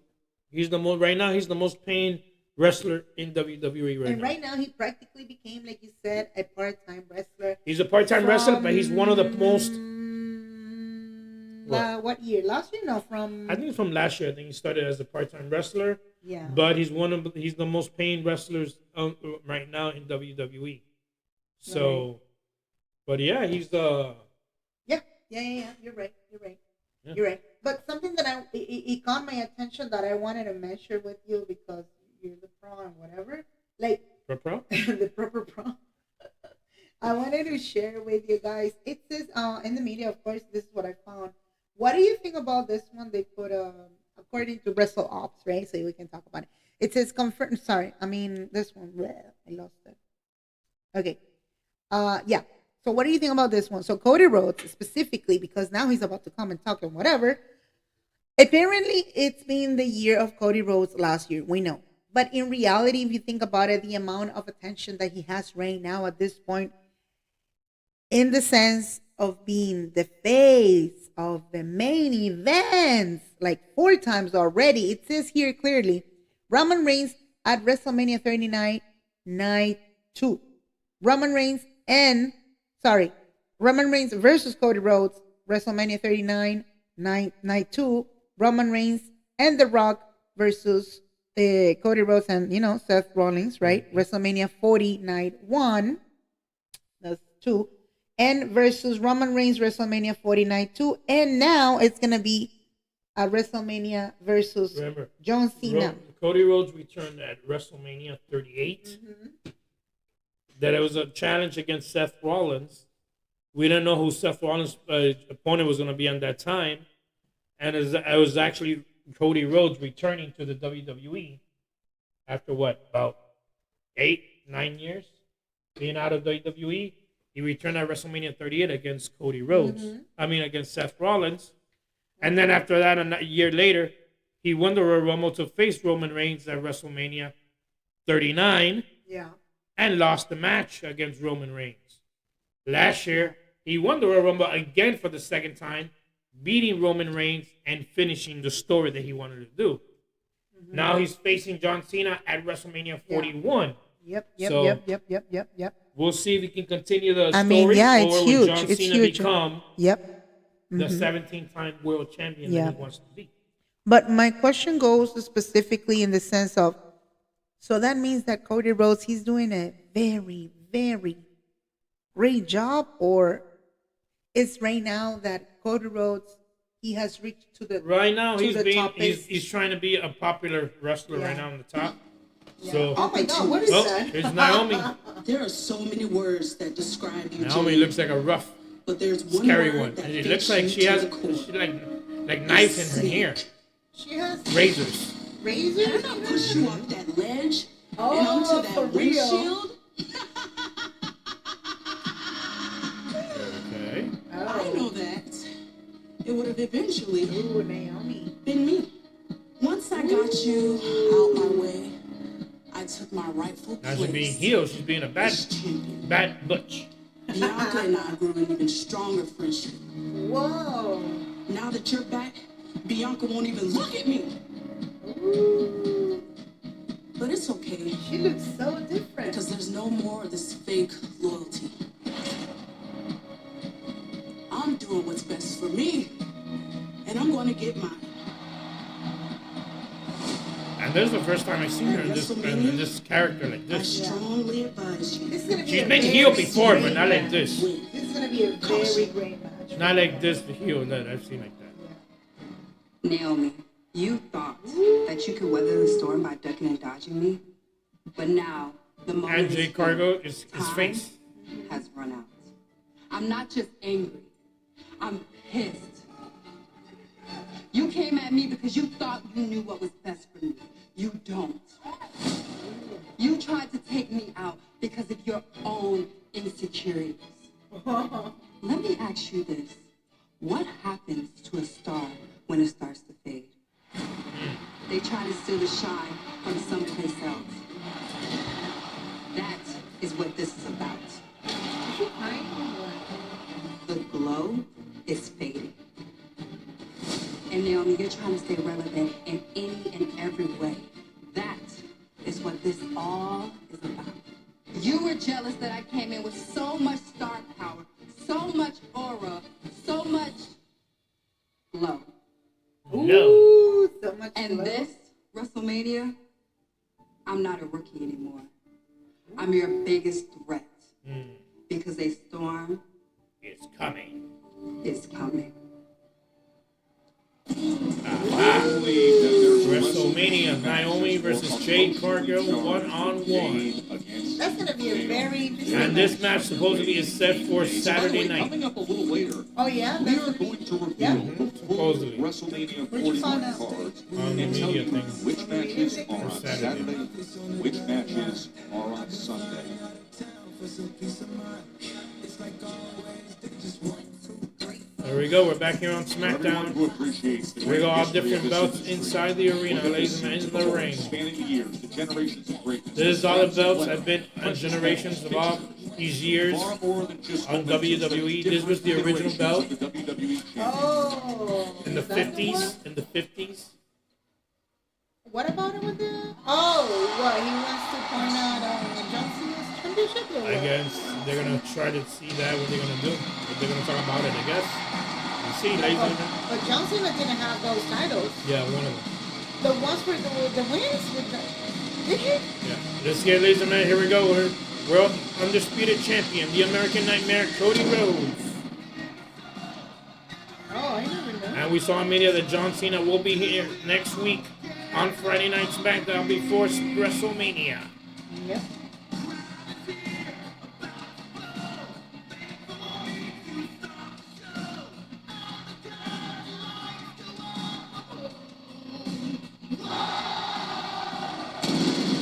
He's the most right now. He's the most paying wrestler in WWE right And now. right now, he practically became, like you said, a part-time wrestler. He's a part-time wrestler, but he's one of the most. What year? Last year? No, from... I think it's from last year. I think he started as a part-time wrestler. Yeah. But he's he's the most paying wrestlers right now in WWE. So, but yeah, he's the. Yeah. You're right. Yeah. You're right. But something that it caught my attention that I wanted to mention with you because you're the pro and whatever. Like Pro? the proper pro. I wanted to share with you guys. It says in the media, of course, this is what I found. What do you think about this one? They put according to Wrestle Ops, right? So we can talk about it. It says confirm. Sorry, I mean this one. Bleh, I lost it. Okay. Yeah. So what do you think about this one? So Cody Rhodes specifically, because now he's about to come and talk and whatever. Apparently, it's been the year of Cody Rhodes last year. We know. But in reality, if you think about it, the amount of attention that he has right now at this point, in the sense of being the face of the main events, like 4 times already, it says here clearly, Roman Reigns at WrestleMania 39, Night 2. Roman Reigns versus Cody Rhodes, WrestleMania 39, Night 2. Roman Reigns and The Rock versus Cody Rhodes and, Seth Rollins, right? WrestleMania 40, Night 1. That's 2. And versus Roman Reigns, WrestleMania 40, Night 2. And now it's going to be a WrestleMania versus Remember, John Cena. Cody Rhodes returned at WrestleMania 38. That it was a challenge against Seth Rollins. We didn't know who Seth Rollins' opponent was going to be on that time. And it was actually Cody Rhodes returning to the WWE after about 8, 9 years being out of WWE. He returned at WrestleMania 38 against Cody Rhodes. Against Seth Rollins. And then after that, a year later, he won the Royal Rumble to face Roman Reigns at WrestleMania 39. Yeah. And lost the match against Roman Reigns. Last year, he won the Royal Rumble again for the second time, beating Roman Reigns and finishing the story that he wanted to do. Now he's facing John Cena at WrestleMania 41. Yep. We'll see if he can continue the story. I mean, yeah, it's or huge. will John It's Cena huge. become Yep. the 17-time world champion that he wants to be. But my question goes specifically in the sense of, so that means that Cody Rhodes, he's doing a very, very great job, or it's right now that Cody Rhodes he has reached to the Right now, to he's the being topic? he's trying to be a popular wrestler right now on the top. So, Oh my God, what is that? here's Naomi. There are so many words that describe you. Naomi looks like a rough, but there's one scary word one. that And it fits looks like you she to has the core. like knives in her hair, She has razors. razors. Did I not push you off that ledge and Oh, onto for that real. windshield? Okay. I know that. It would have eventually Ooh, Naomi. been me. Once I got you out my way, I took my rightful Now place. she's being heel. She's being a bad butch. Bianca and I grew an even stronger friendship. Whoa. Now that you're back, Bianca won't even look at me. Ooh. But it's okay. She looks so different. Because there's no more of this fake loyalty. I'm doing what's best for me, and I'm going to get mine. And this is the first time I've seen her in this character like I this. strongly advise you. This is gonna be She's a been very heel before, but great not like match. this. This is gonna be a very great match. Not like this, the heel that I've seen like that. Naomi, you thought that you could weather the storm by ducking and dodging me, but now the moment And Jay is Cargo come. is his Time face. has run out. I'm not just angry. I'm pissed. You came at me because you thought you knew what was best for me. You don't. You tried to take me out because of your own insecurities. Let me ask you this. What happens to a star when it starts to fade? They try to steal the shine from someplace else. That is what this is about. The glow is fading. And Naomi, you're trying to stay relevant in any and every way. That is what this all is about. You were jealous that I came in with so much star power, so much aura, so much glow. Ooh, so much And glow. this WrestleMania, I'm not a rookie anymore. I'm your biggest threat. Because a storm It's coming. is coming. WrestleMania, Naomi versus Jade Cargill, 1-on-1. That's gonna be a very interesting And this match supposedly is set for Saturday night. Coming up a little later, Oh yeah, we that's are gonna be. going to review Yeah. the Supposedly. WrestleMania Where'd you 41 find out? cards On the and tell media you thing. which matches are on Saturday. Saturday, which matches are on Sunday. There we go. We're back here on Everyone SmackDown. who appreciates the We got all history of different this belts event, inside the arena, ladies and gentlemen, in the ring. spanning the years, the generations of greatness. This is all the belts have been on generations of all these years Far more than just on mementos of WWE. This was the original iterations belt of the WWE championship. Oh. in the is that the 50s. one? In the 50s. What about it with the? Oh, what he wants to point out John Cena's championship or I what? guess they're gonna try to see that what they're gonna do. What they're gonna talk about it. I guess. You see, ladies and gentlemen. But John Cena didn't have those titles. Yeah, one of them. The ones for the wins with the. Did he? Yeah. Let's get, ladies and gentlemen. Here we go. World Undisputed Champion, the American Nightmare, Cody Rhodes. Oh, I never know. And we saw in media that John Cena will be here next week on Friday Night SmackDown before WrestleMania. Yep.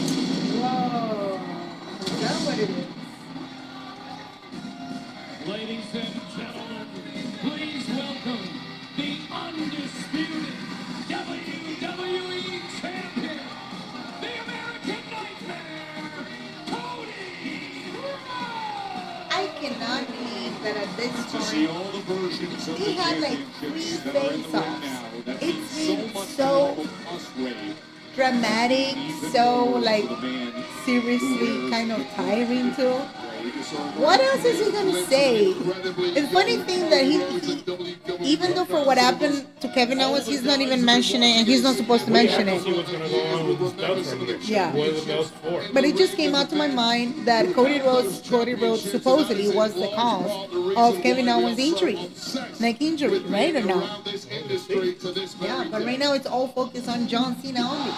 Whoa. Is that what it is? Ladies and gentlemen, please welcome the undisputed WWE Champion, the American Nightmare, Cody Rhodes! I cannot believe that at this To see point all the versions of he the had like championships 3 that are in the ring face-offs. now, that It means so seemed much so more of a must-wait. dramatic, Even so more like for the man seriously who kind of tiring too. What else is he gonna say? The funny thing that he even though for what happened to Kevin Owens, he's not even mentioning, and he's not supposed to mention it. See what's gonna go on with this belt right here. Yeah. What are the belts for? But it just came out to my mind that Cody Rhodes supposedly was the cause of Kevin Owens' injury, neck injury, right or no? Yeah, but right now it's all focused on John Cena only.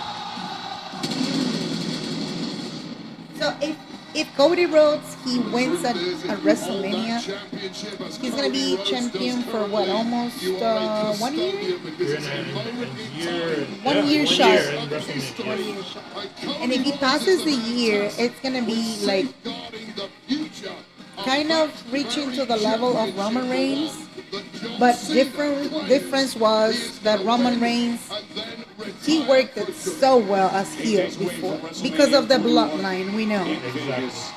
So if Cody Rhodes he wins at WrestleMania, he's gonna be champion for what, almost 1 year? 1 year shot. 1 year shot. And if he passes the year, it's gonna be like kind of reaching to the level of Roman Reigns, but difference was that Roman Reigns, he worked it so well as heel before because of the bloodline, we know.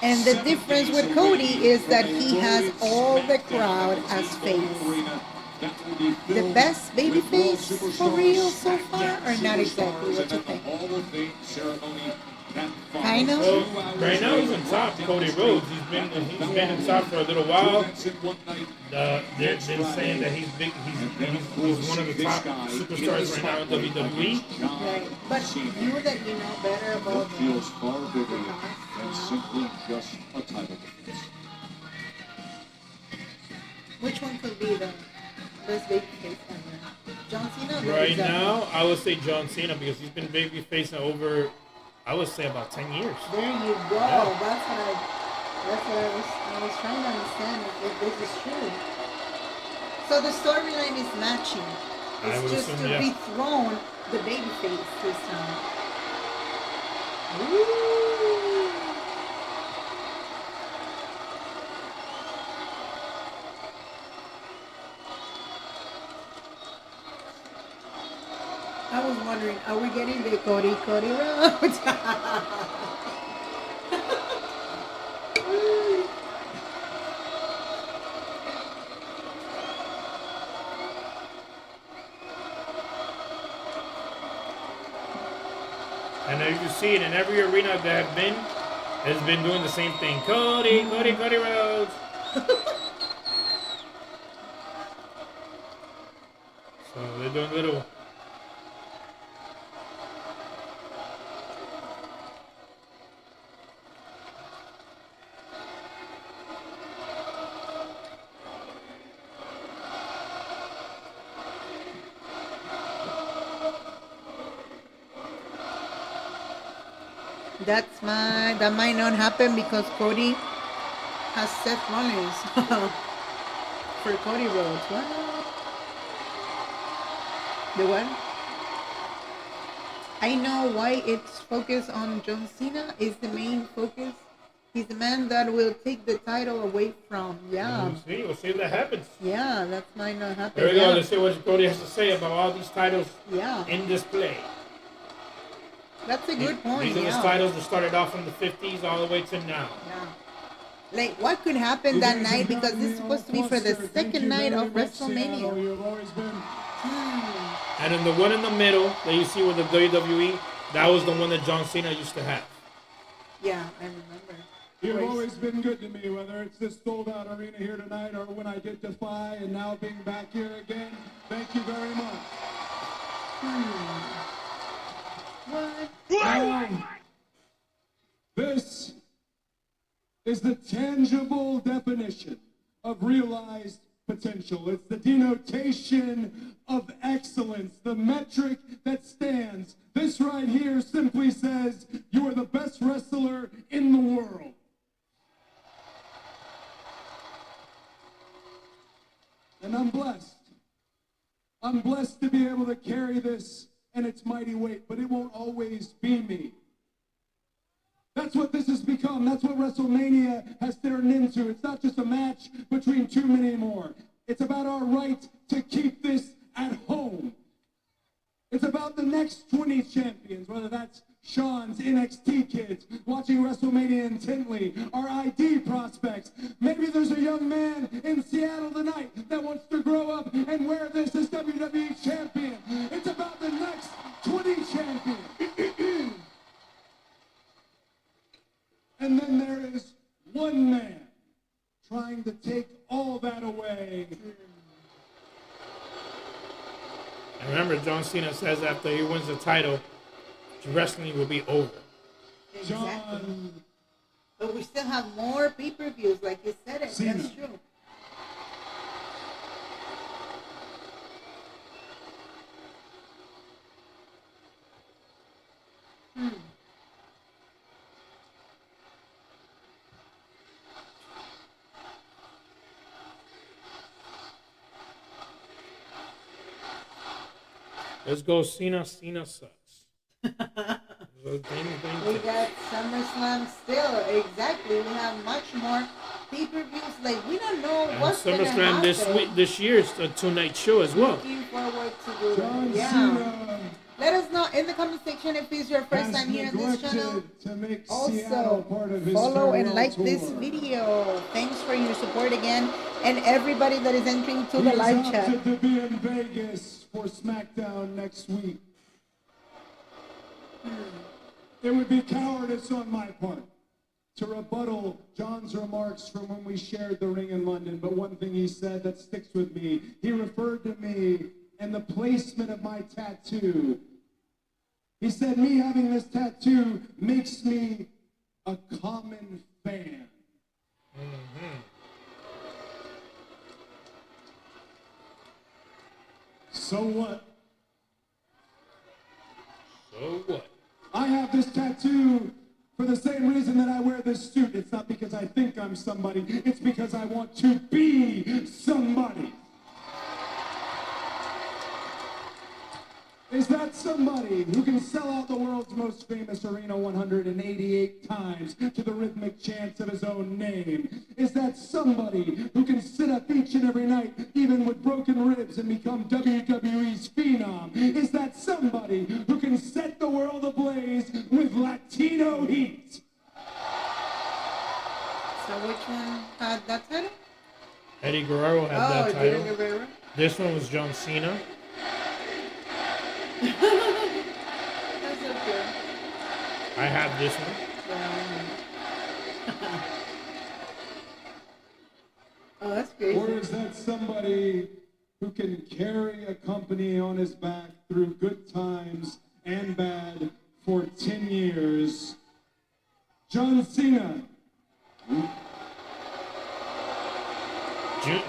And the difference with Cody is that he has all the crowd as face. The best baby face for real so far, or not exactly? What you think? Kind of. Well, right now he's on top. Cody Rhodes. He's been on top for a little while. They've been saying that he's big. He's one of the top superstars right now in WWE. Right. But you that you know better about feels far bigger than simply just a title defense. Which one could be the best babyface ever? John Cena? Right now, I would say John Cena because he's been babyface over, I would say, about 10 years. There you go. Yeah. That's what I was trying to understand if this is true. So the storyline is matching. It's just assume, to yeah. dethrone the babyface this time. Ooh. I was wondering, are we getting the Cody Rhodes? And as you see it in every arena that I've been, has been doing the same thing. Cody Rhodes. So they're doing a little. That might not happen because Cody has Seth Rollins for Cody Rhodes. What? The what? I know why it's focused on John Cena is the main focus. He's the man that will take the title away from. Yeah. We'll see if that happens. Yeah, that might not happen. There we yeah. go. Let's see what Cody has to say about all these titles in display. That's a good point. These are the titles that started off from the 50s all the way to now. Yeah. Like, what could happen that night? Because this is supposed to be for the second night of WrestleMania. And then the one in the middle that you see with the WWE, that was the one that John Cena used to have. Yeah, I remember. You've always been good to me, whether it's this sold-out arena here tonight or when I did Defy and now being back here again. Thank you very much. What? This is the tangible definition of realized potential. It's the denotation of excellence, the metric that stands. This right here simply says you are the best wrestler in the world. And I'm blessed. I'm blessed to be able to carry this and its mighty weight, but it won't always be me. That's what this has become. That's what WrestleMania has turned into. It's not just a match between two men anymore. It's about our right to keep this at home. It's about the next 20 champions, whether that's Sean's NXT kids watching WrestleMania intently, our ID prospects. Maybe there's a young man in Seattle tonight that wants to grow up and wear this as WWE champion. It's about the next 20 champions. And then there is one man trying to take all that away. And remember, John Cena says after he wins the title, wrestling will be over. Exactly. But we still have more pay-per-views, like you said it. Cena. That's true. Let's go, Cena. Cena sucks. We got SummerSlam still. Exactly. We have much more pay-per-views. Like, we don't know And what's going to SummerSlam this year is a 2-night show as well. Looking forward to do John it. Yeah. Cena Let us know in the comment section if it's your first has time here on this channel. neglected to make Seattle Also, part of his follow and farewell like tour. this video. Thanks for your support again. And everybody that is entering to He the has live chat. opted to be in Vegas for SmackDown next week. It would be cowardice on my part to rebuttal John's remarks from when we shared the ring in London, but one thing he said that sticks with me, he referred to me and the placement of my tattoo. He said, me having this tattoo makes me a common fan. So what? So what? I have this tattoo for the same reason that I wear this suit. It's not because I think I'm somebody. It's because I want to be somebody. Is that somebody who can sell out the world's most famous arena 188 times to the rhythmic chants of his own name? Is that somebody who can sit up each and every night, even with broken ribs, and become WWE's phenom? Is that somebody who can set the world ablaze with Latino heat? So which one had that title? Eddie Guerrero had that Oh, title. Eddie Guerrero. This one was John Cena. That's okay. I have this one. Oh, that's crazy. Or is that somebody who can carry a company on his back through good times and bad for 10 years? John Cena.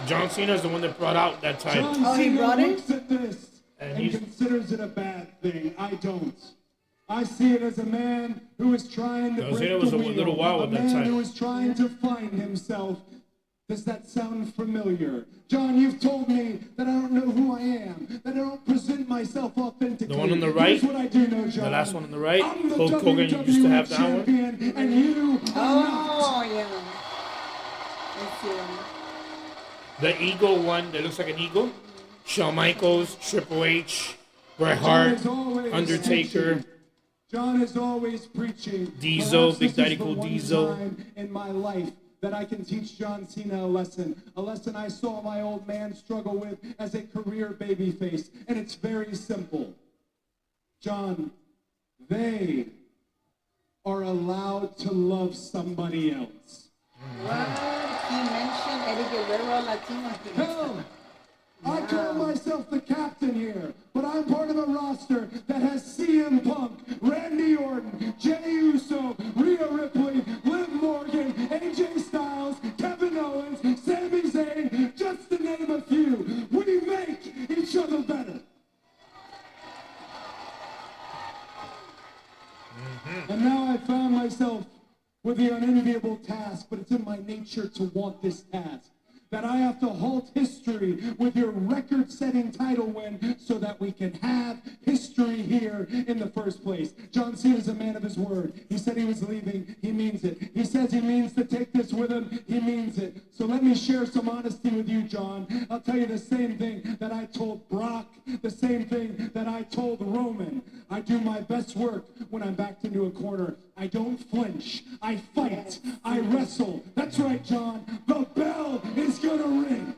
John Cena is the one that brought out that title. John Cena looks at this And and he's- considers it a bad thing. I don't. I see it as a man who is trying to John break Cena was the a wheel. little while A with that man title. who is trying to find himself. Does that sound familiar? John, you've told me that I don't know who I am, that I don't present myself authentically. The one on the right, Here's what I do know, John. the last one on the right, I'm the Hulk Hogan WWE used to have that one. champion, and you are not. yeah. Let's see. The eagle one that looks like an eagle. Shawn Michaels, Triple H, Bret John Hart, is always Undertaker. preaching. John is always preaching. Diesel, Perhaps Big this Daddy is the Cool one Diesel. time in my life that I can teach John Cena a lesson I saw my old man struggle with as a career babyface, and it's very simple. John, they are allowed to love somebody else. What? He mentioned Eddie Guerrero, Latino. Hell, I call myself the captain here, but I'm part of a roster that has CM Punk, Randy Orton, Jey Uso, Rhea Ripley, Liv Morgan, AJ Styles, Kevin Owens, Sami Zayn, just to name a few. We make each other better. And now I found myself with the unenviable task, but it's in my nature to want this task. That I have to halt history with your record-setting title win so that we can have history here in the first place. John Cena is a man of his word. He said he was leaving. He means it. He says he means to take this with him. He means it. So let me share some honesty with you, John. I'll tell you the same thing that I told Brock, the same thing that I told Roman. I do my best work when I'm backed into a corner. I don't flinch. I fight. I wrestle. That's right, John. The bell is gonna ring.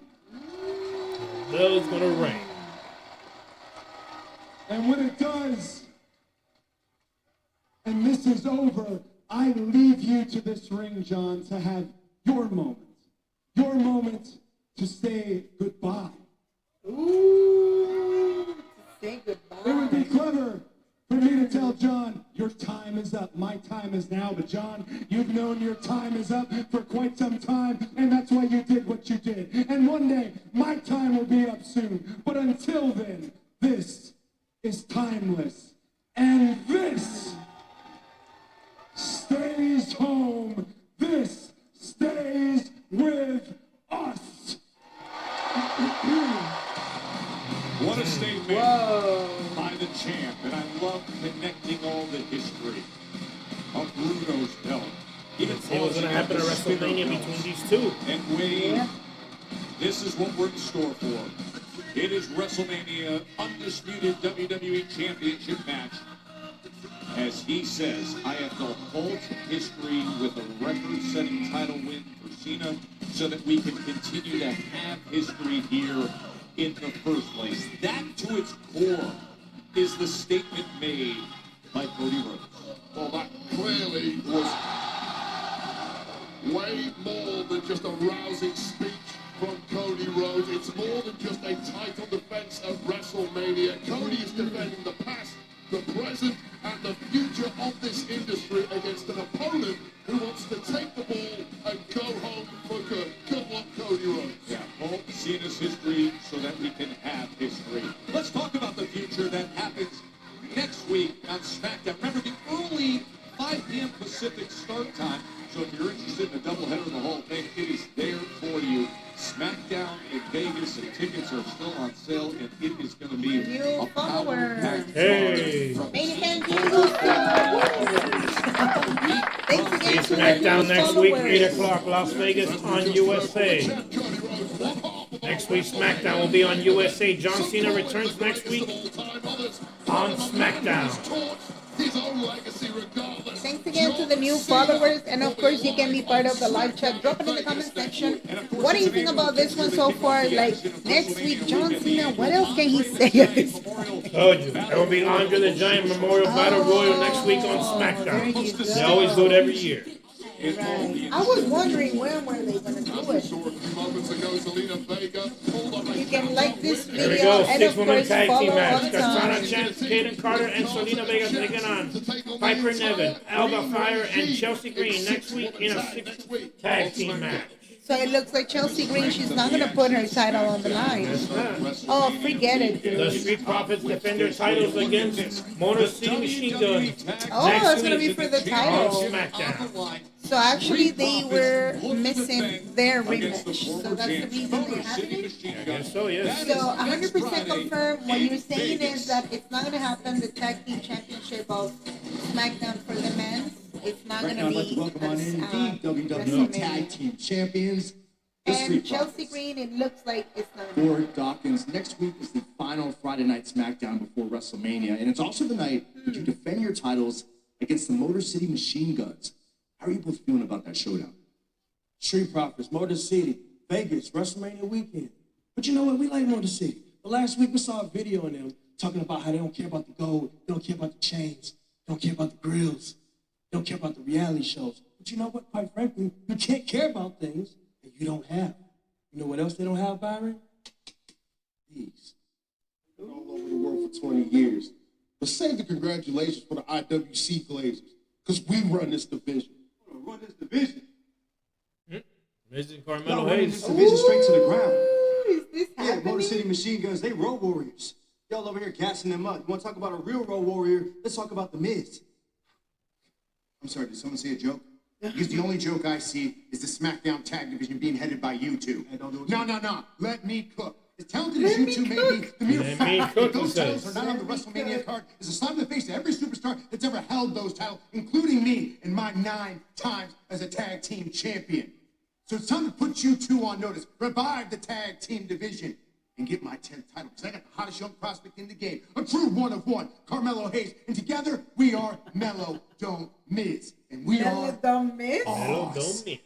The bell's gonna ring. And when it does, and this is over, I leave you to this ring, John, to have your moment. your moment to say goodbye. Ooh, say goodbye. It would be clever for me to tell John, your time is up. My time is now. But John, you've known your time is up for quite some time, and that's why you did what you did. And one day, my time will be up soon. But until then, this is timeless. And this stays home. This stays with us. What a statement by the champ, and I love connecting all the history of Bruno's belt. Even See what's going to happen at WrestleMania between these two. And Wade, this is what we're in store for. It is WrestleMania Undisputed WWE Championship match. As he says, I have to halt history with a record-setting title win for Cena so that we can continue to have history here in the first place. That, to its core, is the statement made by Cody Rhodes. Well, that clearly was way more than just a rousing speech from Cody Rhodes. It's more than just a title defense at WrestleMania. Cody is defending the past, the present, and the future of this industry against an opponent who wants to take the ball and go home for good. Good luck, Cody Rhodes. Yeah, halt Cena's history so that we can have history. Let's talk about the future that happens next week on SmackDown. Remember, the early 5 p.m. Pacific start time. So if you're interested in a doubleheader of the whole thing, it is there for you. SmackDown in Vegas, and tickets are still on sale, and it is going to be a power-packed Hey. Main event Eagles. Thanks again to SmackDown the next week, followers. 8 o'clock, Las Vegas on USA. Next week, SmackDown will be on USA. John Cena returns next week on SmackDown. Thanks again to the new followers, and of course you can be part of the live chat. Drop it in the comment section. What do you think about this one so far? Like, next week, John Cena, what else can he say at this point? Told you. There will be Andre the Giant Memorial Battle Royal next week on SmackDown. They always do it every year. Right. I was wondering when were they going to do it. You can like this Here we video go. and of 6-woman course tag team follow match. on Katana time. Chance, Kaden Carter, and Selena Vega taking on Piper Niven, Alba Fire, and Chelsea Green next week in a 6 tag team match. So it looks like Chelsea Green, she's not going to put her title on the line. Oh, forget it, The dude. Street Profits defend their titles against Motor City Machine Gun. Oh, that's going to be for the on title. SmackDown. So actually they were missing their rematch. So that's the reason they're having it? I guess so, yes. So 100% confirmed. What you're saying is that it's not going to happen. The tag team championship of SmackDown for the men. It's not going to I'd like to be welcome on in the WWE WrestleMania. Tag Team Champions, the And Street Chelsea Profits. Green, it looks like it's not. Ford Dawkins. Next week is the final Friday night SmackDown before WrestleMania, and it's also the night that you defend your titles against the Motor City Machine Guns. How are you both feeling about that showdown? Street Profits, Motor City, Vegas, WrestleMania weekend. But you know what? We like Motor City. But last week we saw a video on them talking about how they don't care about the gold, they don't care about the chains, they don't care about the grills, they don't care about the reality shows. But you know what? Quite frankly, you can't care about things that you don't have. You know what else they don't have, Byron? These. Been all over the world for 20 years. But save the congratulations for the IWC Glazers, because we run this division. Run this division. Miz and Y'all Carmelo running Hayes. this division straight to the ground. Is this Yeah, happening? Motor City Machine Guns, they road warriors. Y'all over here gassing them up. You want to talk about a real road warrior? Let's talk about the Miz. I'm sorry, did someone say a joke? Because the only joke I see is the SmackDown Tag Division being headed by you two. No. Let me cook. As talented as you two may be, the mere Let me fact cook, that those he titles says. are not on the WrestleMania card is a slap in the face to every superstar that's ever held those titles, including me in my 9 times as a tag team champion. So it's time to put you two on notice, revive the tag team division, and get my 10th title. Because I got the hottest young prospect in the game, a true one of one, Carmelo Hayes. And together, we are Mellow Don't Miz. And we Mellow are Don't Miz? Mellow Don't Miz.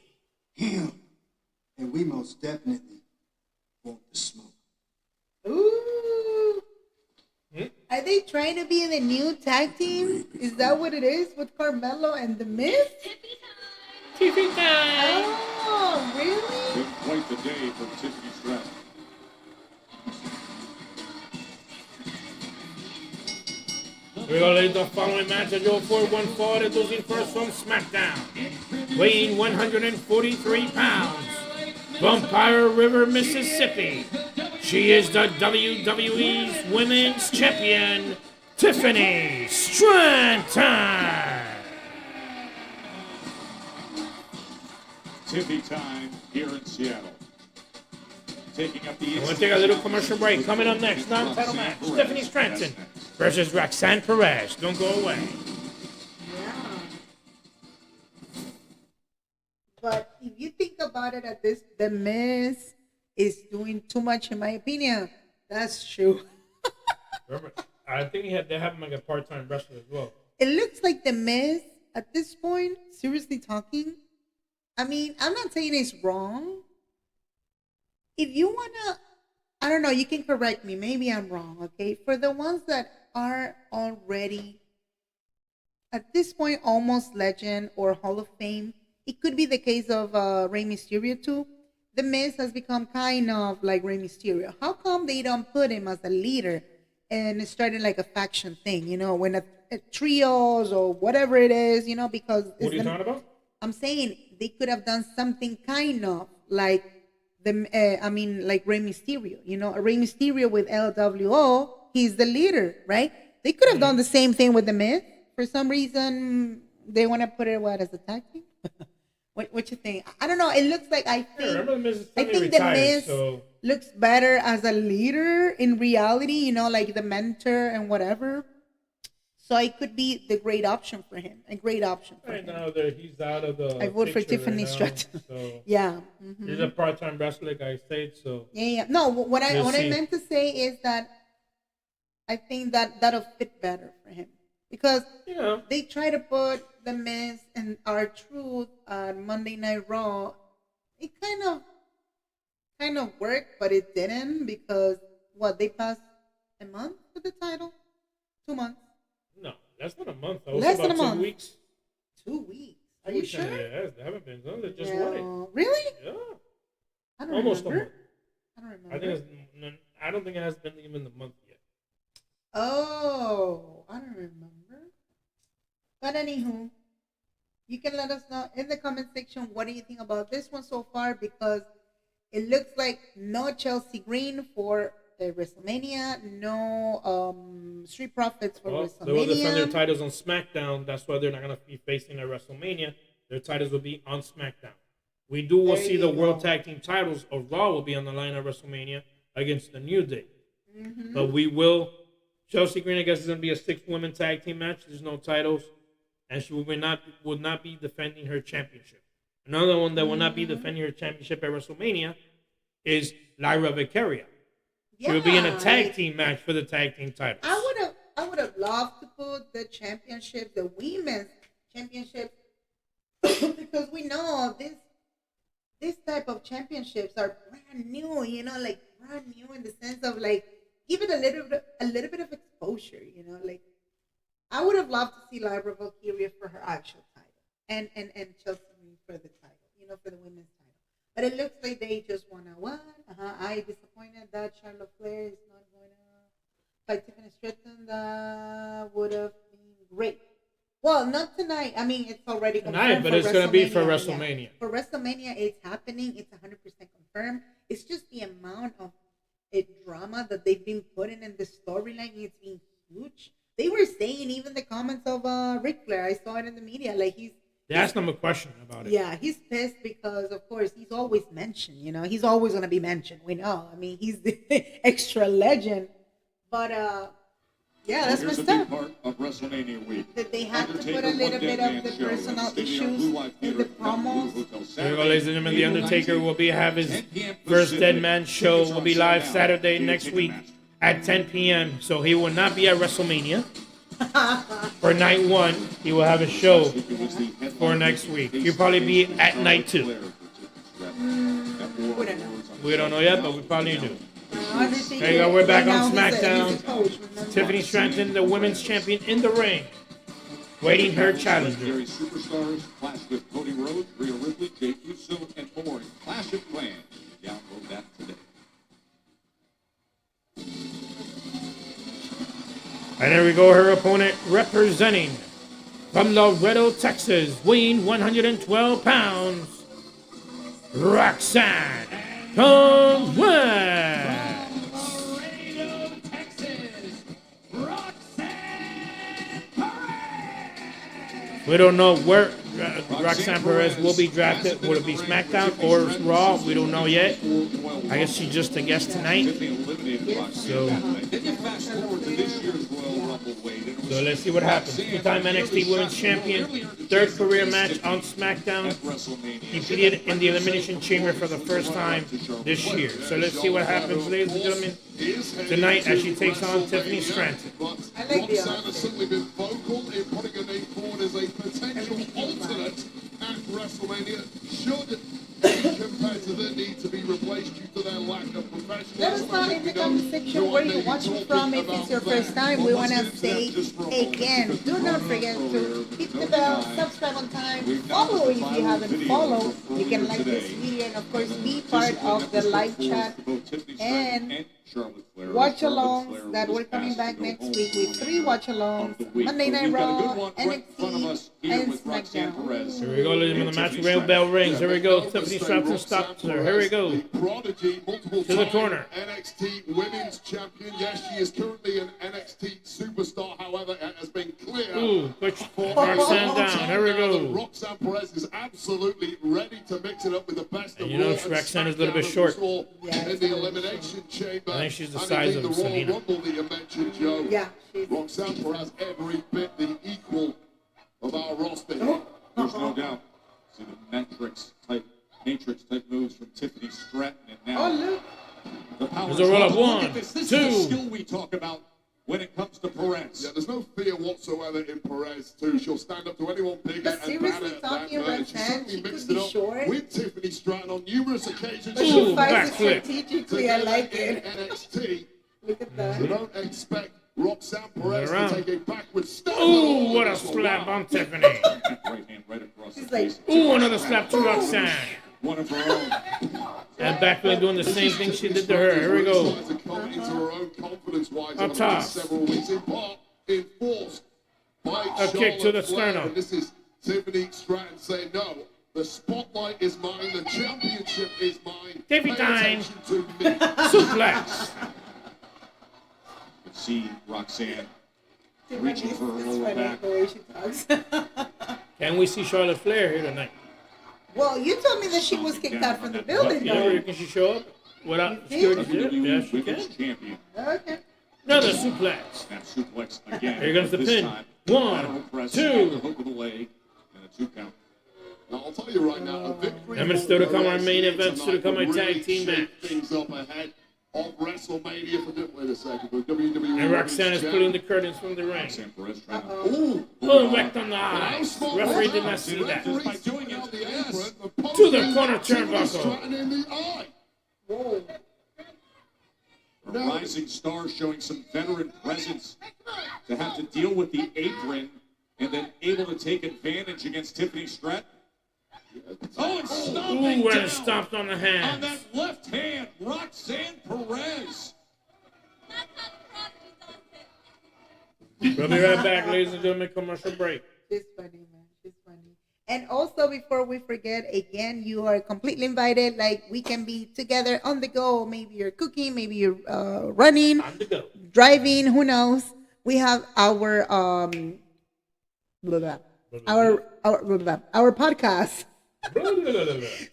him. And we most definitely want the smoke. Ooh. Are they trying to be the new tag team? Is that what it is with Carmelo and The Miz? TV time. Oh, really? Been quite the day for Tiffany Stratton. Here we go, ladies. The following match is your 4-1 forward, introducing first from SmackDown. Weighing 143 pounds. From Fire River, Mississippi. She is the WWE's Women's Champion, Tiffany Stratton. Tiffy time here in Seattle. Taking up the We're going to take a little commercial break. Coming up next, non-title match. Tiffany Stratton versus Roxanne Perez. Don't go away. But if you think about it at this, The Miz is doing too much, in my opinion. That's true. Remember, I think they have him like a part-time wrestler as well. It looks like The Miz, at this point, seriously talking, I mean, I'm not saying it's wrong. If you want to, I don't know, you can correct me. Maybe I'm wrong, okay? For the ones that are already, at this point, almost legend or Hall of Fame, it could be the case of Rey Mysterio too. The Miz has become kind of like Rey Mysterio. How come they don't put him as a leader and starting like a faction thing, you know, when a trios or whatever it is, you know, because... What are you talking about? I'm saying they could have done something kind of like like Rey Mysterio, you know, Rey Mysterio with LWO, he's the leader, right? They could have done the same thing with The Miz. For some reason, they want to put it, as a tag team? What you think? I don't know. It looks like I think The Miz looks better as a leader in reality, you know, like the mentor and whatever. So it could be the great option for him. A great option for him. Now that he's out of the I vote for Tiffany Stratton. So yeah. He's a part-time wrestler, like I said. So yeah. No, what I meant to say is that I think that'll fit better for him because they try to put The Miz and R-Truth on Monday Night Raw. It kind of worked, but it didn't because they passed a month with the title, 2 months. No, less than a month. That was Less about than a month. 2 weeks. 2 weeks. Are you sure? Yeah, they haven't been done. They just won it. Really? Yeah. I don't Almost remember. a month. I don't remember. I don't think it has been even the month yet. Oh, I don't remember. But anywho, you can let us know in the comment section what do you think about this one so far because it looks like no Chelsea Green for WrestleMania, no Street Profits for WrestleMania. They will defend their titles on SmackDown. That's why they're not going to be facing at WrestleMania. Their titles will be on SmackDown. We will see the World Tag Team titles of Raw will be on the line at WrestleMania against the New Day. Mm-hmm. But Chelsea Green, I guess, is going to be a 6-woman tag team match. There's no titles. And she would not be defending her championship. Another one that will not be defending her championship at WrestleMania is Lyra Valkyria. She will be in a tag team match for the tag team titles. I would have loved to put the championship, the women's championship, because we know this type of championships are brand new, you know, like brand new in the sense of like give it a little bit of exposure, you know, like I would have loved to see Lyra Valkyria for her actual title and Chelsea Green for the title, you know, for the women's title. But it looks like they just want to what? I disappointed that Charlotte Flair is not going to fight Tiffany Stratton. That would have been great. Well, not tonight. I mean, it's already confirmed tonight, but it's going to be for WrestleMania. Yeah. For WrestleMania, it's happening. It's 100% confirmed. It's just the amount of drama that they've been putting in the storyline. It's been huge. They were saying even the comments of Ric Flair. I saw it in the media. Like they asked him a question about it. Yeah, he's pissed because, of course, he's always mentioned. You know, he's always going to be mentioned. We know. I mean, he's the extra legend. But, yeah, that's Here's what's a up. big part of WrestleMania week. That they had to put a little bit of the personal issues in the promos. Here we go, ladies and gentlemen. The Undertaker will have his first Dead Man show. Will be live Saturday next week at 10 p.m. So he will not be at WrestleMania. For night 1, he will have a show for next week. He'll probably be at night 2. We don't know yet, but we probably do. There you go. We're back on SmackDown. Tiffany Stratton, the women's champion in the ring. waiting her challenger. Legendary superstars clash with Cody Rhodes, Rhea Ripley, Jey Uso, and more in Clash of Clans. Download that today. And there we go, her opponent representing from Laredo, Texas, weighing 112 pounds, Roxanne Conway. We don't know where Roxanne Perez will be drafted. Will it be SmackDown or Raw? We don't know yet. I guess she's just a guest tonight. So let's see what happens. Two-time NXT Women's Champion, third career match on SmackDown. Defeated in the Elimination Chamber for the first time this year. So let's see what happens, ladies and gentlemen, tonight as she takes on Tiffany Stratton. I like the Roxanne has certainly been vocal in putting her name forward as a potential alternate at WrestleMania. Should compared to their need to be replaced due to their lack of professionalism. Let us know in the comment section where you're watching from. If it's your first time, we want to say again, do not forget to hit the bell, subscribe on time, follow if you haven't followed. You can like this video and of course be part of the live chat and watch-alongs that we're coming back next week with 3 watch-alongs, Monday Night Raw, NXT, and SmackDown. Here we go, ladies and gentlemen, the match rail bell rings. Here we go, Tiffany Stratton stops her. Here we go. Prodigy, multiple to the corner. NXT Women's Champion. Yes, she is currently an NXT superstar. However, it has been clear. Ooh, push Roxanne down. Here we go. Roxanne Perez is absolutely ready to mix it up with the best And of you know, Raw Roxanne and is a little bit SmackDown short. in the Elimination Chamber. I think she's the And size indeed of the Royal Selena. Rumble that you mentioned, Joe. Yeah. Roxanne Perez every bit the equal of our roster. There's no doubt. See the matrix type moves from Tiffany Stratton, and now the power. There's a roll-up. Look 1, at this. This 2. is the skill we talk about when it comes to Perez. Yeah, there's no fear whatsoever in Perez too. She'll stand up to anyone bigger But and seriously badder talking than her. about She that, certainly she mixed could it be up short. with Tiffany Stratton on numerous occasions. But she fights strategically. I like in it. NXT. Look at So that. don't expect Roxanne Perez Around. to take a backward step. Ooh, what a slap on Tiffany. Right hand right across the face. Ooh, another slap to Roxanne. One of her own. And Backfield doing the same thing she did to her. Here we go. To come into her own confidence-wise Up over the top. last several weeks, in part enforced by A kick to the Charlotte Flair. sternum. And this is Tiffany Stratton saying, no, the spotlight is mine, the championship is mine. Tiffy Pay time. attention to me. Suplex. You see Roxanne It's reaching for her lower funny back. the way she talks. Can we see Charlotte Flair here tonight? Well, you told me that she was kicked out from the building, Yeah, though. can she show up without security? Yeah, she can. Women's champion. Okay. Another suplex. Snap suplex again. Here comes the This pin. time, 1, lateral press, 2. the hook of the leg, and a 2 count. Now, I'll tell you right now, a victory. And it's still to come our main event, still to come our tag team match. Things up ahead of WrestleMania for wait a second, but WWE. And Roxanne is pulling the curtains from the ring. Roxanne Perez trying to Ooh. Oh, wrecked on the eyes. Referee did not see that. just by doing it. Yes. To the corner turnbuckle. Stratton in the eye. Whoa. A rising star showing some veteran presence to have to deal with the apron and then able to take advantage against Tiffany Stratton. Oh, and stomping Ooh, and down stomped on the on hands. that left hand, Roxanne Perez. We'll be right back, ladies and gentlemen. Commercial break. She's funny, man. She's funny. And also, before we forget, again, you are completely invited. Like, we can be together on the go. Maybe you're cooking, maybe you're running, On the go. driving, who knows. We have our our podcast.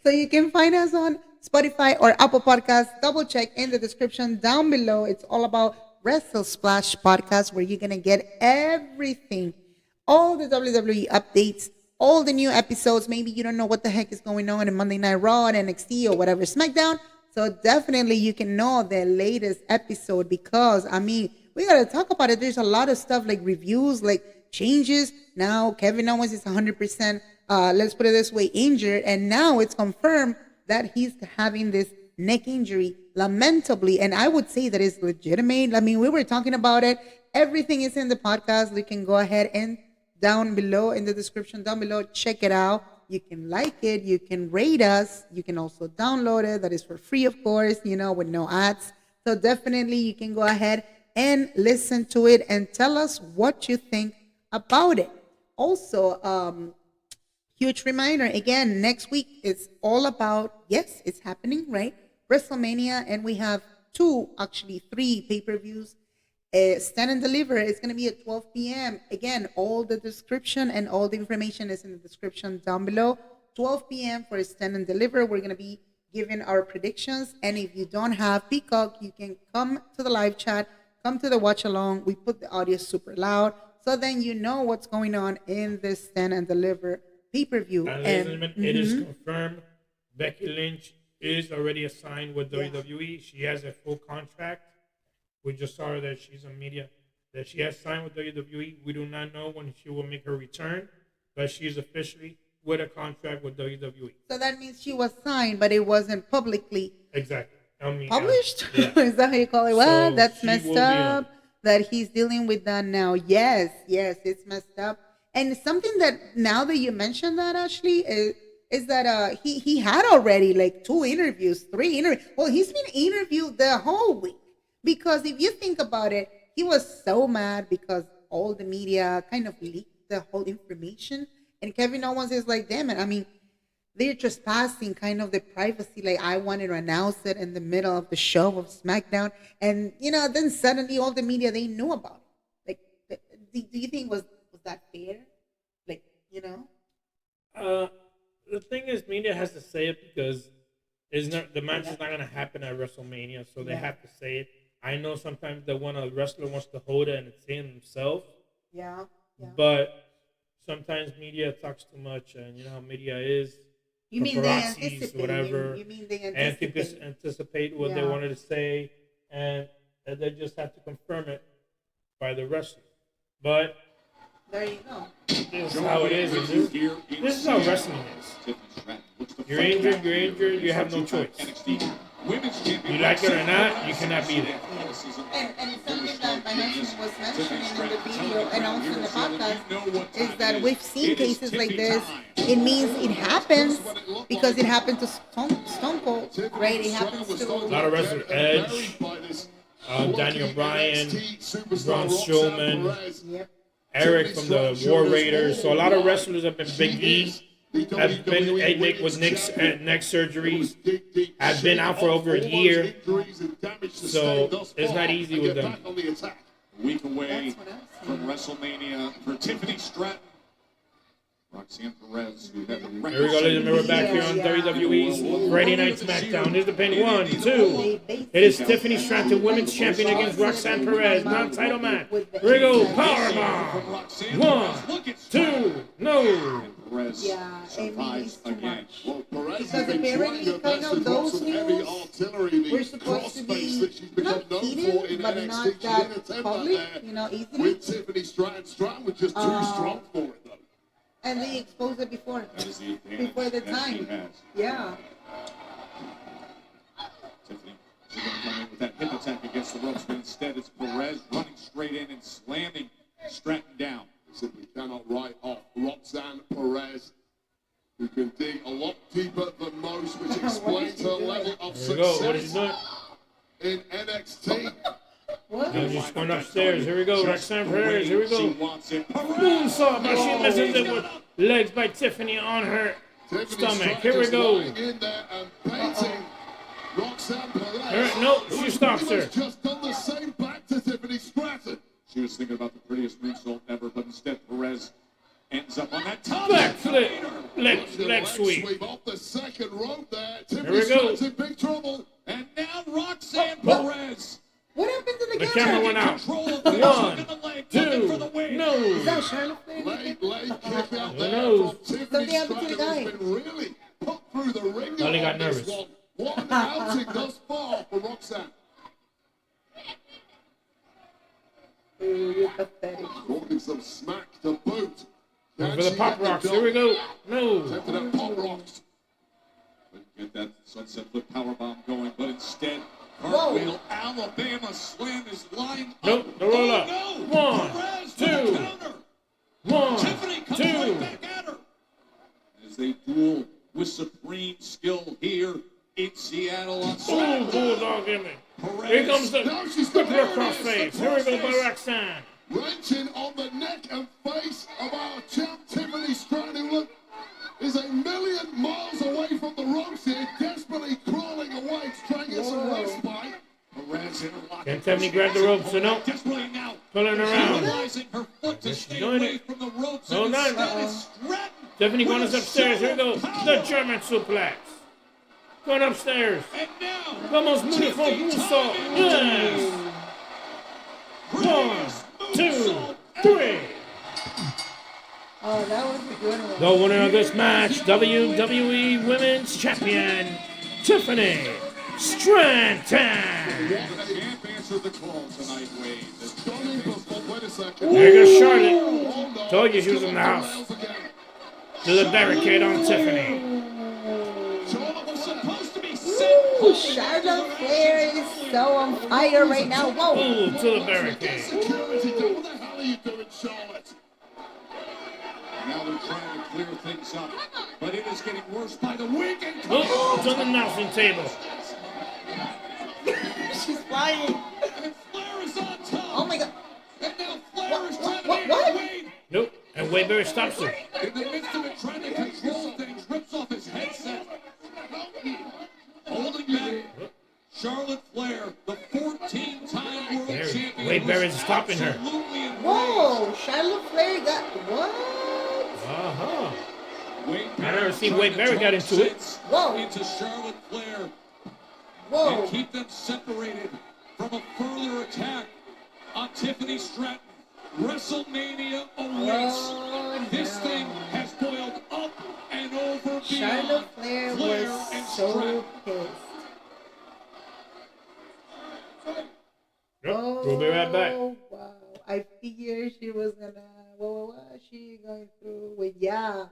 So you can find us on Spotify or Apple Podcasts. Double check in the description down below. It's all about Wrestle Splash Podcast, where you're gonna get everything, all the WWE updates, all the new episodes. Maybe you don't know what the heck is going on in Monday Night Raw and NXT or whatever SmackDown. So definitely you can know the latest episode, because I mean, we gotta talk about it. There's a lot of stuff like reviews, like changes. Now Kevin Owens is 100%, let's put it this way, injured, and now it's confirmed that he's having this neck injury, lamentably, and I would say that it's legitimate. I mean, we were talking about it. Everything is in the podcast. You can go ahead and down below in the description down below. Check it out. You can like it. You can rate us. You can also download it. That is for free, of course, with no ads. So definitely you can go ahead and listen to it and tell us what you think about it. Also, huge reminder again, next week is all about, yes, it's happening, right? WrestleMania, and we have three pay-per-views. Stand and Deliver is going to be at 12 p.m. Again, all the description and all the information is in the description down below. 12 p.m. for Stand and Deliver. We're going to be giving our predictions. And if you don't have Peacock, you can come to the live chat, come to the watch along. We put the audio super loud, so then you know what's going on in this Stand and Deliver pay-per-view. And it is confirmed Becky Lynch is already assigned with WWE. She has a full contract. We just saw that she's on media, that she has signed with WWE. We do not know when she will make her return, but she's officially with a contract with WWE. So that means she was signed, but it wasn't publicly Exactly. published? Yeah. Is that how you call it? So Well, that's she messed will be on. up that he's dealing with that now. Yes, it's messed up. And something that now that you mentioned that, Ashley, is that he had already like 2 interviews, 3 interviews. Well, he's been interviewed the whole week. Because if you think about it, he was so mad because all the media kind of leaked the whole information. And Kevin Owens is like, damn it. I mean, they're trespassing kind of the privacy. Like, I wanted to announce it in the middle of the show of SmackDown. And, then suddenly all the media, they knew about it. Like, do you think was that fair? Like, The thing is, media has to say it because the match is not going to happen at WrestleMania, so they have to say it. I know sometimes that when a wrestler wants to hold it and it's in himself. Yeah. But sometimes media talks too much, and you know how media is. You mean they Paparazzis, anticipate? whatever. You mean they anticipate what they wanted to say, and they just have to confirm it by the wrestler. But there you go. This is how it is. This is how wrestling is. You're injured. You have no choice. You like it or not, you cannot be there. And something that my husband was mentioning in the video and also in the podcast is that we've seen cases like this. It means it happens because it happened to Stone Cold, right? It happens to A lot of wrestlers, Edge, Daniel Bryan, Braun Strowman, Eric from the War Raiders. So a lot of wrestlers have been Big E. Have been Nick with Nick's neck surgeries. Have been out for over a year. So it's not easy with them. A week away from WrestleMania for Tiffany Stratton. Roxanne Perez, who had the record. Here we go, ladies and gentlemen. We're back here on WWE's Friday Night SmackDown. Here's the pin. 1, 2. It is Tiffany Stratton, Women's Champion, against Roxanne Perez, non-title match. Here we go. Powerbomb. 1, 2. No. Yeah, survives again. Because apparently, kind of those news were supposed to be not heated, but not that public, easily. With Tiffany Stratton was just too strong for it, though. And they exposed it before the time. Yeah. Tiffany, she's going to come in with that hip attack against the ropes, but instead it's Perez running straight in and slamming Stratton down. Simply cannot write off Roxanne Perez, who can dig a lot deeper than most, which explains her level of success in NXT. I'm just going upstairs. Here we go. Roxanne Perez. Here we go. Moonsault, but she messes it with legs by Tiffany on her stomach. Here we go. No, she stops her. Just done the same back to Tiffany Stratton. She was thinking about the prettiest moonsault ever, but instead Perez ends up on that top. Backflip. Leg sweep. Off the second rope there. Here we go. Stratton's in big trouble. And now Roxanne Perez. What happened to The camera went out. 1, 2. No. Is that Charlotte? Late kick out Who there knows? from Tiffany Stratton, who's been really put through the ringer. Only got nervous. One outing thus far for Roxanne. You're pathetic. Talking some smack to boot. For the pop rocks. Here we go. No. Attempted at pop rocks. Couldn't get that sunset flip powerbomb going, but instead, cartwheel Alabama slam is lined up. Nope, the roll up. No. 1, 2. 1, bulldog gimmick. Here comes the crippler crossface. Here we go by Roxanne. Wrenching on the neck and face of our champ Tiffany Stratton, who look is a million miles away from the ropes here, desperately crawling away to try and get some respite. Can Tiffany grab the ropes or no? Pulling around. Doing it. Hold on. Tiffany going upstairs. Here we go. The German suplex. Going upstairs. Vamos beautiful moonsault. Yes. 1, 2, 3. Oh, that was a good one. The winner of this match, WWE Women's Champion, Tiffany Stratton. There goes Charlotte. Told you she was in the house. To the barricade on Tiffany. Ooh, Charlotte Flair is so on fire right now. Whoa. Ooh, to the barricade. What the hell are you doing, Charlotte? Now they're trying to clear things up, but it is getting worse by the week. Oh, it's on the announcing table. She's flying. And Flair is on top. Oh my God. And now Flair is trying to What? make Wade. Nope, and Wade stops her. In the midst of it, trying to control things, rips off his headset. Holding back Charlotte Flair, the 14-time world champion. Wade Barrett's stopping her. Whoa, Charlotte Flair got what? Uh-huh. I never seen Wade Barrett got into it. Whoa. Into Charlotte Flair. Whoa. And keep them separated from a further attack on Tiffany Stratton. WrestleMania awaits. This thing has boiled up and over Charlotte Flair was so pissed. Yep, we'll be right back. Oh, wow. I figured she was gonna. What was she going through? Well, yeah.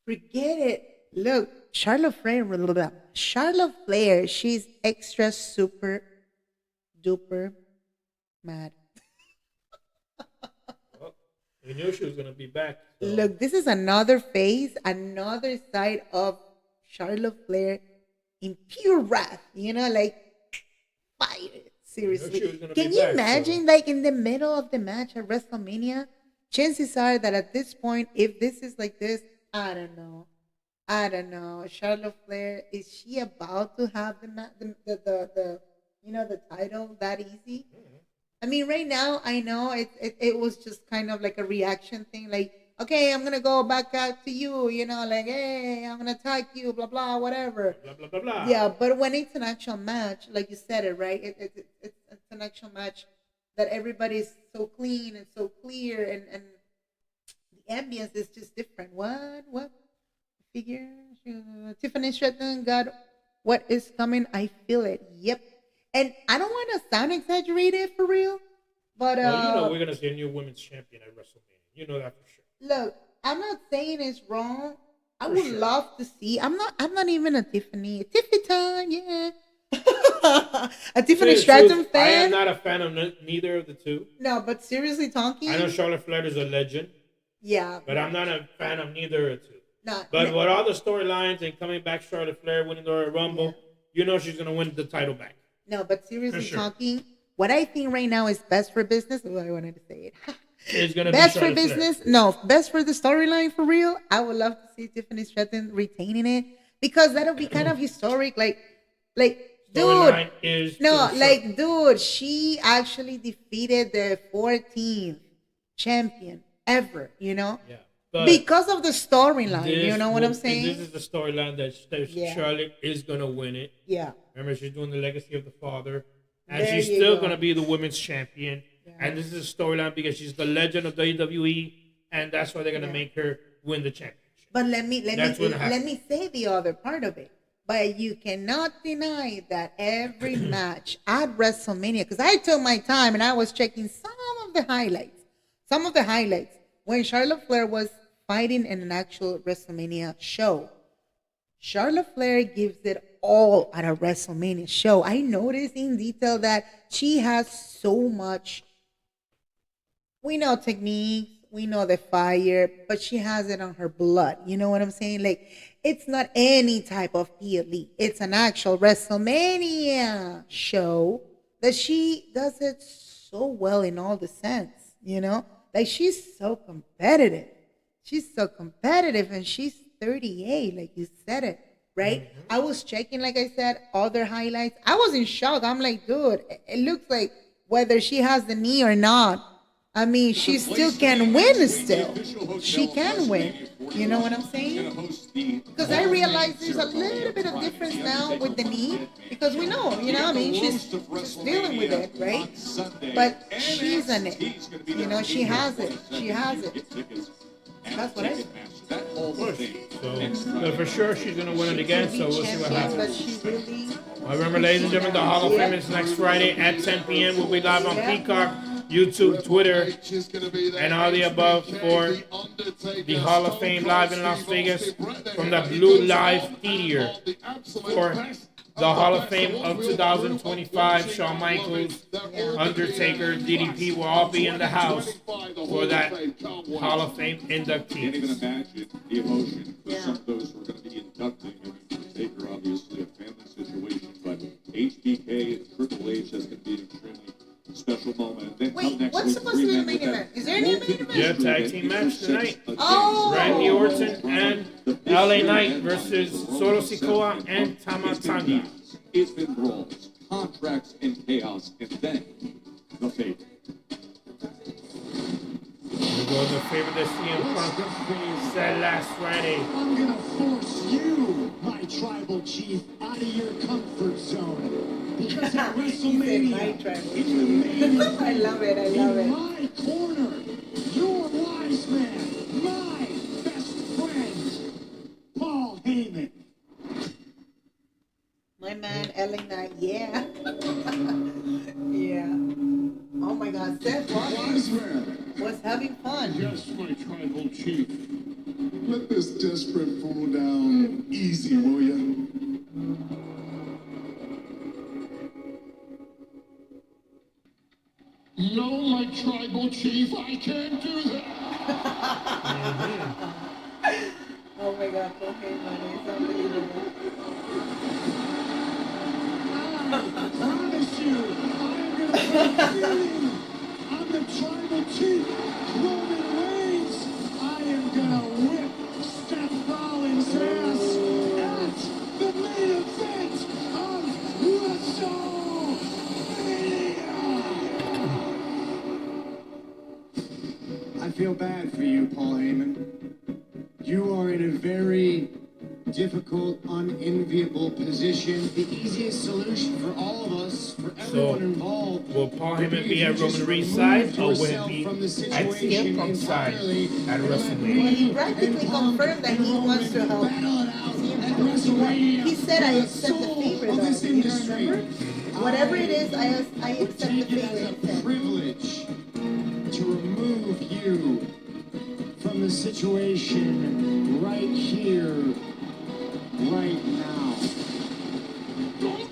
Forget it. Look, Charlotte Flair, she's extra super duper mad. We knew she was going to be back. So. Look, this is another face, another side of Charlotte Flair in pure wrath. You know, like, fire. Seriously. Can you imagine, like, in the middle of the match at WrestleMania? Chances are that at this point, if this is like this, I don't know. Charlotte Flair, is she about to have the title that easy? I mean, right now, I know it was just kind of like a reaction thing. Like, okay, I'm going to go back out to you, you know, like, hey, I'm going to attack you, blah, blah, whatever. Blah, blah, blah, blah. Yeah, but when it's an actual match, like you said it, right? It's an actual match that everybody's so clean and so clear, and the ambience is just different. What? Figure? Tiffany Stratton got what is coming. I feel it. Yep. And I don't want to sound exaggerated for real, but well, you know we're gonna see a new women's champion at WrestleMania. You know that for sure. Look, I'm not saying it's wrong. I would love to see. I'm not even a Tiffany time, yeah. A Tiffany Stratton fan. I am not a fan of neither of the two. No, but seriously talking, I know Charlotte Flair is a legend. Yeah. But I'm not a fan of neither of the two. No. But with all the storylines and coming back, Charlotte Flair winning the Royal Rumble, you know she's gonna win the title back. No, but seriously talking, what I think right now is best for business. Oh, I wanted to say it. It's gonna best be for Charlotte business. Flair. No, best for the storyline for real. I would love to see Tiffany Stratton retaining it because that'll be kind of historic. Like, dude, dude, she actually defeated the 14th champion ever. You know. Yeah. Because of the storyline, you know what I'm saying? This is the storyline that Charlotte is going to win it. Yeah. Remember, she's doing the legacy of the father. And she's still going to be the women's champion. Yeah. And this is a storyline because she's the legend of WWE. And that's why they're going to make her win the championship. But let me say the other part of it. But you cannot deny that every match at WrestleMania, because I took my time and I was checking some of the highlights. When Charlotte Flair was fighting in an actual WrestleMania show. Charlotte Flair gives it all at a WrestleMania show. I noticed in detail that she has so much, we know techniques, we know the fire, but she has it on her blood. You know what I'm saying? Like, it's not any type of PLE. It's an actual WrestleMania show that she does it so well in all the sense, you know? Like, she's so competitive. She's so competitive, and she's 38, like you said it, right? I was checking, like I said, all their highlights. I was in shock. I'm like, dude, it looks like whether she has the knee or not, I mean, she still can win still. She can win. You know what I'm saying? Because I realize there's a little bit of difference now with the knee. Because we know, you know, I mean, she's dealing with it, right? But she's in it. You know, she has it. She has it. That's what I think. So for sure she's going to win it again, so we'll see what happens. But she really... Remember, ladies and gentlemen, the Hall of Fame is next Friday at 10 p.m. We'll be live on Peacock, YouTube, Twitter, and all the above for the Hall of Fame live in Las Vegas from the Blue Live Theater for the Hall of Fame of 2025. Shawn Michaels, Undertaker, DDP will all be in the house for that Hall of Fame inductee. Can't even imagine the emotion for some of those who are going to be inducting. Undertaker, obviously a family situation, but HBK and Triple H, that's going to be an extremely special moment. Then wait, what's supposed to be the main event? Is there any main event? Yeah, tag team match tonight. Oh! Randy Orton and LA Knight versus Solo Sikoa and Tama Tonga. It's been brawls, contracts, and chaos, and then the favorite. We'll go to the favorite that CM Punk said last Friday. I'm gonna force you, my tribal chief, out of your comfort zone. Because at WrestleMania, it's the main event. I love it, I love in it. my corner, your wise man, my best friend, Paul Heyman. My man, Ellen Knight, yeah. Yeah. Oh my God, Seth Rollins was having fun. Yes, my tribal chief. Let this desperate fool down easy, will ya? No, my tribal chief, I can't do that. Oh my God, okay, man, it's unbelievable. I promise you, I'm gonna keep feeling. I'm the tribal chief, Roman Reigns. I am gonna whip Seth Rollins' ass at the main event of WrestleMania. I feel bad for you, Paul Heyman. You are in a very difficult, unenviable position. The easiest solution for all of us, for everyone involved. Will Paul Heyman be at Roman Reigns' side, or will it be at CM Punk's side at WrestleMania? Well, he practically confirmed that he wants to help. He said, I accept the favor, though. You don't remember? Whatever it is, I accept the favor. It's a privilege to remove you from the situation right here, right now. Don't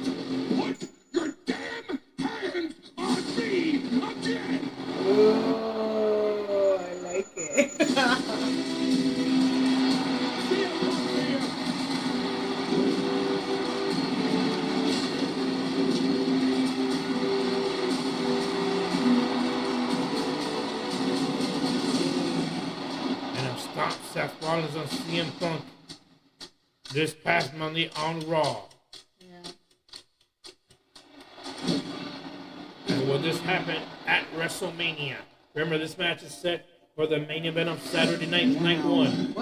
put your damn hands on me again! Oh, I like it. Stopped Seth Rollins on CM Punk this past Monday on Raw. And will this happen at WrestleMania? Remember, this match is set for the main event of Saturday night, night one.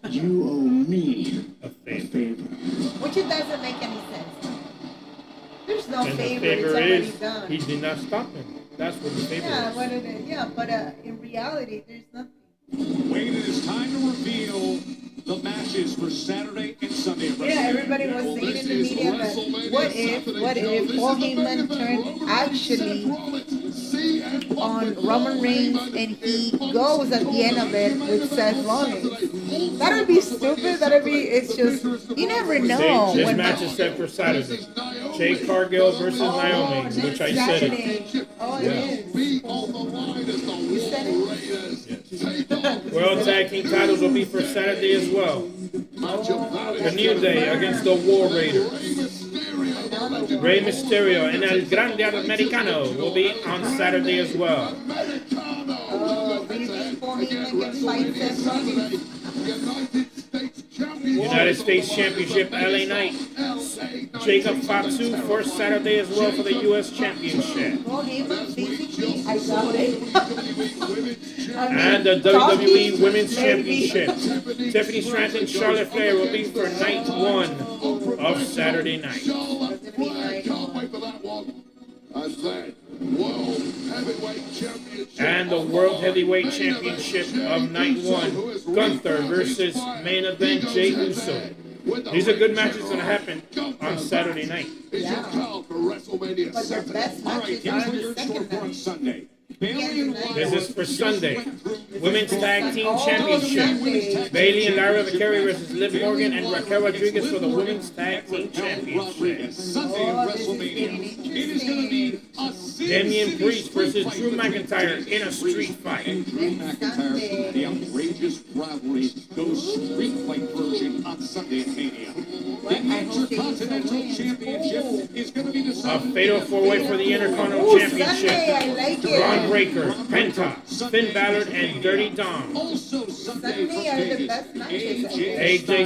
You owe me a favor. Which it doesn't make any sense. There's no And favor. the favor It's already is done. he did not stop him. That's what the favor Yeah, is. what it is. Yeah, but in reality, there's nothing. Wayne, it is time to reveal the matches for Saturday and Sunday. at Yeah, WrestleMania. everybody was saying in the media that what if Paul Heyman turned actually on Roman Reigns and he goes at the end of it with Seth Rollins? That'd be stupid. That'd be, it's just, you never know. This when match is set for Saturday. Jade Cargill versus Naomi, which I said it. Saturday. Oh, it is. You said World Tag Team titles will be for Saturday as well. The New Day against the War Raiders. Rey Mysterio and El Grande Americano will be on Saturday as well. United States Championship LA Knight. Jacob Fatu for Saturday as well for the U.S. Championship. And the WWE Women's Championship. Tiffany Stratton and Charlotte Flair will be for night 1 of Saturday night. And the World Heavyweight Championship of night 1. Gunther versus main event Jey Uso. These are good matches going to happen on Saturday night. Yeah. But their best matches are the second night. Sunday. This is for Sunday. Women's Tag Team Championship. Bayley and Lara Valkyrie versus Liv Morgan and Raquel Rodriguez for the Women's Tag Team Championship. Damian Priest versus Drew McIntyre in a street fight. Drew McIntyre, the outrageous rivalry, goes street fight version on Sunday at Mania. The Intercontinental Championship is going to be decided. A fatal four-way for the Intercontinental Championship. Braun Breaker, Penta, Finn Balor, and Dirty Dom. Also Sunday AJ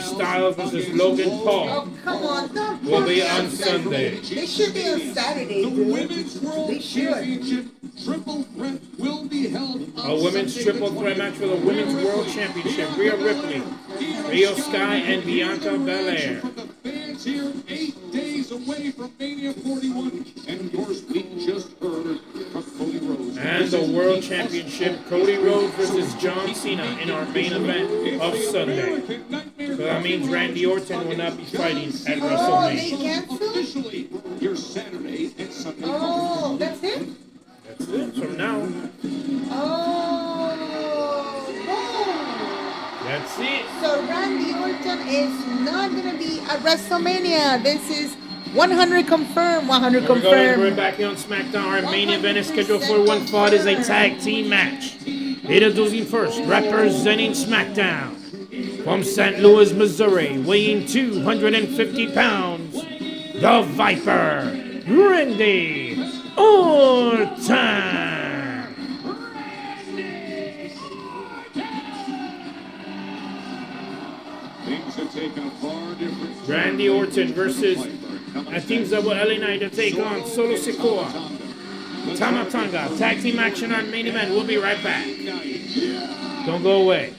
Styles versus Logan Paul. Oh, come on. Don't will be on Sunday. They should be on Saturday, The dude. Women's World Championship triple threat will be held on A women's triple threat match for the Women's World Championship. Rhea Ripley, Io Sky, and Bianca Belair. Fans here 8 days away from Mania 41. And of course, we just heard from Cody Rhodes. And the World Championship, Cody Rhodes versus John Cena in our main event of Sunday. So that means Randy Orton will not be fighting at Oh, they WrestleMania. canceled? Officially, your Saturday and Sunday. Oh, that's it? That's it from now. Oh, That's it. so Randy Orton is not going to be at WrestleMania. This is 100 confirmed, 100 Here we go. confirmed. We're back here on SmackDown. Our main event is scheduled for one fall. It is a tag team match. Introducing first, representing SmackDown from St. Louis, Missouri, weighing 250 pounds, the Viper, Randy Orton. Things have taken a far different Randy Orton versus teams that will LA Knight to take on Solo Sikoa, Tama Tonga. Tag team action on main event. We'll be right back. Don't go away.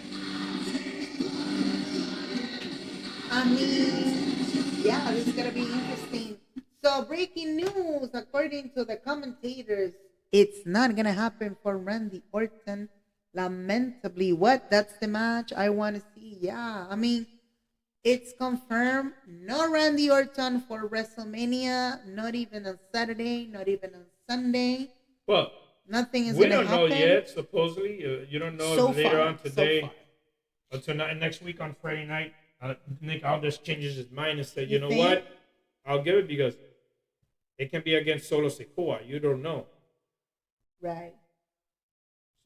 I mean, yeah, this is going to be interesting. So, breaking news, according to the commentators, it's not going to happen for Randy Orton. Lamentably, what? That's the match I want to see. Yeah, I mean, it's confirmed. No Randy Orton for WrestleMania, not even on Saturday, not even on Sunday. Well, nothing is we going to don't happen. know yet, supposedly. You don't know So later far, on so today. far. Or tonight, next week on Friday night, Nick Aldis changes his mind and said, You you know think? what? I'll give it because it can be against Solo Sikoa. You don't know. Right.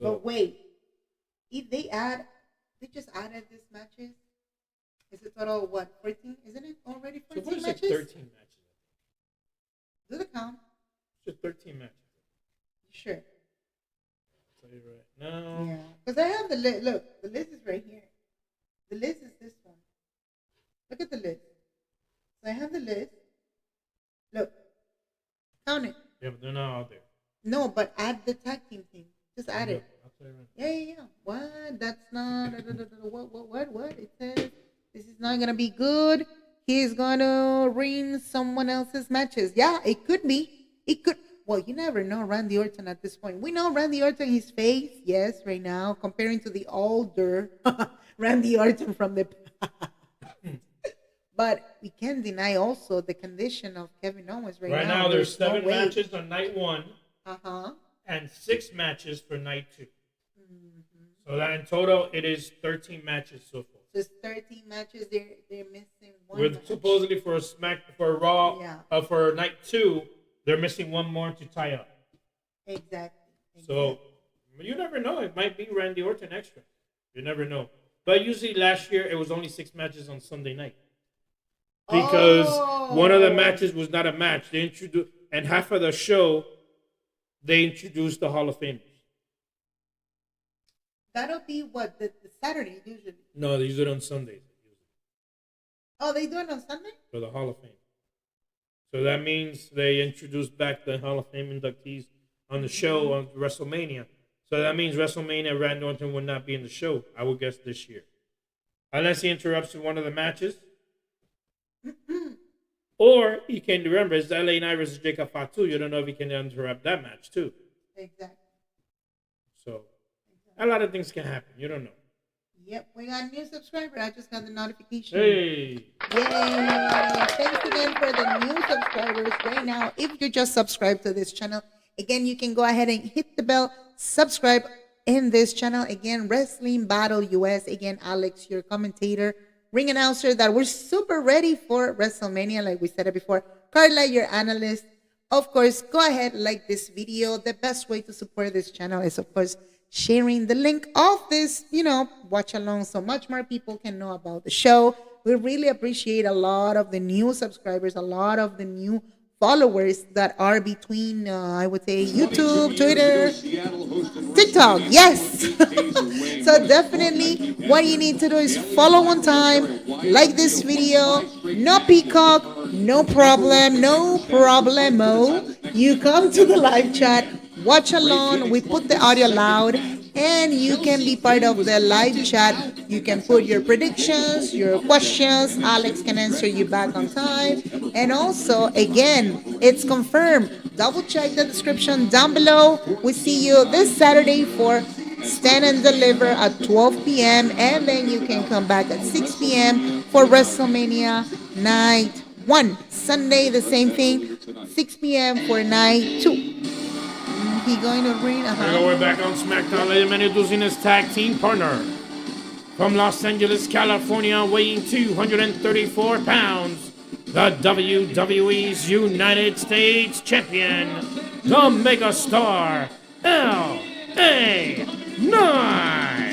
So, But wait, if they just added these matches, is it total what, 14? Isn't it already 14 so what is it, matches? 13 matches? Do the count. It's 13 matches. Sure. I'll tell you right now. Yeah. Because I have the list. Look, the list is right here. The list is this one. Look at the list. So I have the list. Look. Count it. Yeah, but they're not out there. No, but add the tag team thing. Just add Yeah, it. I'll tell you right now. Yeah. What? That's not. What? It says this is not gonna be good. He's gonna ruin someone else's matches. Yeah, it could be. It could. Well, you never know Randy Orton at this point. We know Randy Orton, his face, yes, right now, comparing to the older Randy Orton from the. But we can't deny also the condition of Kevin Owens right now. Right now, there's no 7 way. matches on night 1 Uh-huh. and 6 matches for night 2. So that in total, it is 13 matches so far. Just 13 matches. They're missing one. With match. supposedly for Raw, Yeah. for night 2, they're missing one more to tie up. Exactly. So You never know. It might be Randy Orton extra. You never know. But usually last year it was only 6 matches on Sunday night because one of the matches was not a match. They introduced, and half of the show they introduced the Hall of Famers. That'll be what the Saturday usually. No, they use it on Sundays. Oh, they do it on Sunday? For the Hall of Fame. So that means they introduced back the Hall of Fame inductees on the show on WrestleMania. So that means WrestleMania, Randy Orton will not be in the show, I would guess, this year. Unless he interrupts in one of the matches. Or he can remember, it's LA Knight versus Jacob Fatu. You don't know if he can interrupt that match, too. Exactly. So a lot of things can happen. You don't know. Yep, we got a new subscriber. I just got the notification. Hey. Yay. Thanks again for the new subscribers. Right now, if you just subscribed to this channel, again, you can go ahead and hit the bell, subscribe in this channel. Again, Wrestling Battle US. Again, Alex, your commentator, ring announcer, that we're super ready for WrestleMania, like we said it before. Carla, your analyst. Of course, go ahead, like this video. The best way to support this channel is, of course, sharing the link of this, watch along so much more people can know about the show. We really appreciate a lot of the new subscribers, a lot of the new followers that are between, I would say, YouTube, Twitter, TikTok. Yes. So definitely what you need to do is follow on time, like this video. No Peacock, no problem, no problemo. You come to the live chat, watch along. We put the audio loud, and you can be part of the live chat. You can put your predictions, your questions. Alex can answer you back on time. And also, again, it's confirmed. Double check the description down below. We see you this Saturday for Stand and Deliver at 12 p.m. And then you can come back at 6 p.m. for WrestleMania Night 1. Sunday, the same thing, 6 p.m. for Night 2. He going to ring. We're back on SmackDown. Ladies and gentlemen, introducing his tag team partner from Los Angeles, California, weighing 234 pounds, the WWE's United States Champion, the Megastar, LA Knight.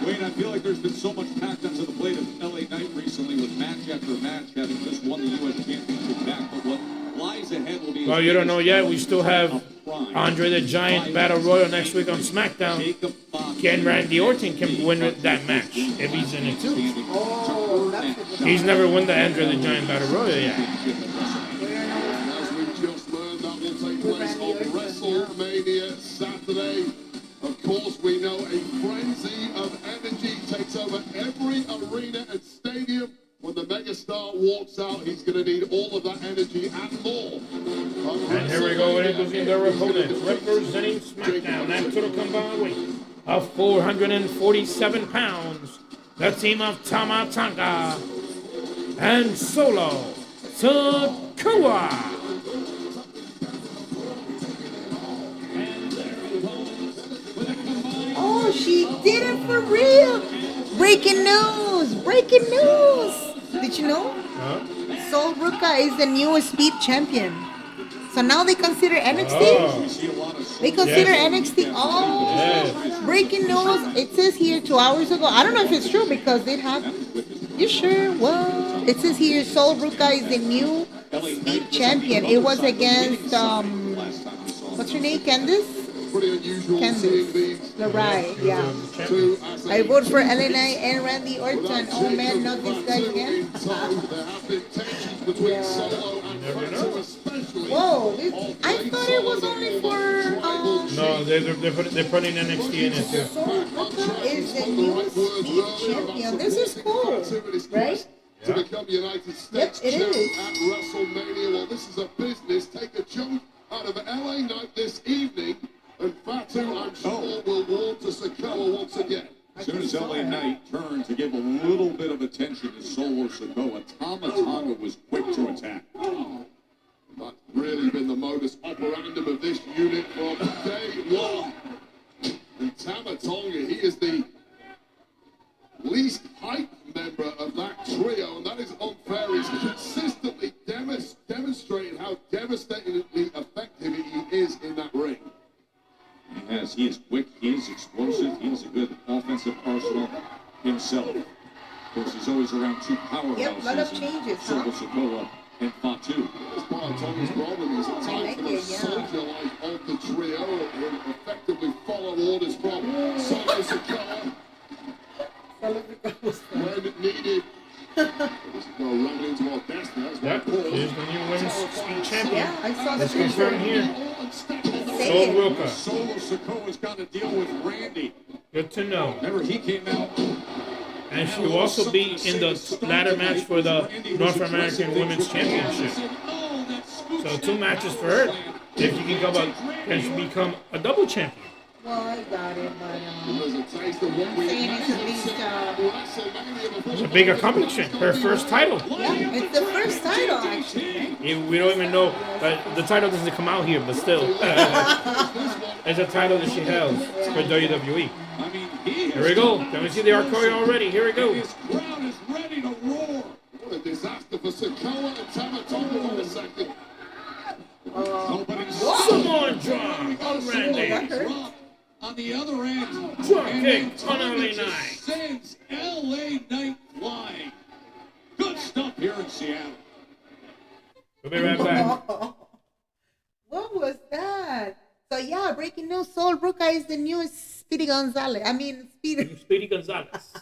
Wayne, I feel like there's been so much packed onto the plate of LA Knight recently with match after match, having just won the U.S. Championship back. But what lies ahead will be... Well, you don't know yet. We still have Andre the Giant Battle Royal next week on SmackDown. Can Randy Orton can win that match if he's in it too. He's never won the Andre the Giant Battle Royal yet. As we just learned, that will take place on WrestleMania Saturday. Of course, we know a frenzy of energy takes over every arena and stadium. When the megastar walks out, he's going to need all of that energy and more. And here we go, introducing their opponents, representing SmackDown at total combined weight of 447 pounds, the team of Tama Tonga and Solo Sikoa. Oh, she did it for real. Breaking news. Breaking news. Did you know? Sol Ruka is the new Speed champion. So now they consider NXT? They consider NXT? Oh, yes. Breaking news. It says here 2 hours ago. I don't know if it's true because they have... You sure? Well, it says here Sol Ruka is the new Speed champion. It was against... what's her name? Candice? Pretty unusual seeing these. Right, yeah. I vote for LA Knight and Randy Orton. Oh man, not this guy again. There have been tensions between Solo and Fatu especially. Whoa, I thought it was only for... No, they're putting NXT in it too. Sol Ruka is the new Speed champion. This is cool, right? To become United States Yep, it champ is. at WrestleMania. Well, this is a business. Take a chunk out of LA Knight this evening. And Fatu, I'm sure, will warm to Sikoa once again. As soon as LA Knight turned to give a little bit of attention to Solo Sikoa, Tama Tonga was quick to attack. That's really been the modus operandum of this unit from day one. And Tama Tonga, he is the least hyped member of that trio, and that is unfair. He devastatingly effective he is in that ring. He has. He is quick. He is explosive. He has a good offensive arsenal himself. Of course, he's always around two powerhouses. Yep, a lot of changes, huh? Solo Sikoa and Fatu. That's part of Tony's problem. Is it's time for the soldier life of the trio and effectively follow orders from Solo Sikoa. When needed. Go running into our destiny. That's Yep, she's the new women's speed champion. Yeah, I saw the Let's confirm picture. here. So Roka. Solo Sikoa's got to deal with Randy. Good to know. Remember, he came out. And she will also be in the ladder match for the North American Women's Championship. So 2 matches for her. If she can come up, can she become a double champion? Well, I got it, but I'm saying it's at least It's a big accomplishment. Her first title. yeah, it's the first title actually. We don't even know, but the title doesn't come out here, but still. It's a title that she held for WWE. Here we go. Can we see the arcade already? Here we go. His crowd is ready to roar. What a disaster for Sikoa and Tamatomo in a second. Samoan drop on Randy. On the other end, Drop and kick then on Tony LA just Knight. sends LA Knight flying. Good stuff here in Seattle. We'll be right back. What was that? So yeah, breaking news: Sol Ruka is the new Speedy Gonzalez. I mean, Speedy Gonzalez.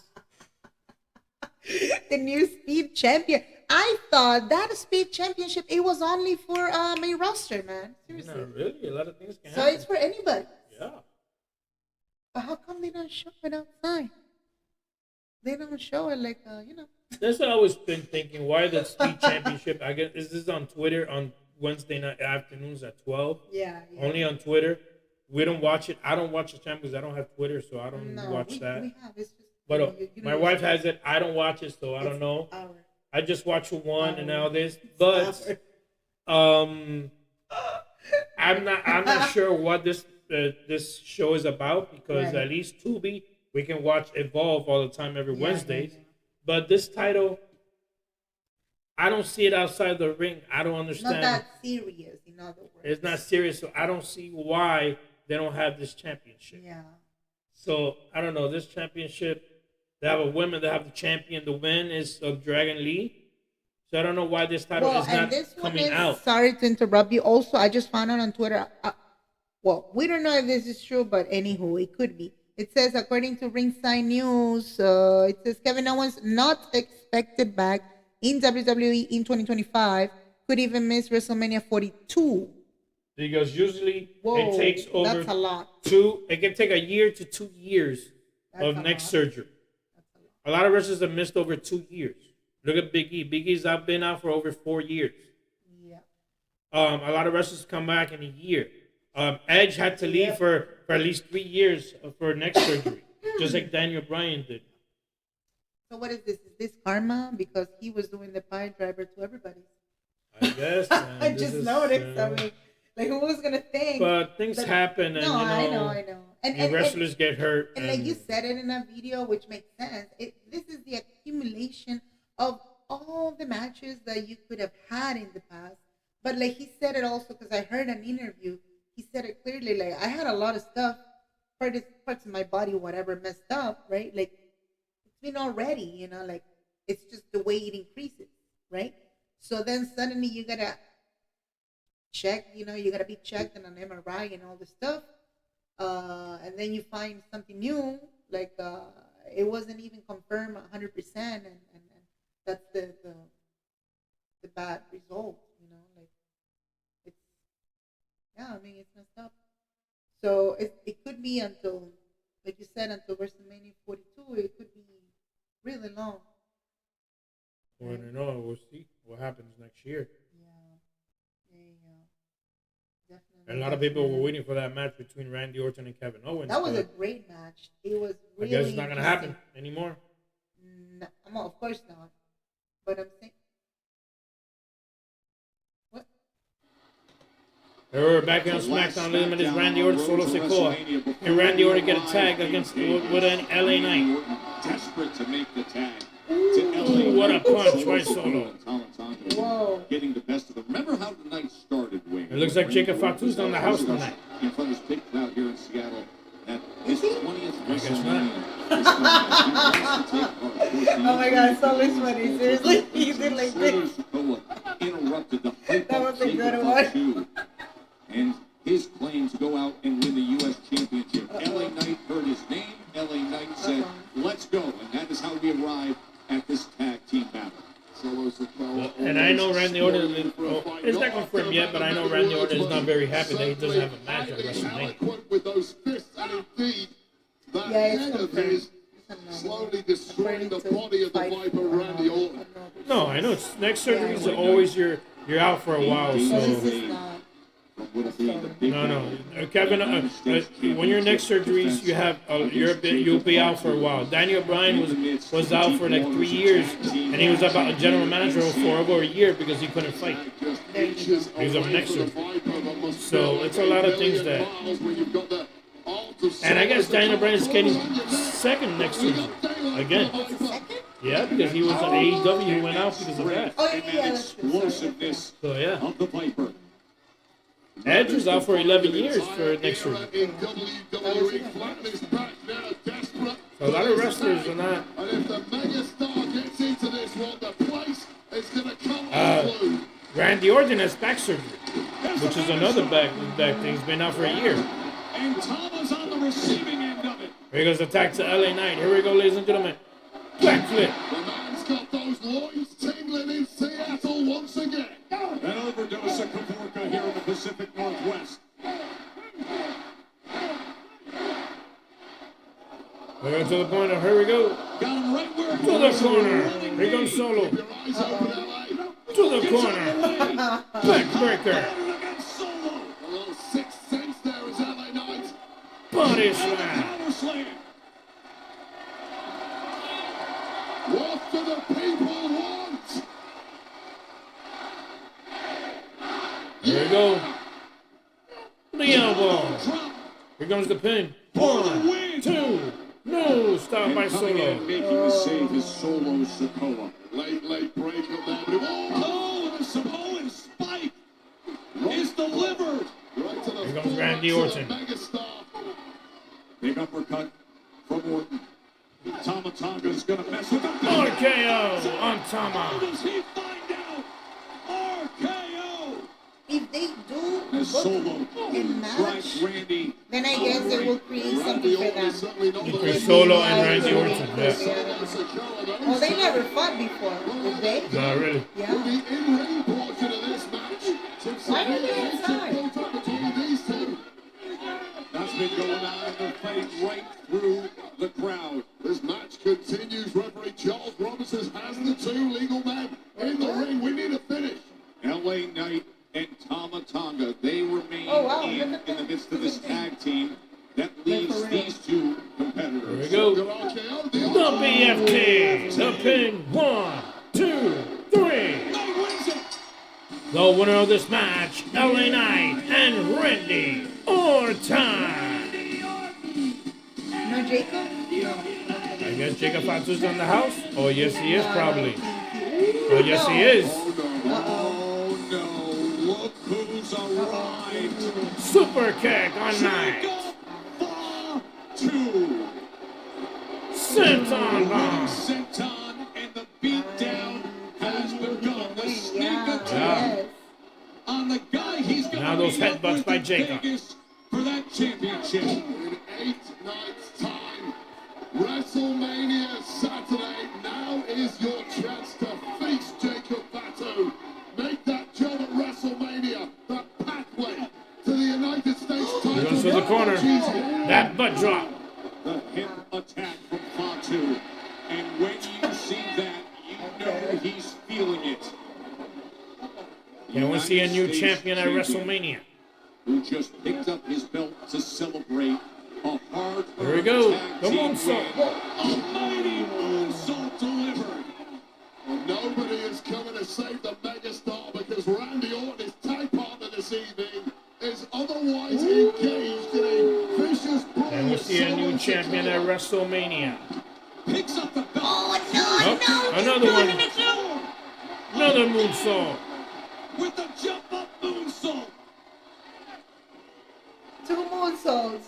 the new Speed champion. I thought that Speed championship it was only for main roster, man. Seriously. No, really? A lot of things can So happen. it's for anybody. Yeah. But how come they don't show it outside? They don't show it like That's what I was been thinking. Why the Speed Championship? I guess is this on Twitter on Wednesday night afternoons at 12? Yeah. Only on Twitter. We don't watch it. I don't watch the champ because I don't have Twitter, so I don't watch that. We have. It's just, But you my know, wife has it. I don't watch it, so I don't know. Our, I just watch one and now this. But I'm not sure what this show is about because Right. at least Tubi we can watch Evolve all the time every Wednesdays. But this title, I don't see it outside the ring. I don't understand. not that serious, in other words. It's not serious, so I don't see why they don't have this championship. Yeah. So I don't know. This championship, they have a women that have the champion. The win is of Dragon Lee. So I don't know why this title is not coming out. Sorry to interrupt you. Also, I just found out on Twitter. Well, we don't know if this is true, but anywho, it could be. It says, according to Ringside News, it says Kevin Owens not expected back in WWE in 2025. Could even miss WrestleMania 42. Because usually Whoa, it takes over that's a lot. it can take a year to 2 years of neck surgery. A lot of wrestlers have missed over 2 years. Look at Big E. Big E's been out for over 4 years. Yeah. A lot of wrestlers come back in a year. Edge had to leave for at least 3 years for neck surgery, just like Daniel Bryan did. So what is this? Is this karma? Because he was doing the pie driver to everybody. I guess. I just noticed. I mean, like, who was gonna think? But things happen, and no, you know, I know. And wrestlers get hurt. And like you said it in that video, which makes sense. This is the accumulation of all the matches that you could have had in the past. But like he said it also, because I heard an interview. He said it clearly. Like, I had a lot of stuff, parts of my body, whatever, messed up, right? Like, it's been already, you know, like, it's just the way it increases, right? So then suddenly you gotta check, you know, you gotta be checked in an MRI and all this stuff. And then you find something new, like it wasn't even confirmed 100%, and that's the bad result, you know, like, it's, yeah, I mean, it's messed up. So it could be until, like you said, until WrestleMania 42, it could be really long. Well, you know, we'll see what happens next year. Definitely. A lot of people were waiting for that match between Randy Orton and Kevin Owens. That was a great match. It was really. I guess it's not gonna happen anymore. No, of course not. But I'm saying. What? We're back on SmackDown. Limited is Randy Orton, Solo Sikoa. And Randy Orton get a tag against with an LA Knight. Desperate to make the tag. Ooh, what a punch by Solo. Whoa. Getting the best of them. Remember how the night started with It looks like Jacob Fatu's on the house tonight. In front of this big crowd here in Seattle. At his 20th WrestleMania. Oh my God, so much funny. Seriously, he did like this. Interrupted the That was a good one. And his claim to go out and win the U.S. Championship. LA Knight heard his name. LA Knight said, let's go. And that is how we arrive at this tag team battle. And I know Randy Orton is, it's not confirmed yet, but I know Randy Orton is not very happy that he doesn't have a match at WrestleMania. With those fists, and indeed, that head of his slowly destroying the body of the Viper Randy Orton. No, I know. Neck surgeries are always you're out for a while. So no. Kevin, when your neck surgeries, you have you'll be out for a while. Daniel Bryan was out for like 3 years, and he was about a general manager for over a year because he couldn't fight. He was on neck surgery. So it's a lot of things that. And I guess Daniel Bryan is getting second neck surgery again. Yeah, because he was on AEW, he went out because of that. Explosiveness of the Viper. Edge was out for 11 years for neck surgery. A lot of wrestlers are not. Randy Orton has back surgery, which is another back thing. He's been out for a year. And Tama's on the receiving end of it. Here goes the attack to LA Knight. Here we go, ladies and gentlemen. Backflip. The man's got those loins tingling in Seattle once again. An overdose of Kavorka here in the Pacific Northwest. We go to the corner. Here we go. Got him right where to the corner. Here comes Solo. To the corner. Backbreaker. A little sixth sense there is LA Knight. Body slam. What do the people want? Here we go. The elbow. Here comes the pin. 1, 2. No, stop by Solo. Making the save is Solo Sikoa. Late break of that. Oh, the Samoan spike is delivered. Right to the Here comes Randy Orton. Big uppercut from Orton. Tama Tonga's going to mess with him. RKO on Tama. How does he find out? RKO. If they do As Solo in match, Randy. then I guess they will create something for them. Chris Solo and Randy Orton, yeah. Well, they never fought before, did they? Not really. Yeah. Why are they inside? That's been going on and they're fighting right through the crowd. This match continues. Referee Charles Robinson has the two legal men in the ring. We need a finish. LA Knight and Tama Tonga, they remain in the midst of this tag team that leaves these two competitors. Here we go. The BFT. The pin. 1, 2, 3. The winner of this match, LA Knight and Randy Orton. No Jacob? I guess Jacob Fatu's on the house. Oh, yes, he is, probably. Oh, yes, he is. Oh, no. Look who's arrived. Super kick on Knight. 2. Senton bomb. Senton and the beatdown has begun. The sneak attack on the guy he's going now those headbutts by Jacob. For that championship. In 8 nights' time, WrestleMania Saturday. Now is your chance to face Jacob Fatu. Make that job at WrestleMania the pathway to the United States title. He goes to the corner. That butt drop. The hip attack from Fatu. And when you see that, you know he's feeling it. Can we see a new champion at WrestleMania? Who just picked up his belt to celebrate a hard. Here we go. The moonsault. A mighty moonsault delivered. Well, nobody is coming to save the megastar because Randy Orton, his tag partner this evening, is otherwise engaged in a vicious brawl. And we see a new champion at WrestleMania. Picks up the belt. Oh, another one. Another moonsault. With the jump up moonsault.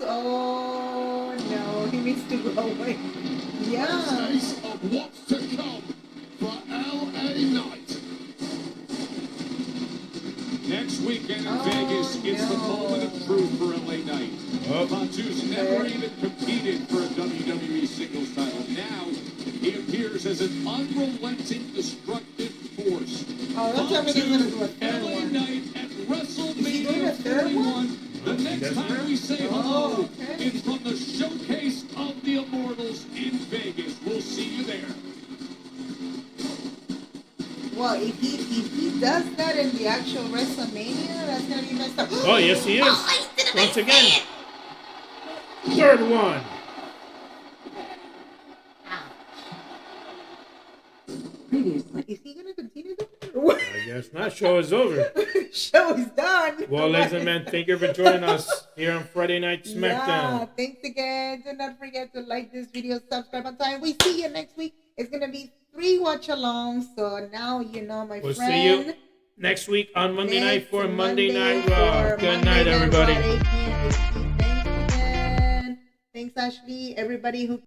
Oh no, he needs to go away. Yeah. Taste of what's to come for LA Knight. Next weekend in Vegas, it's the moment of truth for LA Knight. Fatu's never even competed for a WWE singles title. Now, he appears as an unrelenting, destructive force. Oh, don't tell me he's gonna do a third LA one. Knight at Is he doing a WrestleMania third 31. The next time we say hello, okay. it's from the Showcase of the Immortals in Vegas. We'll see you there. Well, if he does that in the actual WrestleMania, that's gonna be messed up. Oh, yes, he is. Oh, Once again. Third one. Previously, is he gonna continue doing it or what? I guess not. Show is over. Show is done. Well, ladies and men, thank you for joining us here on Friday Night Yeah, SmackDown. thanks again. Do not forget to like this video, subscribe on time. We see you next week. It's gonna be 3 watch-alongs, so now you know, my We'll friend. see you next week on Monday night for Monday Night for Raw. Good night, Monday everybody. Raw, 8 p.m. Thanks again. Thanks, Ashley. Everybody who